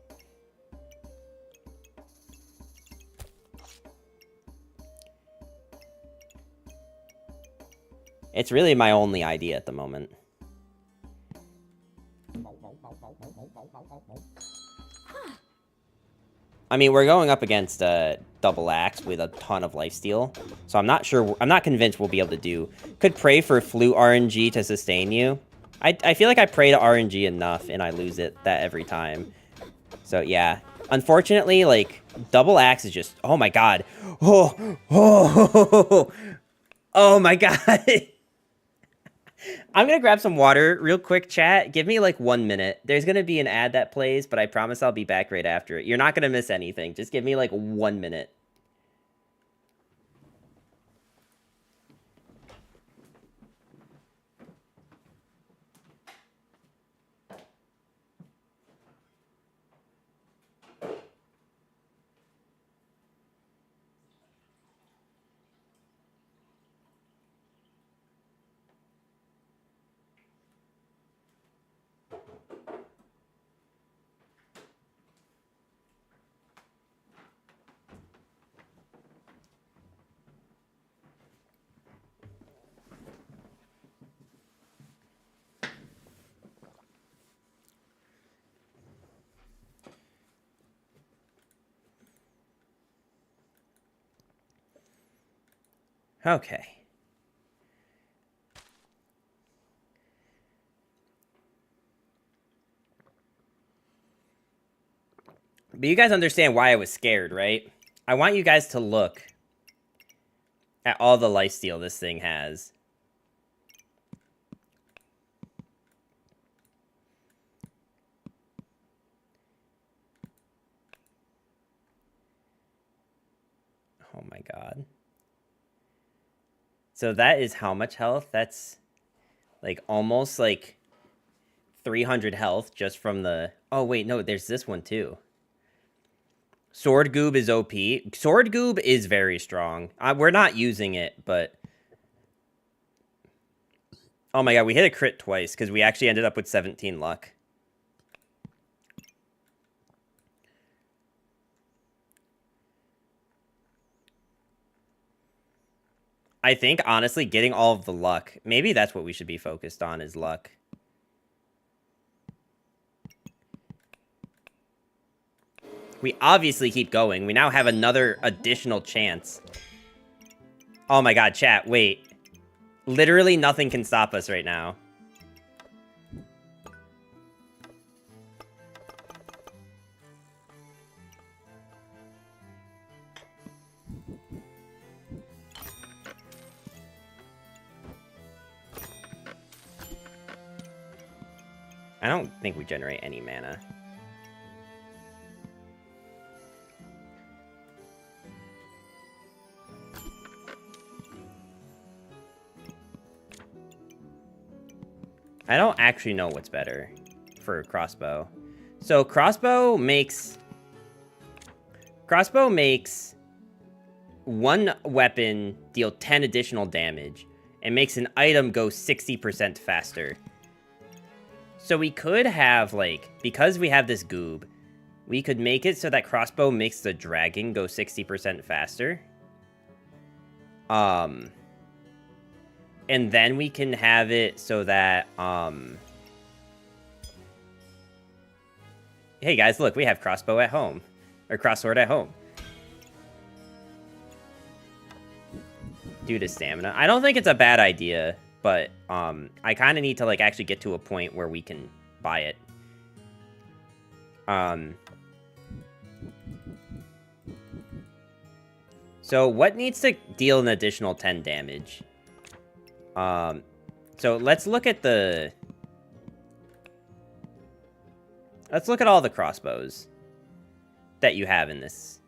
It's really my only idea at the moment. I mean, we're going up against double axe with a ton of lifesteal, so I'm not sure. I'm not convinced we'll be able to do. Could pray for flute RNG to sustain you. I feel like I pray to RNG enough and I lose it that every time. So yeah, unfortunately, like double axe is just. Oh my god. Oh my god. I'm gonna grab some water real quick, chat. Give me like 1 minute. There's gonna be an ad that plays, but I promise I'll be back right after it. You're not gonna miss anything. Just give me like 1 minute. Okay. But you guys understand why I was scared, right? I want you guys to look at all the lifesteal this thing has. Oh my god. So that is how much health? That's like almost like 300 health just from the... Oh wait, no, there's this one too. Sword Goob is OP. Sword Goob is very strong. We're not using it, but... Oh my god, we hit a crit twice because we actually ended up with 17 luck. I think, honestly, getting all of the luck. Maybe that's what we should be focused on, is luck. We obviously keep going. We now have another additional chance. Oh my god, chat, wait. Literally nothing can stop us right now. I don't think we generate any mana. I don't actually know what's better for crossbow. So crossbow makes one weapon deal 10 additional damage and makes an item go 60% faster. So we could have, like, because we have this goob, we could make it so that crossbow makes the dragon go 60% faster. And then we can have it so that, hey guys, look, we have crossbow at home. Or crossword at home. Due to stamina. I don't think it's a bad idea, but, I kind of need to, like, actually get to a point where we can buy it. So what needs to deal an additional 10 damage? So let's look at the... Let's look at all the crossbows that you have in this.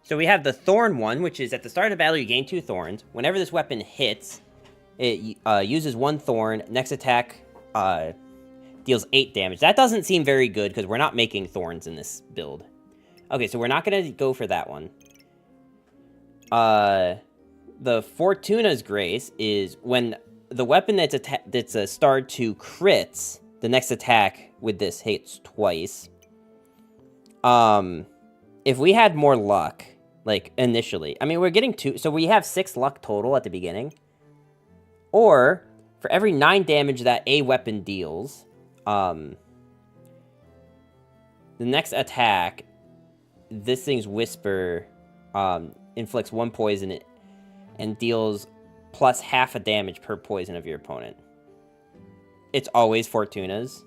So we have the Thorn one, which is at the start of the battle, you gain 2 thorns. Whenever this weapon hits, it uses 1 thorn. Next attack deals 8 damage. That doesn't seem very good because we're not making thorns in this build. Okay, so we're not going to go for that one. The Fortuna's Grace is when the weapon that's a star 2 crits, the next attack with this hits twice. If we had more luck, like, initially. I mean, we're getting 2, so we have 6 luck total at the beginning. Or, for every 9 damage that a weapon deals, the next attack, this thing's Whisper, inflicts 1 poison and deals plus half a damage per poison of your opponent. It's always Fortuna's.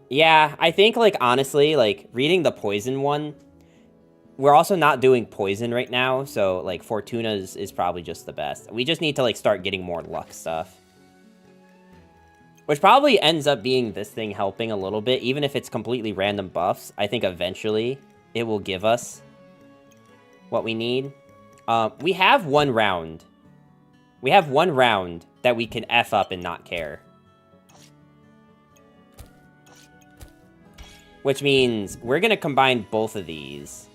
Yeah, I think, like, honestly, like, reading the poison one, We're also not doing poison right now, so, like, Fortuna is probably just the best. We just need to, like, start getting more luck stuff. Which probably ends up being this thing helping a little bit, even if it's completely random buffs. I think eventually it will give us what we need. We have one round. We have one round that we can F up and not care. Which means we're going to combine both of these.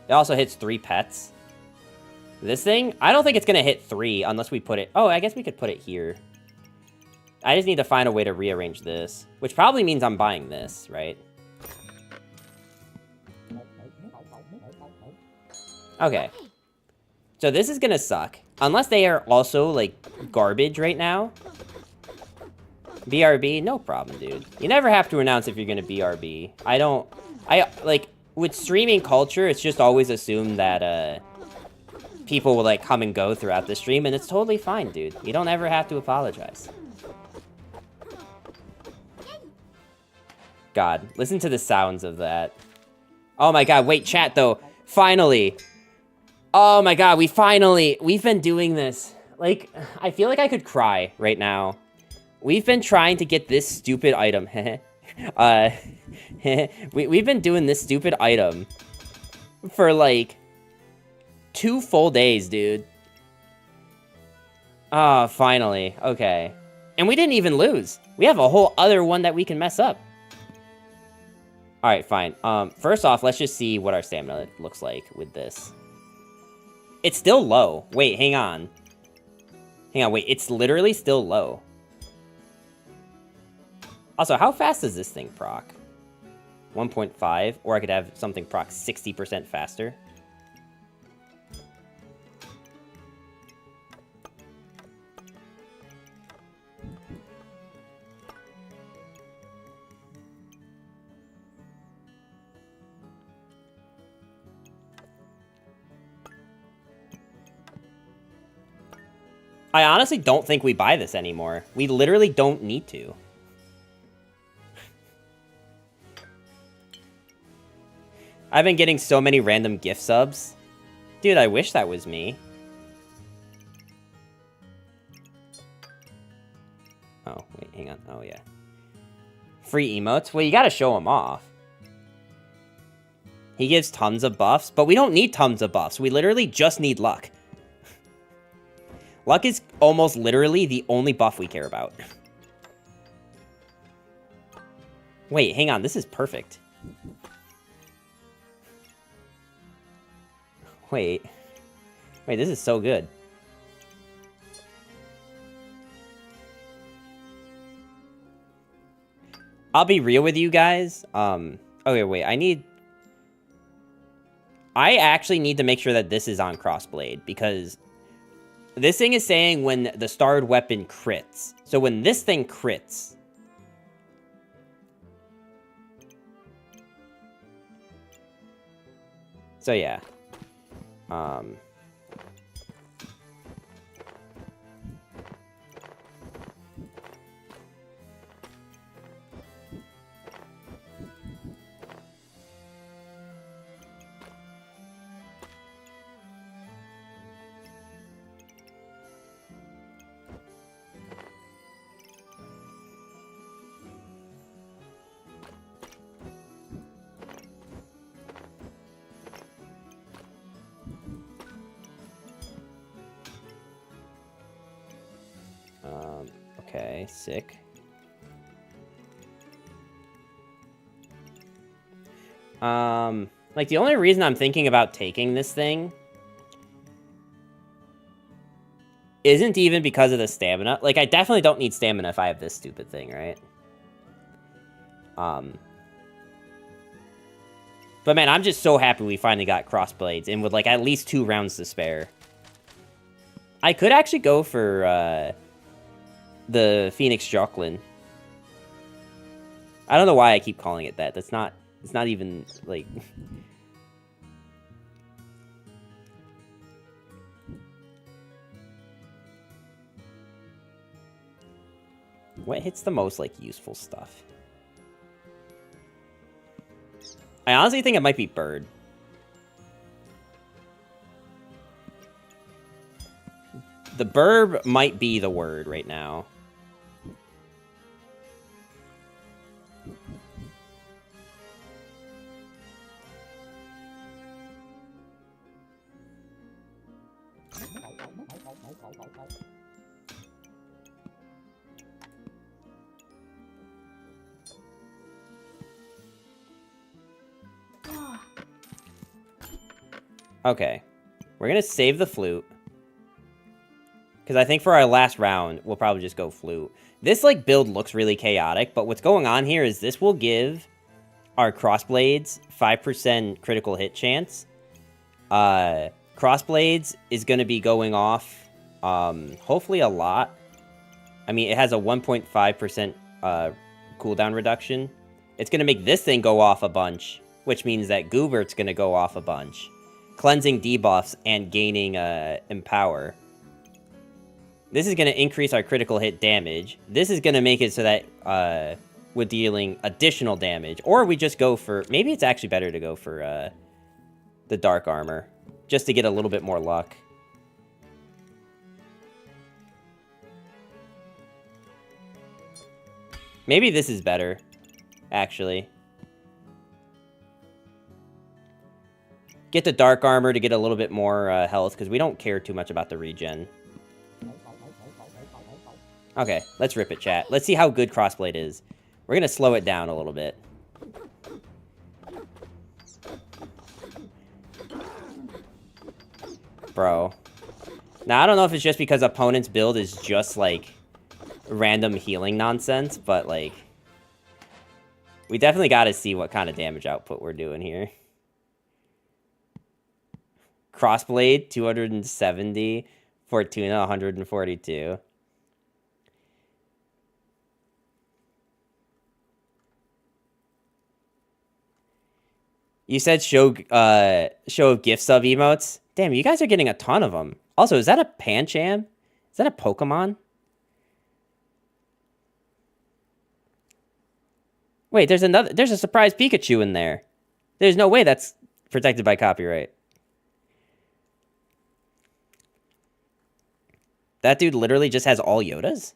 It also hits 3 pets. This thing, I don't think it's going to hit 3 unless we put it... Oh, I guess we could put it here. I just need to find a way to rearrange this, which probably means I'm buying this, right? Okay. So this is going to suck. Unless they are also, like, garbage right now. BRB, no problem, dude. You never have to announce if you're going to BRB. Like, with streaming culture, it's just always assumed that, people will, like, come and go throughout the stream, and it's totally fine, dude. You don't ever have to apologize. God, listen to the sounds of that. Oh my god, wait, chat, though. Finally. Oh my god, we've been doing this. Like, I feel like I could cry right now. We've been trying to get this stupid item. We've been doing this stupid item for, like, 2 full days, dude. Ah, finally. Okay. And we didn't even lose. We have a whole other one that we can mess up. Alright, fine. First off, let's just see what our stamina looks like with this. It's still low. Wait, hang on. Hang on, wait. It's literally still low. Also, how fast does this thing proc? 1.5? Or I could have something proc 60% faster. I honestly don't think we buy this anymore. We literally don't need to. I've been getting so many random gift subs. Dude, I wish that was me. Oh, wait, hang on. Oh, yeah. Free emotes? Well, you gotta show them off. He gives tons of buffs, but we don't need tons of buffs. We literally just need luck. Luck is almost literally the only buff we care about. Wait, hang on. This is perfect. Wait. Wait, this is so good. I'll be real with you guys. Okay, wait. I actually need to make sure that this is on Crossblade, because this thing is saying when the starred weapon crits. So when this thing crits... So yeah. Okay, sick. Like, the only reason I'm thinking about taking this thing isn't even because of the stamina. Like, I definitely don't need stamina if I have this stupid thing, right? But man, I'm just so happy we finally got Crossblades, and with, like, at least 2 rounds to spare. I could actually go for, the Phoenix Jocelyn. I don't know why I keep calling it that. It's not even, like... What hits the most, like, useful stuff? I honestly think it might be bird. The burb might be the word right now. Okay. We're going to save the flute. Because I think for our last round, we'll probably just go flute. This, like, build looks really chaotic, but what's going on here is this will give our Crossblades 5% critical hit chance. Crossblades is going to be going off, hopefully a lot. I mean, it has a 1.5% cooldown reduction. It's going to make this thing go off a bunch, which means that Goobert's going to go off a bunch. Cleansing debuffs and gaining Empower. This is going to increase our critical hit damage. This is going to make it so that we're dealing additional damage. Or we just go for... Maybe it's actually better to go for the Dark Armor. Just to get a little bit more luck. Maybe this is better, actually. Get the Dark Armor to get a little bit more health, because we don't care too much about the regen. Okay, let's rip it, chat. Let's see how good Crossblade is. We're going to slow it down a little bit. Bro. Now, I don't know if it's just because opponent's build is just, like, random healing nonsense, but, like, we definitely got to see what kind of damage output we're doing here. Crossblade, 270. Fortuna, 142. You said show gift sub emotes? Damn, you guys are getting a ton of them. Also, is that a Pancham? Is that a Pokemon? Wait, there's a surprise Pikachu in there. There's no way that's protected by copyright. That dude literally just has all Yodas?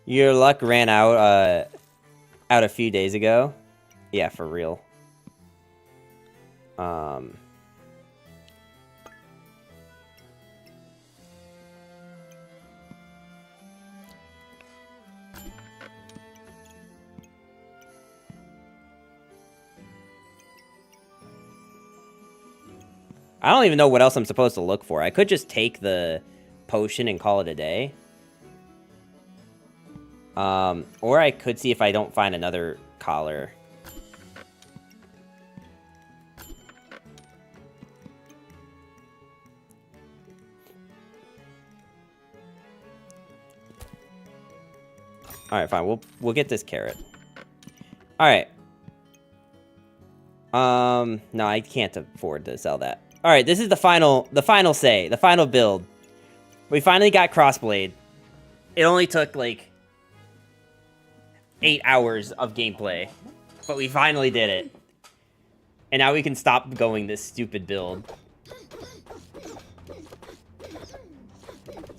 Your luck ran out a few days ago. Yeah, for real. I don't even know what else I'm supposed to look for. I could just take the potion and call it a day. Or I could see if I don't find another collar. Alright, fine. We'll get this carrot. Alright. No, I can't afford to sell that. Alright, this is the final build. We finally got Crossblade. It only took, like, 8 hours of gameplay. But we finally did it. And now we can stop going this stupid build.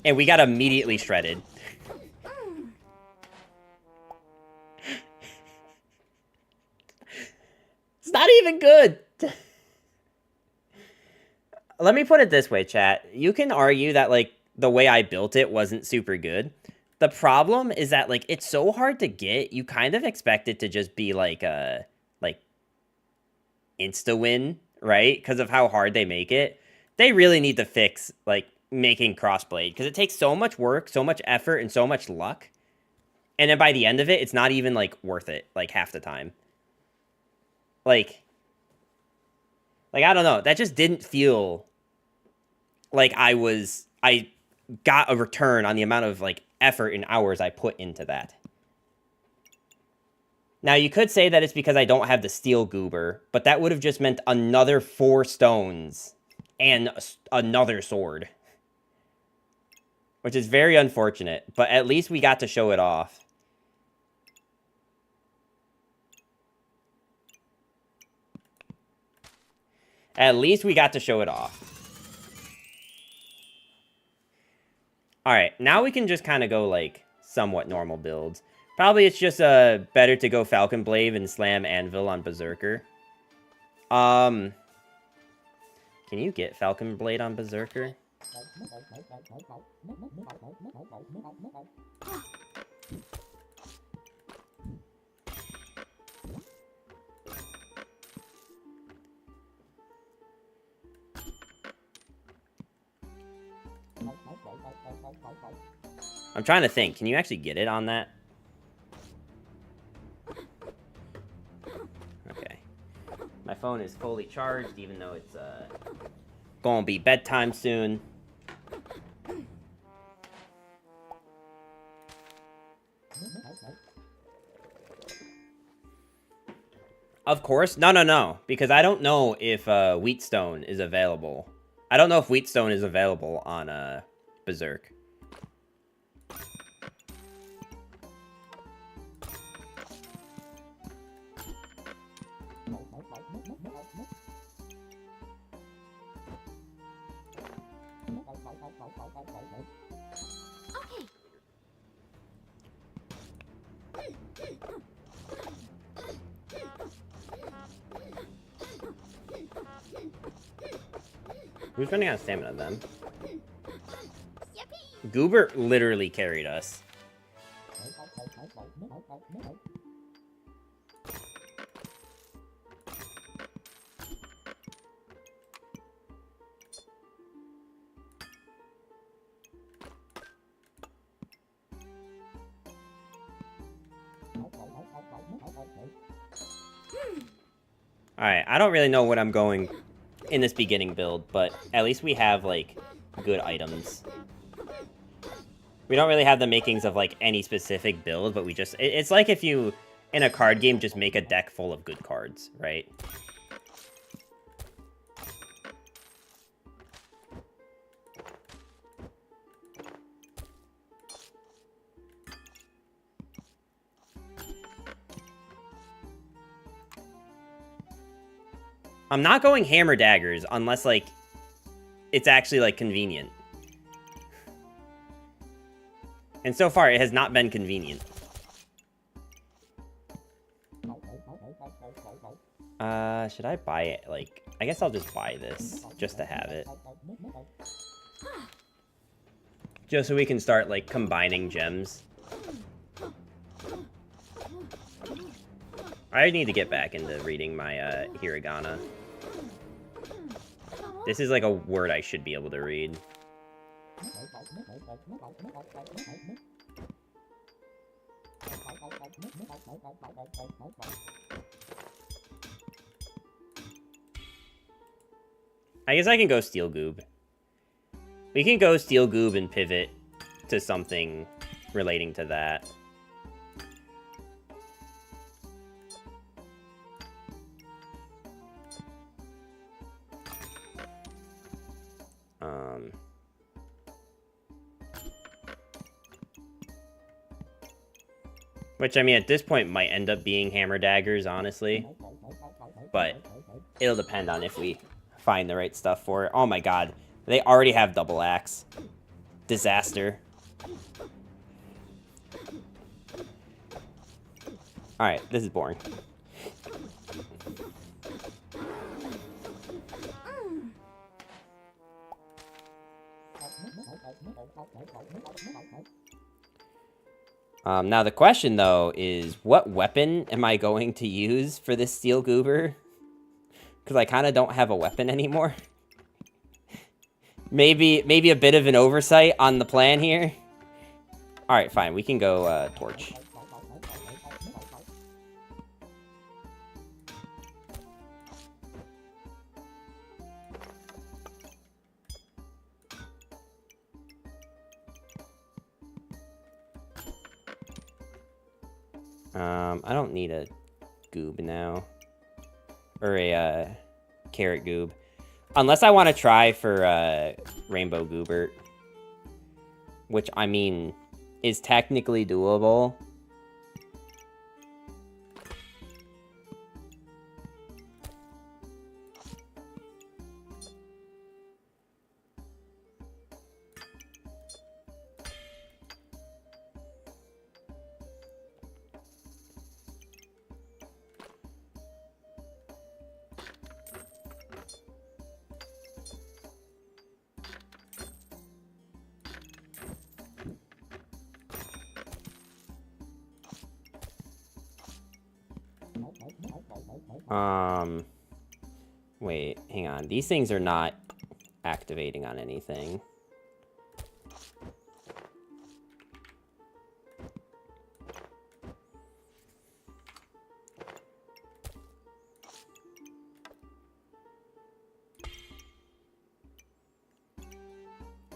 And we got immediately shredded. It's not even good. Let me put it this way, chat. You can argue that, like, the way I built it wasn't super good. The problem is that, like, it's so hard to get, you kind of expect it to just be, like, insta-win, right? Because of how hard they make it. They really need to fix, like, making Crossblade. Because it takes so much work, so much effort, and so much luck. And then by the end of it, it's not even, like, worth it, like, half the time. Like, I don't know. That just didn't feel like I got a return on the amount of, like, effort and hours I put into that. Now, you could say that it's because I don't have the steel goober, but that would have just meant another 4 stones and another sword. Which is very unfortunate, but at least we got to show it off. At least we got to show it off. Alright, now we can just kind of go, like, somewhat normal builds. Probably it's just better to go Falcon Blade and slam Anvil on Berserker. Can you get Falcon Blade on Berserker? I'm trying to think. Can you actually get it on that? Okay. My phone is fully charged, even though it's gonna be bedtime soon. Of course. No. Because I don't know if Wheatstone is available. I don't know if Wheatstone is available on Berserk. Who's running out of stamina then? Goober literally carried us. Alright, I don't really know what I'm going in this beginning build, but at least we have, like, good items. We don't really have the makings of, like, any specific build, but we just... It's like if you, in a card game, just make a deck full of good cards, right? I'm not going hammer daggers unless, like, it's actually, like, convenient. And so far, it has not been convenient. Should I buy it? Like, I guess I'll just buy this, just to have it. Just so we can start, like, combining gems. I need to get back into reading my, hiragana. This is, like, a word I should be able to read. I guess I can go Steel Goob. We can go Steel Goob and pivot to something relating to that. Which, I mean, at this point might end up being hammer daggers, honestly. But it'll depend on if we find the right stuff for it. Oh my god. They already have double axe. Disaster. Alright, this is boring. Now the question, though, is what weapon am I going to use for this Steel Goober? Because I kind of don't have a weapon anymore. Maybe a bit of an oversight on the plan here. Alright, fine. We can go Torch. I don't need a goob now. Or a carrot goob. Unless I want to try for Rainbow Goobert. Which, I mean, is technically doable. Wait, hang on. These things are not activating on anything.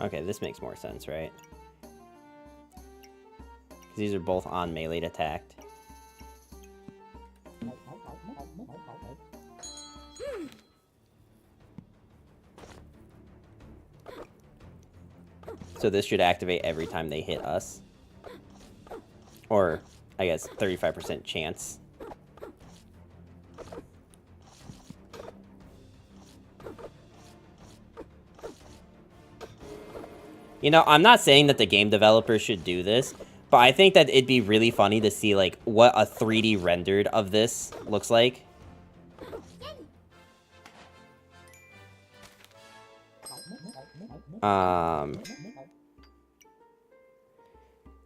Okay, this makes more sense, right? Because these are both on melee attacked. So this should activate every time they hit us. Or, I guess, 35% chance. You know, I'm not saying that the game developers should do this, but I think that it'd be really funny to see, like, what a 3D rendered of this looks like.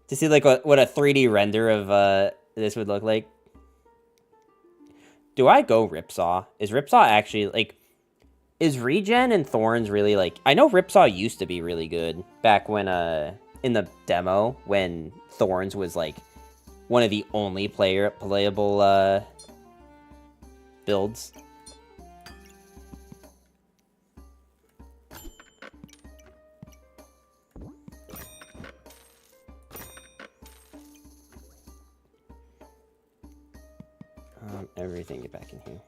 To see, like, what a 3D render of this would look like. Do I go Ripsaw? Is Ripsaw actually, like... Is Regen and Thorns really, like... I know Ripsaw used to be really good back when, in the demo, when Thorns was, like, one of the only playable, builds. Everything get back in here.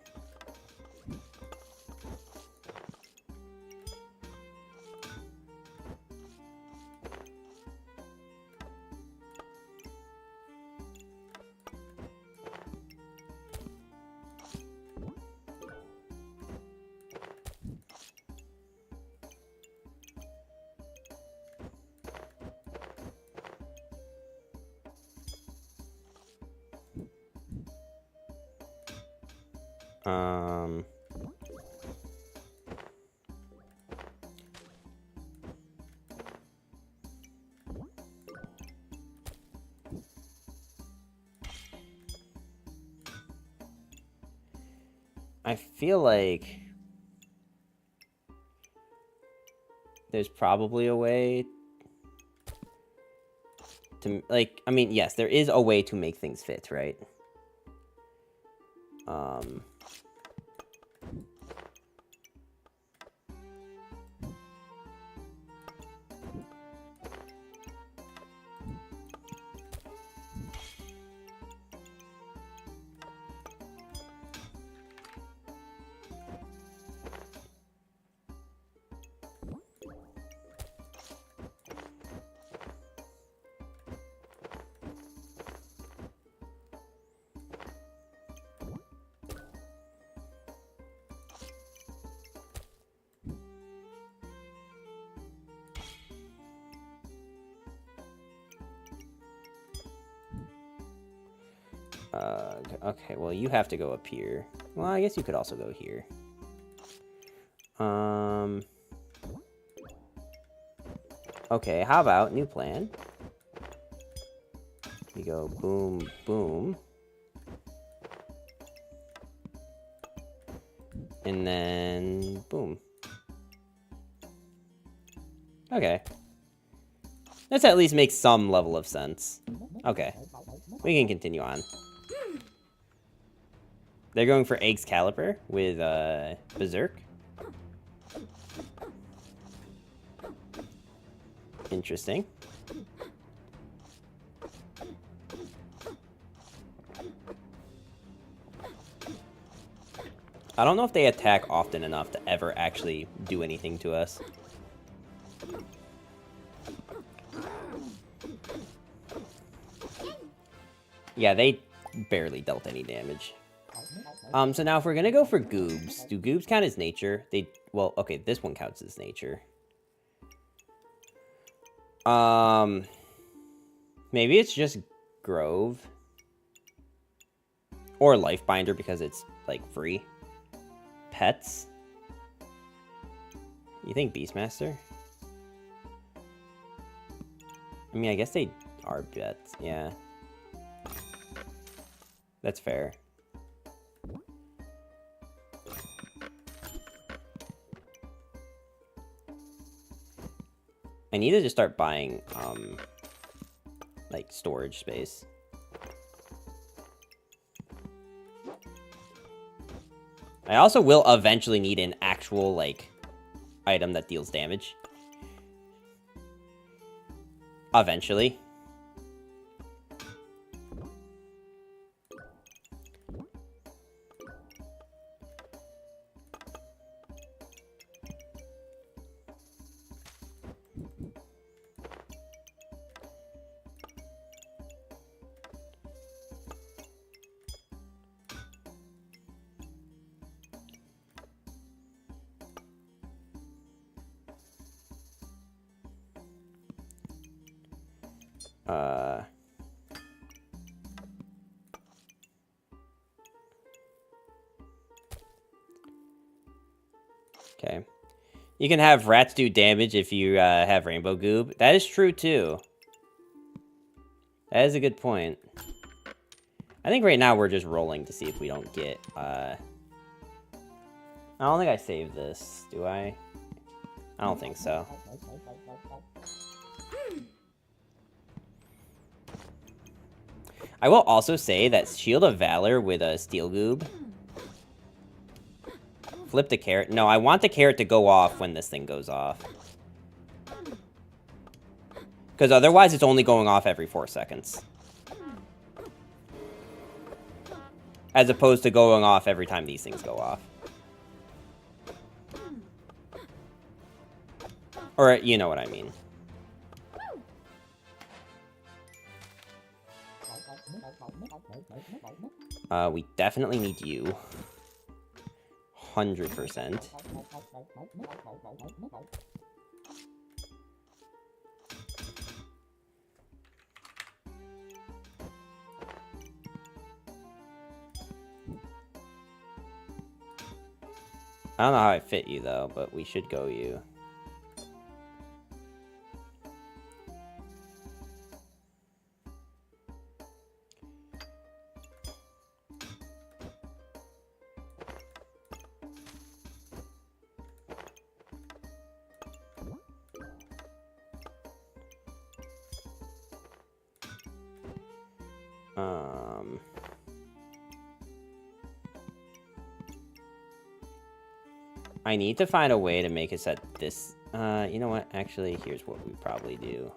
I feel like there's probably a way to, like, I mean, yes, there is a way to make things fit, right? Okay, well, you have to go up here. Well, I guess you could also go here. Okay, how about new plan? You go boom, boom. And then boom. Okay. This at least makes some level of sense. Okay. We can continue on. They're going for Excalibur with Berserk. Interesting. I don't know if they attack often enough to ever actually do anything to us. Yeah, they barely dealt any damage. So now if we're gonna go for goobs, do goobs count as nature? Well, okay, this one counts as nature. Maybe it's just Grove. Or Lifebinder because it's, like, free. Pets? You think Beastmaster? I mean, I guess they are pets, yeah. That's fair. I need to just start buying, like, storage space. I also will eventually need an actual, like, item that deals damage. Eventually. Okay. You can have rats do damage if you have rainbow goob. That is true, too. That is a good point. I think right now we're just rolling to see if we don't get, I don't think I saved this, do I? I don't think so. I will also say that Shield of Valor with a Steel Goob. Flip the carrot. No, I want the carrot to go off when this thing goes off. Because otherwise it's only going off every 4 seconds. As opposed to going off every time these things go off. Or, you know what I mean. We definitely need you. 100%. I don't know how I fit you, though, but we should go you. I need to find a way to make it set this. You know what? Actually, here's what we probably do.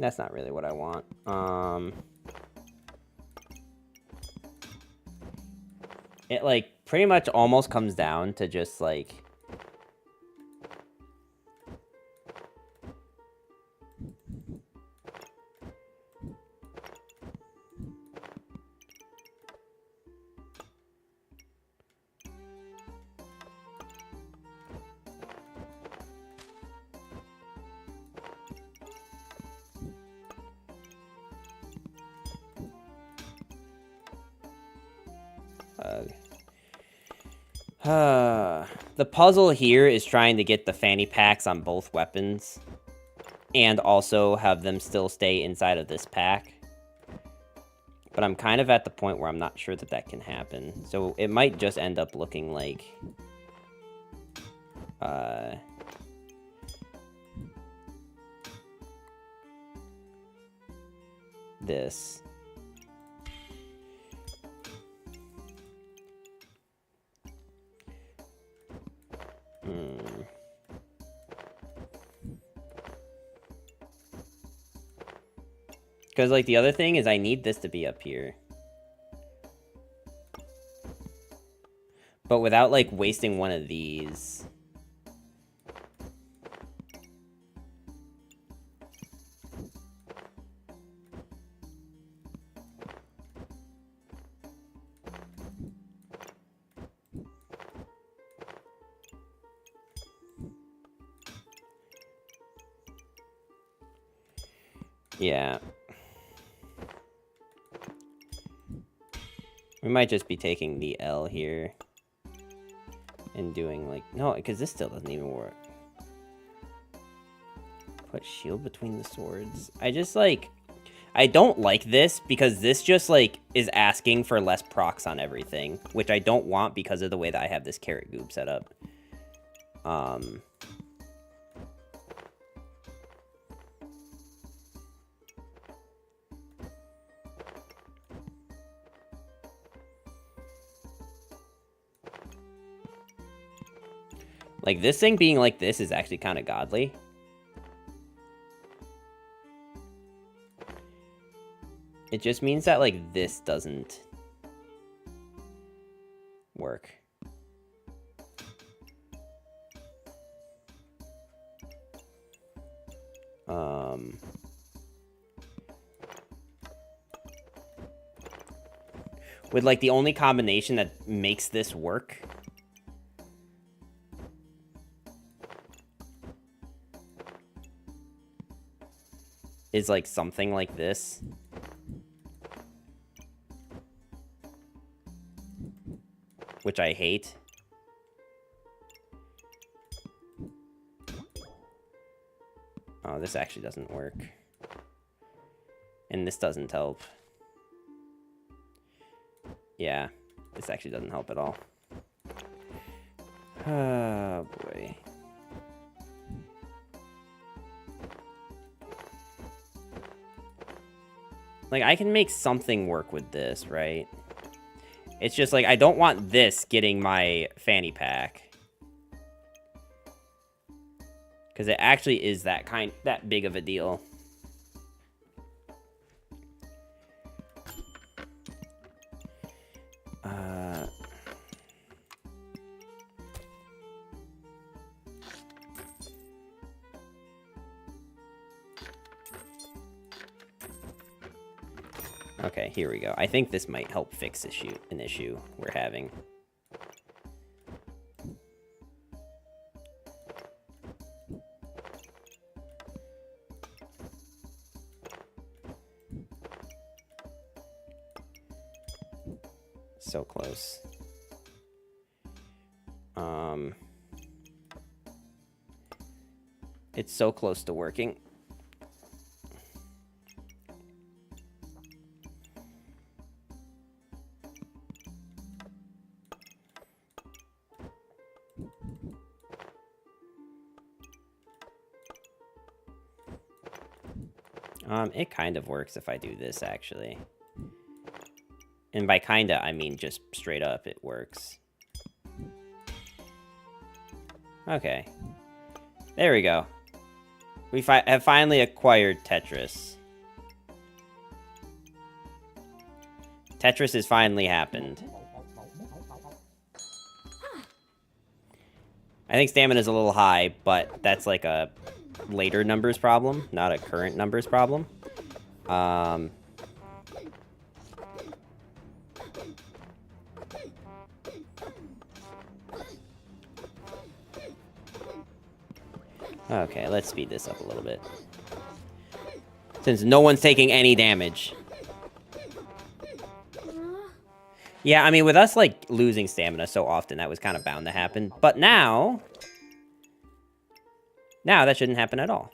That's not really what I want. It, like, pretty much almost comes down to just, like... The puzzle here is trying to get the fanny packs on both weapons and also have them still stay inside of this pack. But I'm kind of at the point where I'm not sure that that can happen. So it might just end up looking like... this. Because, like, the other thing is I need this to be up here. But without, like, wasting one of these. Yeah. We might just be taking the L here. And doing, like... No, because this still doesn't even work. Put shield between the swords. I just, like... I don't like this, because this just, like, is asking for less procs on everything. Which I don't want because of the way that I have this carrot goop set up. Like, this thing being like this is actually kind of godly. It just means that, like, this doesn't work. With, like, the only combination that makes this work is, like, something like this. Which I hate. Oh, this actually doesn't work. And this doesn't help. Yeah, this actually doesn't help at all. Oh, boy. Like, I can make something work with this, right? It's just, like, I don't want this getting my fanny pack. Because it actually is that big of a deal. Okay, here we go. I think this might help fix an issue we're having. So close. It's so close to working. It kind of works if I do this, actually. And by kinda, I mean just straight up, it works. Okay. There we go. We have finally acquired Tetris. Tetris has finally happened. I think stamina's a little high, but that's like a later numbers problem, not a current numbers problem. Okay, let's speed this up a little bit. Since no one's taking any damage. Yeah, I mean, with us, like, losing stamina so often, that was kind of bound to happen. But now... Now, that shouldn't happen at all.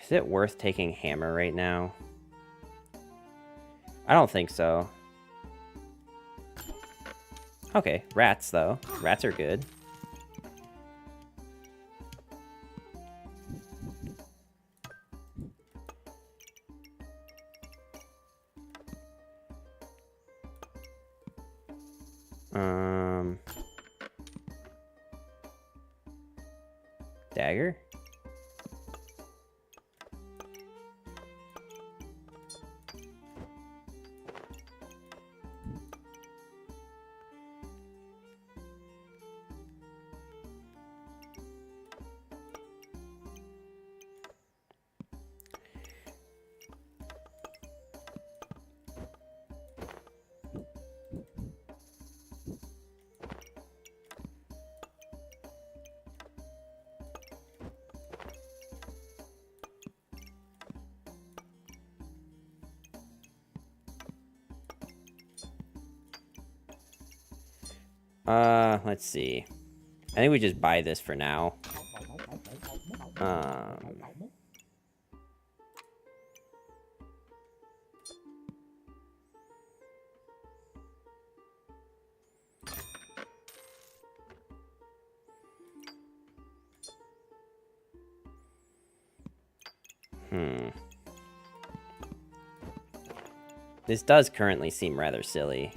Is it worth taking hammer right now? I don't think so. Okay, rats, though. Rats are good. Dagger? Let's see. I think we just buy this for now. This does currently seem rather silly.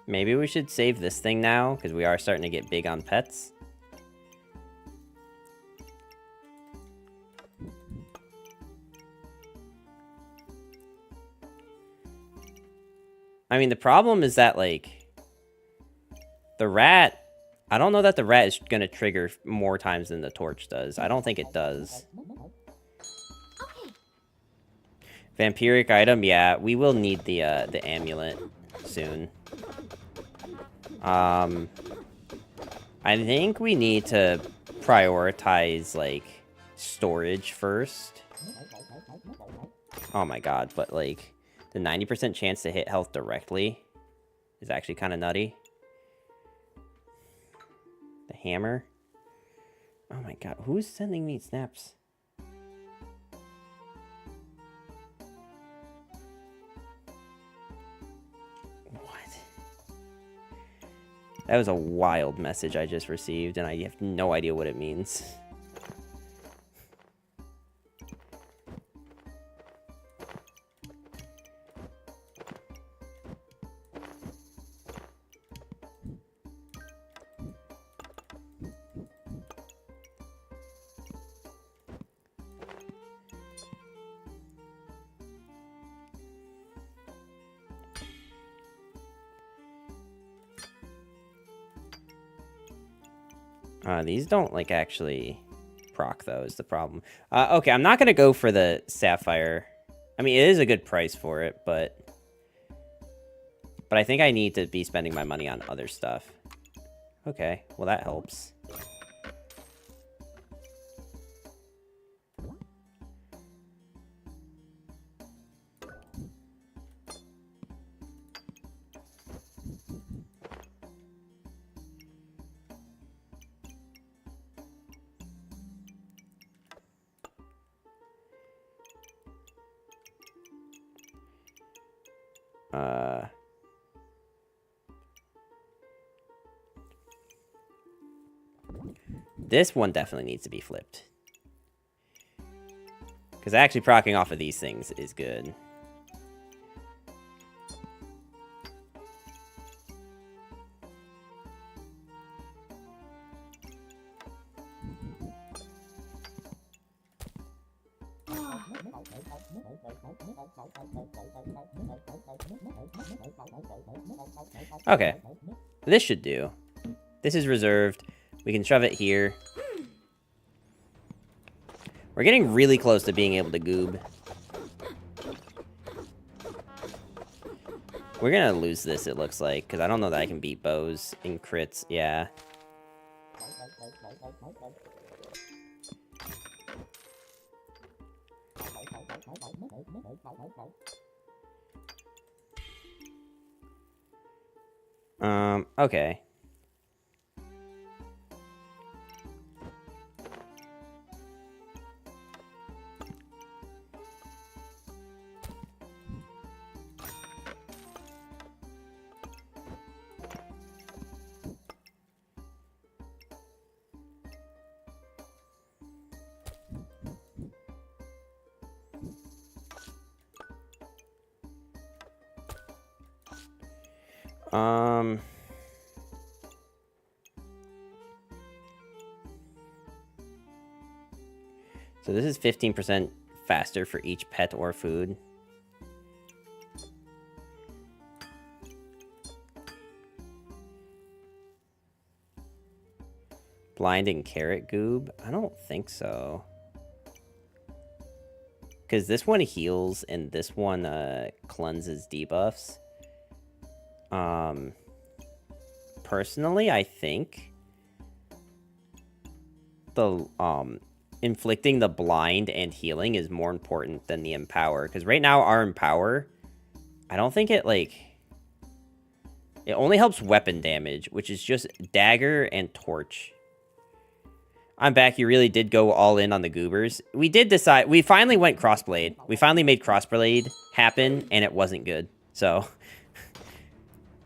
Maybe we should save this thing now, because we are starting to get big on pets. I mean, the problem is that, like, the rat... I don't know that the rat is going to trigger more times than the torch does. I don't think it does. Vampiric item, yeah, we will need the amulet soon. I think we need to prioritize, like, storage first. Oh my god, but, like, the 90% chance to hit health directly is actually kind of nutty. The hammer. Oh my god, who's sending me snaps? That was a wild message I just received, and I have no idea what it means. These don't, like, actually proc, though, is the problem. Okay, I'm not going to go for the sapphire. I mean, it is a good price for it, but I think I need to be spending my money on other stuff. Okay, well, that helps. This one definitely needs to be flipped. Because actually proccing off of these things is good. Okay. This should do. This is reserved. We can shove it here. We're getting really close to being able to goob. We're gonna lose this, it looks like, because I don't know that I can beat bows in crits. Yeah. Okay. So this is 15% faster for each pet or food. Blind and carrot goob? I don't think so. Because this one heals and this one cleanses debuffs. Personally, I think the inflicting the blind and healing is more important than the empower. Because right now our empower, I don't think it it only helps weapon damage, which is just dagger and torch. I'm back. You really did go all in on the goobers. We did decide. We finally went crossblade. We finally made crossblade happen, and it wasn't good. So,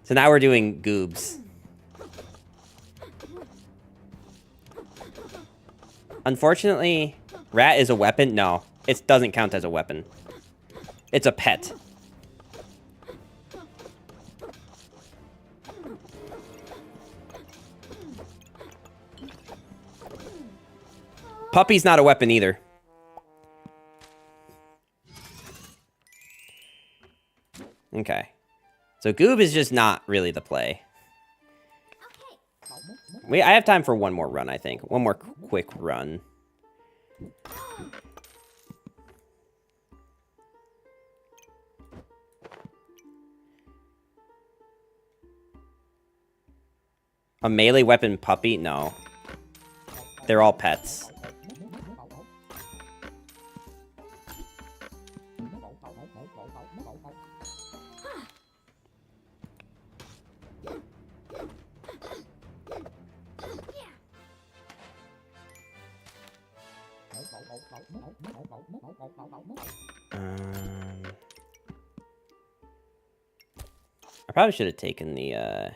so now we're doing goobs. Unfortunately, rat is a weapon. No, it doesn't count as a weapon. It's a pet. Puppy's not a weapon either. Okay. So goob is just not really the play. I have time for one more run, I think. One more quick run. A melee weapon puppy? No. They're all pets. I probably should have taken the,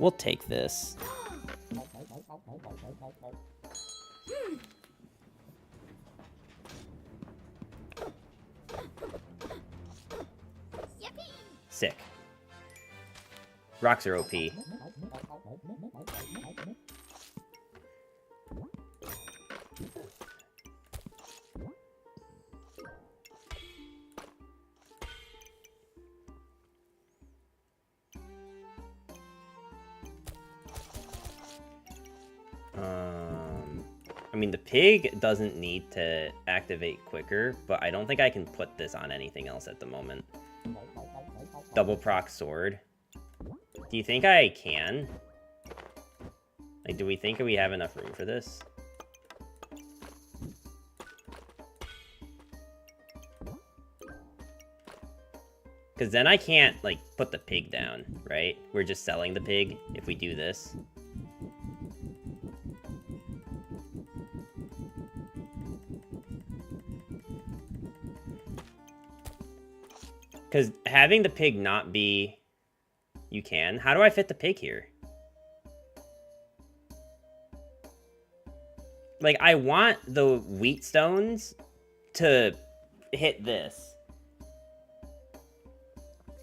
We'll take this. Sick. Rocks are OP. I mean, the pig doesn't need to activate quicker, but I don't think I can put this on anything else at the moment. Double proc sword. Do you think I can? Like, do we think we have enough room for this? Because then I can't, like, put the pig down, right? We're just selling the pig if we do this. Because having the pig not be... You can. How do I fit the pig here? Like, I want the wheat stones to hit this.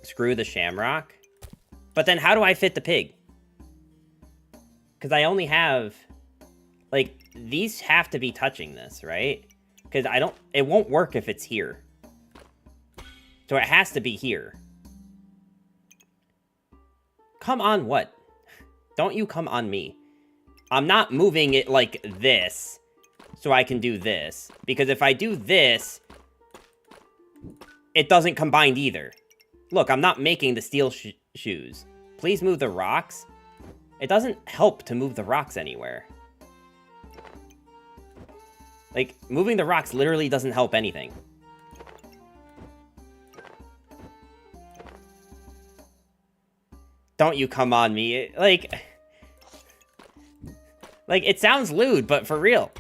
Screw the shamrock. But then how do I fit the pig? Because I only have... Like, these have to be touching this, right? Because I don't... It won't work if it's here. So it has to be here. Come on, what? Don't you come on me. I'm not moving it like this so I can do this. Because if I do this, it doesn't combine either. Look, I'm not making the steel shoes. Please move the rocks. It doesn't help to move the rocks anywhere. Like, moving the rocks literally doesn't help anything. Don't you come on me. Like, it sounds lewd, but for real.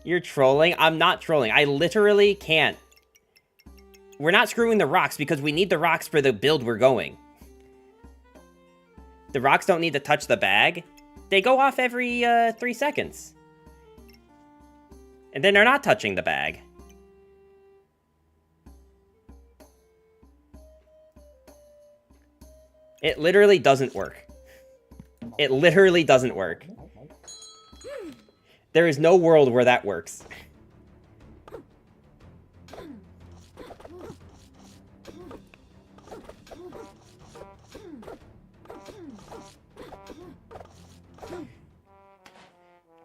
You're trolling? I'm not trolling. I literally can't. We're not screwing the rocks because we need the rocks for the build we're going. The rocks don't need to touch the bag. They go off every 3 seconds. And then they're not touching the bag. It literally doesn't work. It literally doesn't work. There is no world where that works.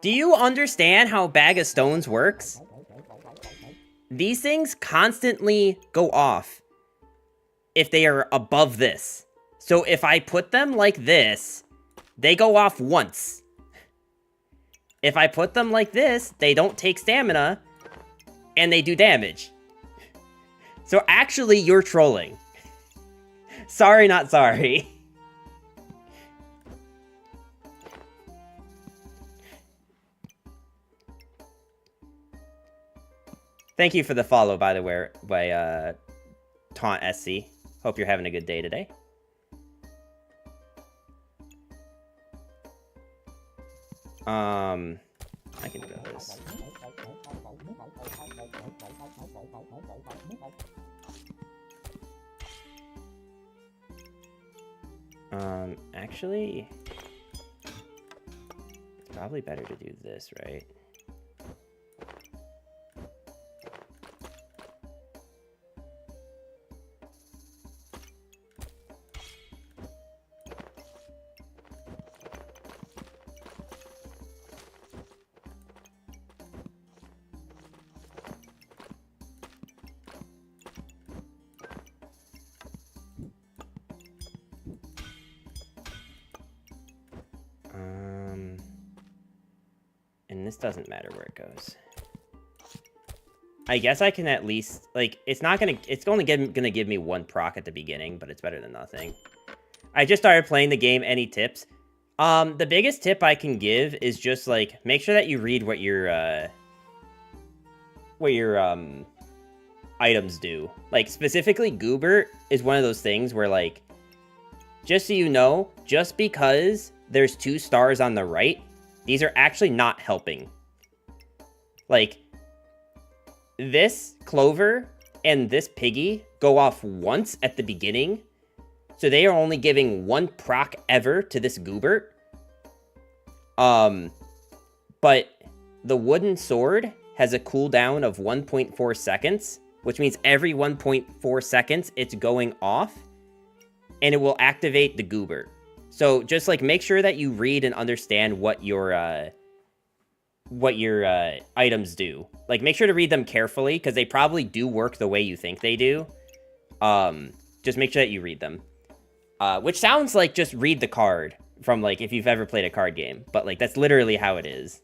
Do you understand how Bag of Stones works? These things constantly go off if they are above this. So if I put them like this, they go off once. If I put them like this, they don't take stamina, and they do damage. So actually, you're trolling. Sorry, not sorry. Thank you for the follow, by the way, by Taunt SC. Hope you're having a good day today. I can do this. Actually, it's probably better to do this, right? And this doesn't matter where it goes. I guess I can at least, like, it's only gonna give me 1 proc at the beginning, but it's better than nothing. I just started playing the game. Any tips? The biggest tip I can give is just, like, make sure that you read what your items do. Like, specifically, Goober is one of those things where, like, just so you know, just because there's 2 stars on the right, these are actually not helping. Like, this Clover and this Piggy go off once at the beginning, so they are only giving 1 proc ever to this Goobert. But the wooden sword has a cooldown of 1.4 seconds, which means every 1.4 seconds it's going off, and it will activate the Goobert. So just, like, make sure that you read and understand what your items do. Like, make sure to read them carefully, because they probably do work the way you think they do. Just make sure that you read them. Which sounds like just read the card from, like, if you've ever played a card game. But, like, that's literally how it is.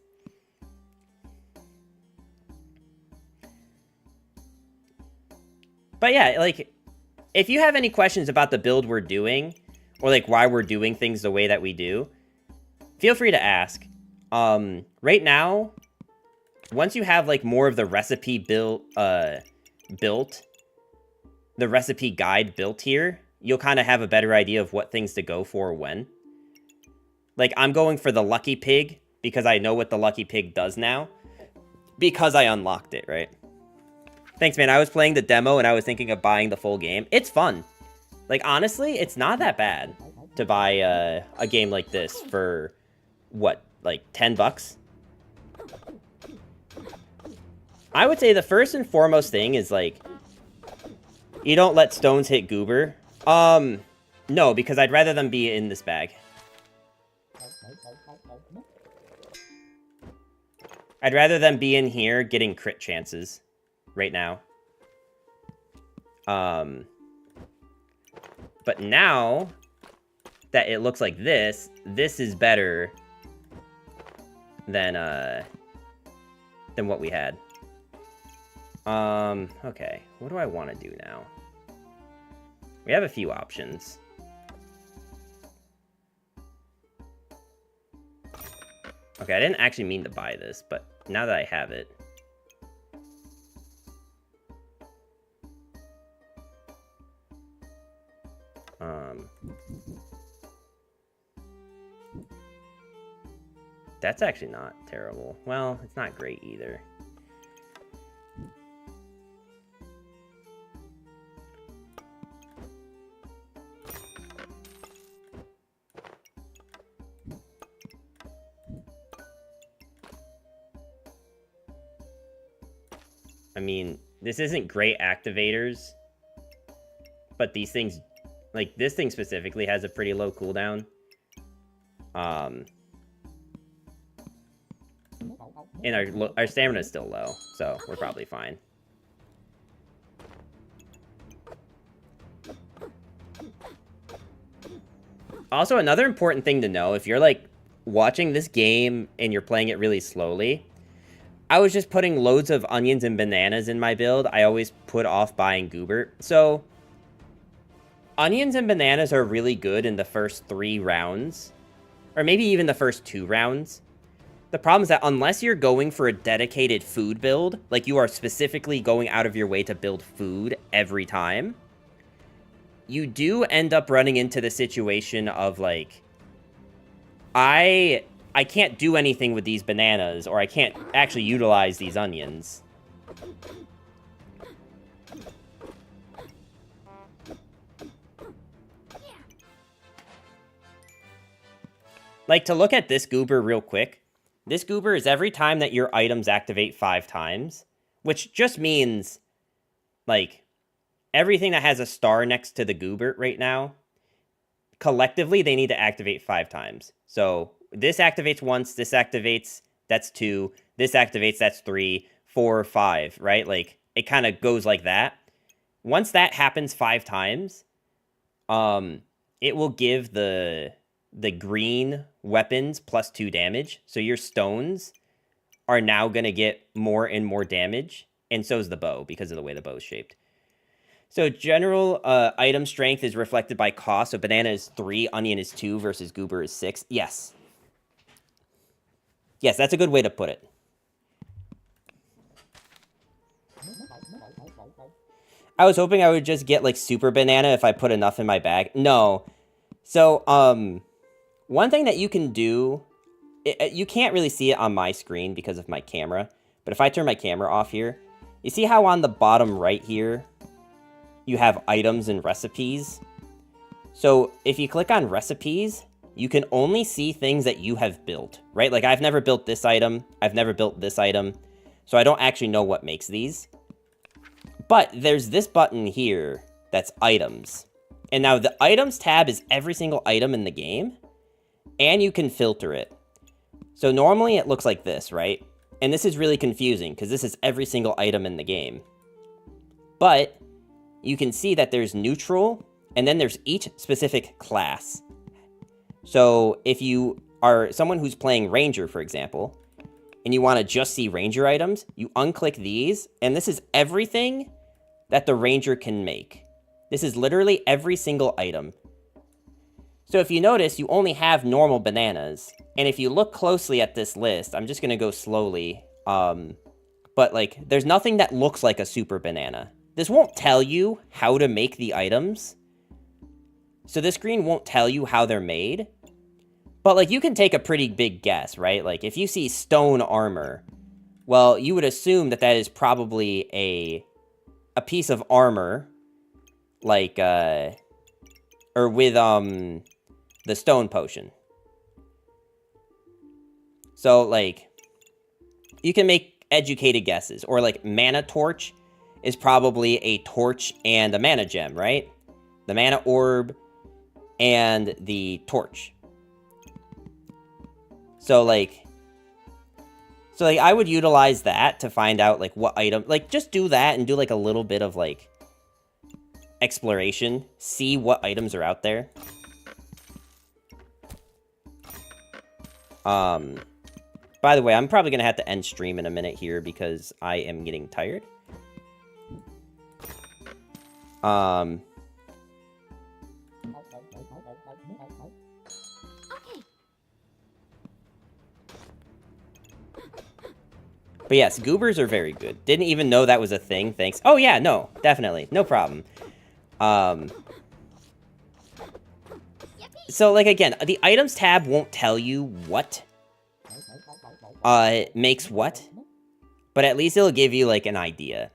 But yeah, like, if you have any questions about the build we're doing, or, like, why we're doing things the way that we do, feel free to ask. Right now, once you have, like, more of the recipe built, the recipe guide built here, you'll kind of have a better idea of what things to go for when. Like, I'm going for the Lucky Pig, because I know what the Lucky Pig does now, because I unlocked it, right? Thanks, man. I was playing the demo, and I was thinking of buying the full game. It's fun. Like, honestly, it's not that bad to buy a game like this for, what, like, 10 bucks? I would say the first and foremost thing is, like, you don't let stones hit Goober. No, because I'd rather them be in this bag. I'd rather them be in here getting crit chances right now. But now that it looks like this is better than what we had. Okay. What do I want to do now? We have a few options. Okay, I didn't actually mean to buy this, but now that I have it, That's actually not terrible. Well, it's not great either. I mean, this isn't great activators, but these things, like this thing specifically, has a pretty low cooldown. And our stamina is still low, so we're probably fine. Also, another important thing to know, if you're like watching this game and you're playing it really slowly, I was just putting loads of onions and bananas in my build. I always put off buying Goober. So, onions and bananas are really good in the first 3 rounds. Or maybe even the first 2 rounds. The problem is that unless you're going for a dedicated food build, like you are specifically going out of your way to build food every time, you do end up running into the situation of like, I can't do anything with these bananas, or I can't actually utilize these onions. Like, to look at this goober real quick, this goober is every time that your items activate 5 times, which just means, like, everything that has a star next to the goober right now, collectively, they need to activate 5 times. So, this activates once, this activates, that's 2, this activates, that's 3, 4, 5, right? Like, it kind of goes like that. Once that happens 5 times, it will give the green weapons plus 2 damage. So your stones are now going to get more and more damage, and so is the bow, because of the way the bow is shaped. So general item strength is reflected by cost. So banana is 3, onion is 2, versus goober is 6. Yes. Yes, that's a good way to put it. I was hoping I would just get, like, super banana if I put enough in my bag. No. So, one thing that you can do, you can't really see it on my screen because of my camera, but if I turn my camera off here, you see how on the bottom right here, you have items and recipes? So, if you click on recipes, you can only see things that you have built, right? Like, I've never built this item, I've never built this item, so I don't actually know what makes these. But there's this button here that's items. And now the items tab is every single item in the game, and you can filter it. So normally it looks like this, right? And this is really confusing because this is every single item in the game. But you can see that there's neutral, and then there's each specific class. So if you are someone who's playing Ranger, for example, and you want to just see Ranger items, you unclick these, and this is everything that the Ranger can make. This is literally every single item. So if you notice, you only have normal bananas, and if you look closely at this list, I'm just going to go slowly, but like, there's nothing that looks like a super banana. This won't tell you how to make the items, so this screen won't tell you how they're made, but like, you can take a pretty big guess, right? Like, if you see stone armor, well, you would assume that that is probably a piece of armor, like, or with, the stone potion. So, like, you can make educated guesses, or like, mana torch is probably a torch and a mana gem, right? The mana orb and the torch. So like, I would utilize that to find out, like, what item, like, just do that and do, like, a little bit of, like, exploration. See what items are out there. By the way, I'm probably gonna have to end stream in a minute here because I am getting tired. But yes, goobers are very good. Didn't even know that was a thing, thanks. Oh yeah, no, definitely. No problem. So, like, again, the items tab won't tell you what makes what, but at least it'll give you, like, an idea.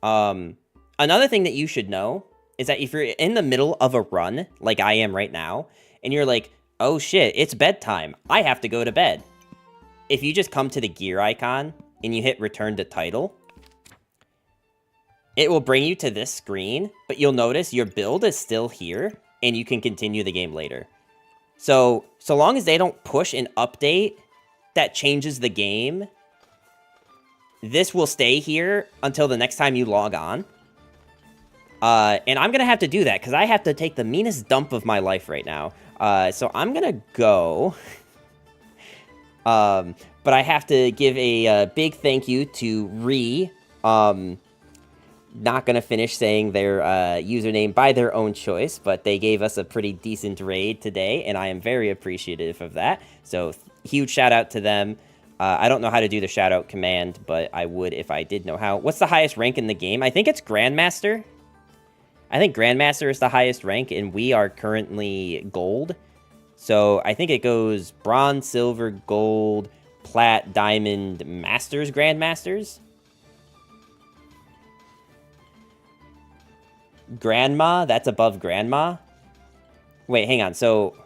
Another thing that you should know is that if you're in the middle of a run, like I am right now, and you're like, oh shit, it's bedtime, I have to go to bed. If you just come to the gear icon and you hit return to title, it will bring you to this screen, but you'll notice your build is still here, and you can continue the game later. So long as they don't push an update that changes the game, this will stay here until the next time you log on. And I'm going to have to do that, because I have to take the meanest dump of my life right now. So I'm going to go. But I have to give a big thank you to not going to finish saying their username by their own choice, but they gave us a pretty decent raid today, and I am very appreciative of that. So huge shout out to them. I don't know how to do the shout out command, but I would if I did know how. What's the highest rank in the game? I think it's Grandmaster. I think Grandmaster is the highest rank, and we are currently Gold. So I think it goes Bronze, Silver, Gold, Plat, Diamond, Masters, Grandmasters. Grandma, that's above Grandma. Wait, hang on. So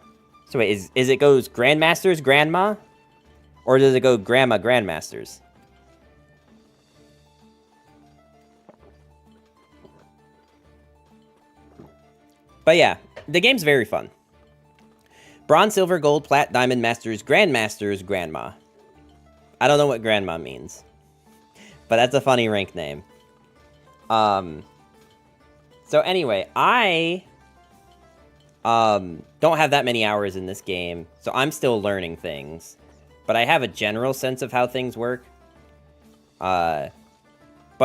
wait, is it goes Grandmasters, Grandma? Or does it go Grandma, Grandmasters? But yeah, the game's very fun. Bronze, Silver, Gold, Plat, Diamond, Masters, Grandmasters, Grandma. I don't know what Grandma means, but that's a funny rank name. So anyway, I don't have that many hours in this game, so I'm still learning things. But I have a general sense of how things work. But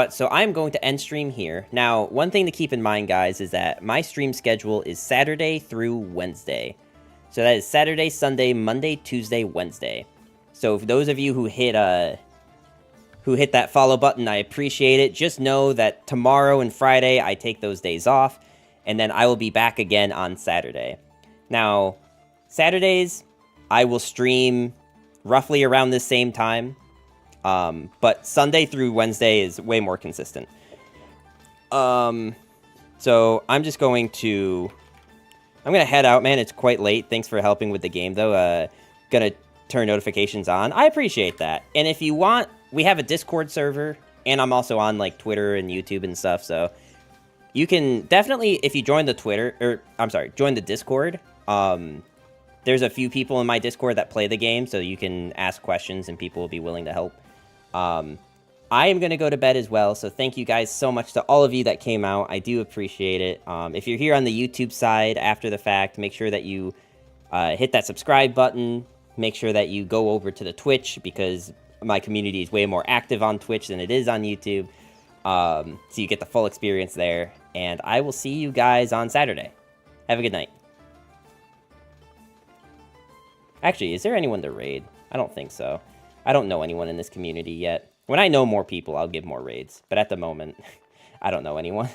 so I'm going to end stream here. Now, one thing to keep in mind, guys, is that my stream schedule is Saturday through Wednesday. So that is Saturday, Sunday, Monday, Tuesday, Wednesday. So for those of you who hit that follow button, I appreciate it. Just know that tomorrow and Friday, I take those days off, and then I will be back again on Saturday. Now, Saturdays, I will stream roughly around the same time, but Sunday through Wednesday is way more consistent. So I'm just going to... I'm going to head out, man. It's quite late. Thanks for helping with the game, though. Gonna turn notifications on. I appreciate that. And if you want, we have a Discord server, and I'm also on, like, Twitter and YouTube and stuff, so you can definitely, if you join the join the Discord, there's a few people in my Discord that play the game, so you can ask questions, and people will be willing to help. I am going to go to bed as well, so thank you guys so much to all of you that came out. I do appreciate it. If you're here on the YouTube side after the fact, make sure that you hit that subscribe button. Make sure that you go over to the Twitch, because my community is way more active on Twitch than it is on YouTube. So you get the full experience there. And I will see you guys on Saturday. Have a good night. Actually, is there anyone to raid? I don't think so. I don't know anyone in this community yet. When I know more people, I'll give more raids. But at the moment, I don't know anyone.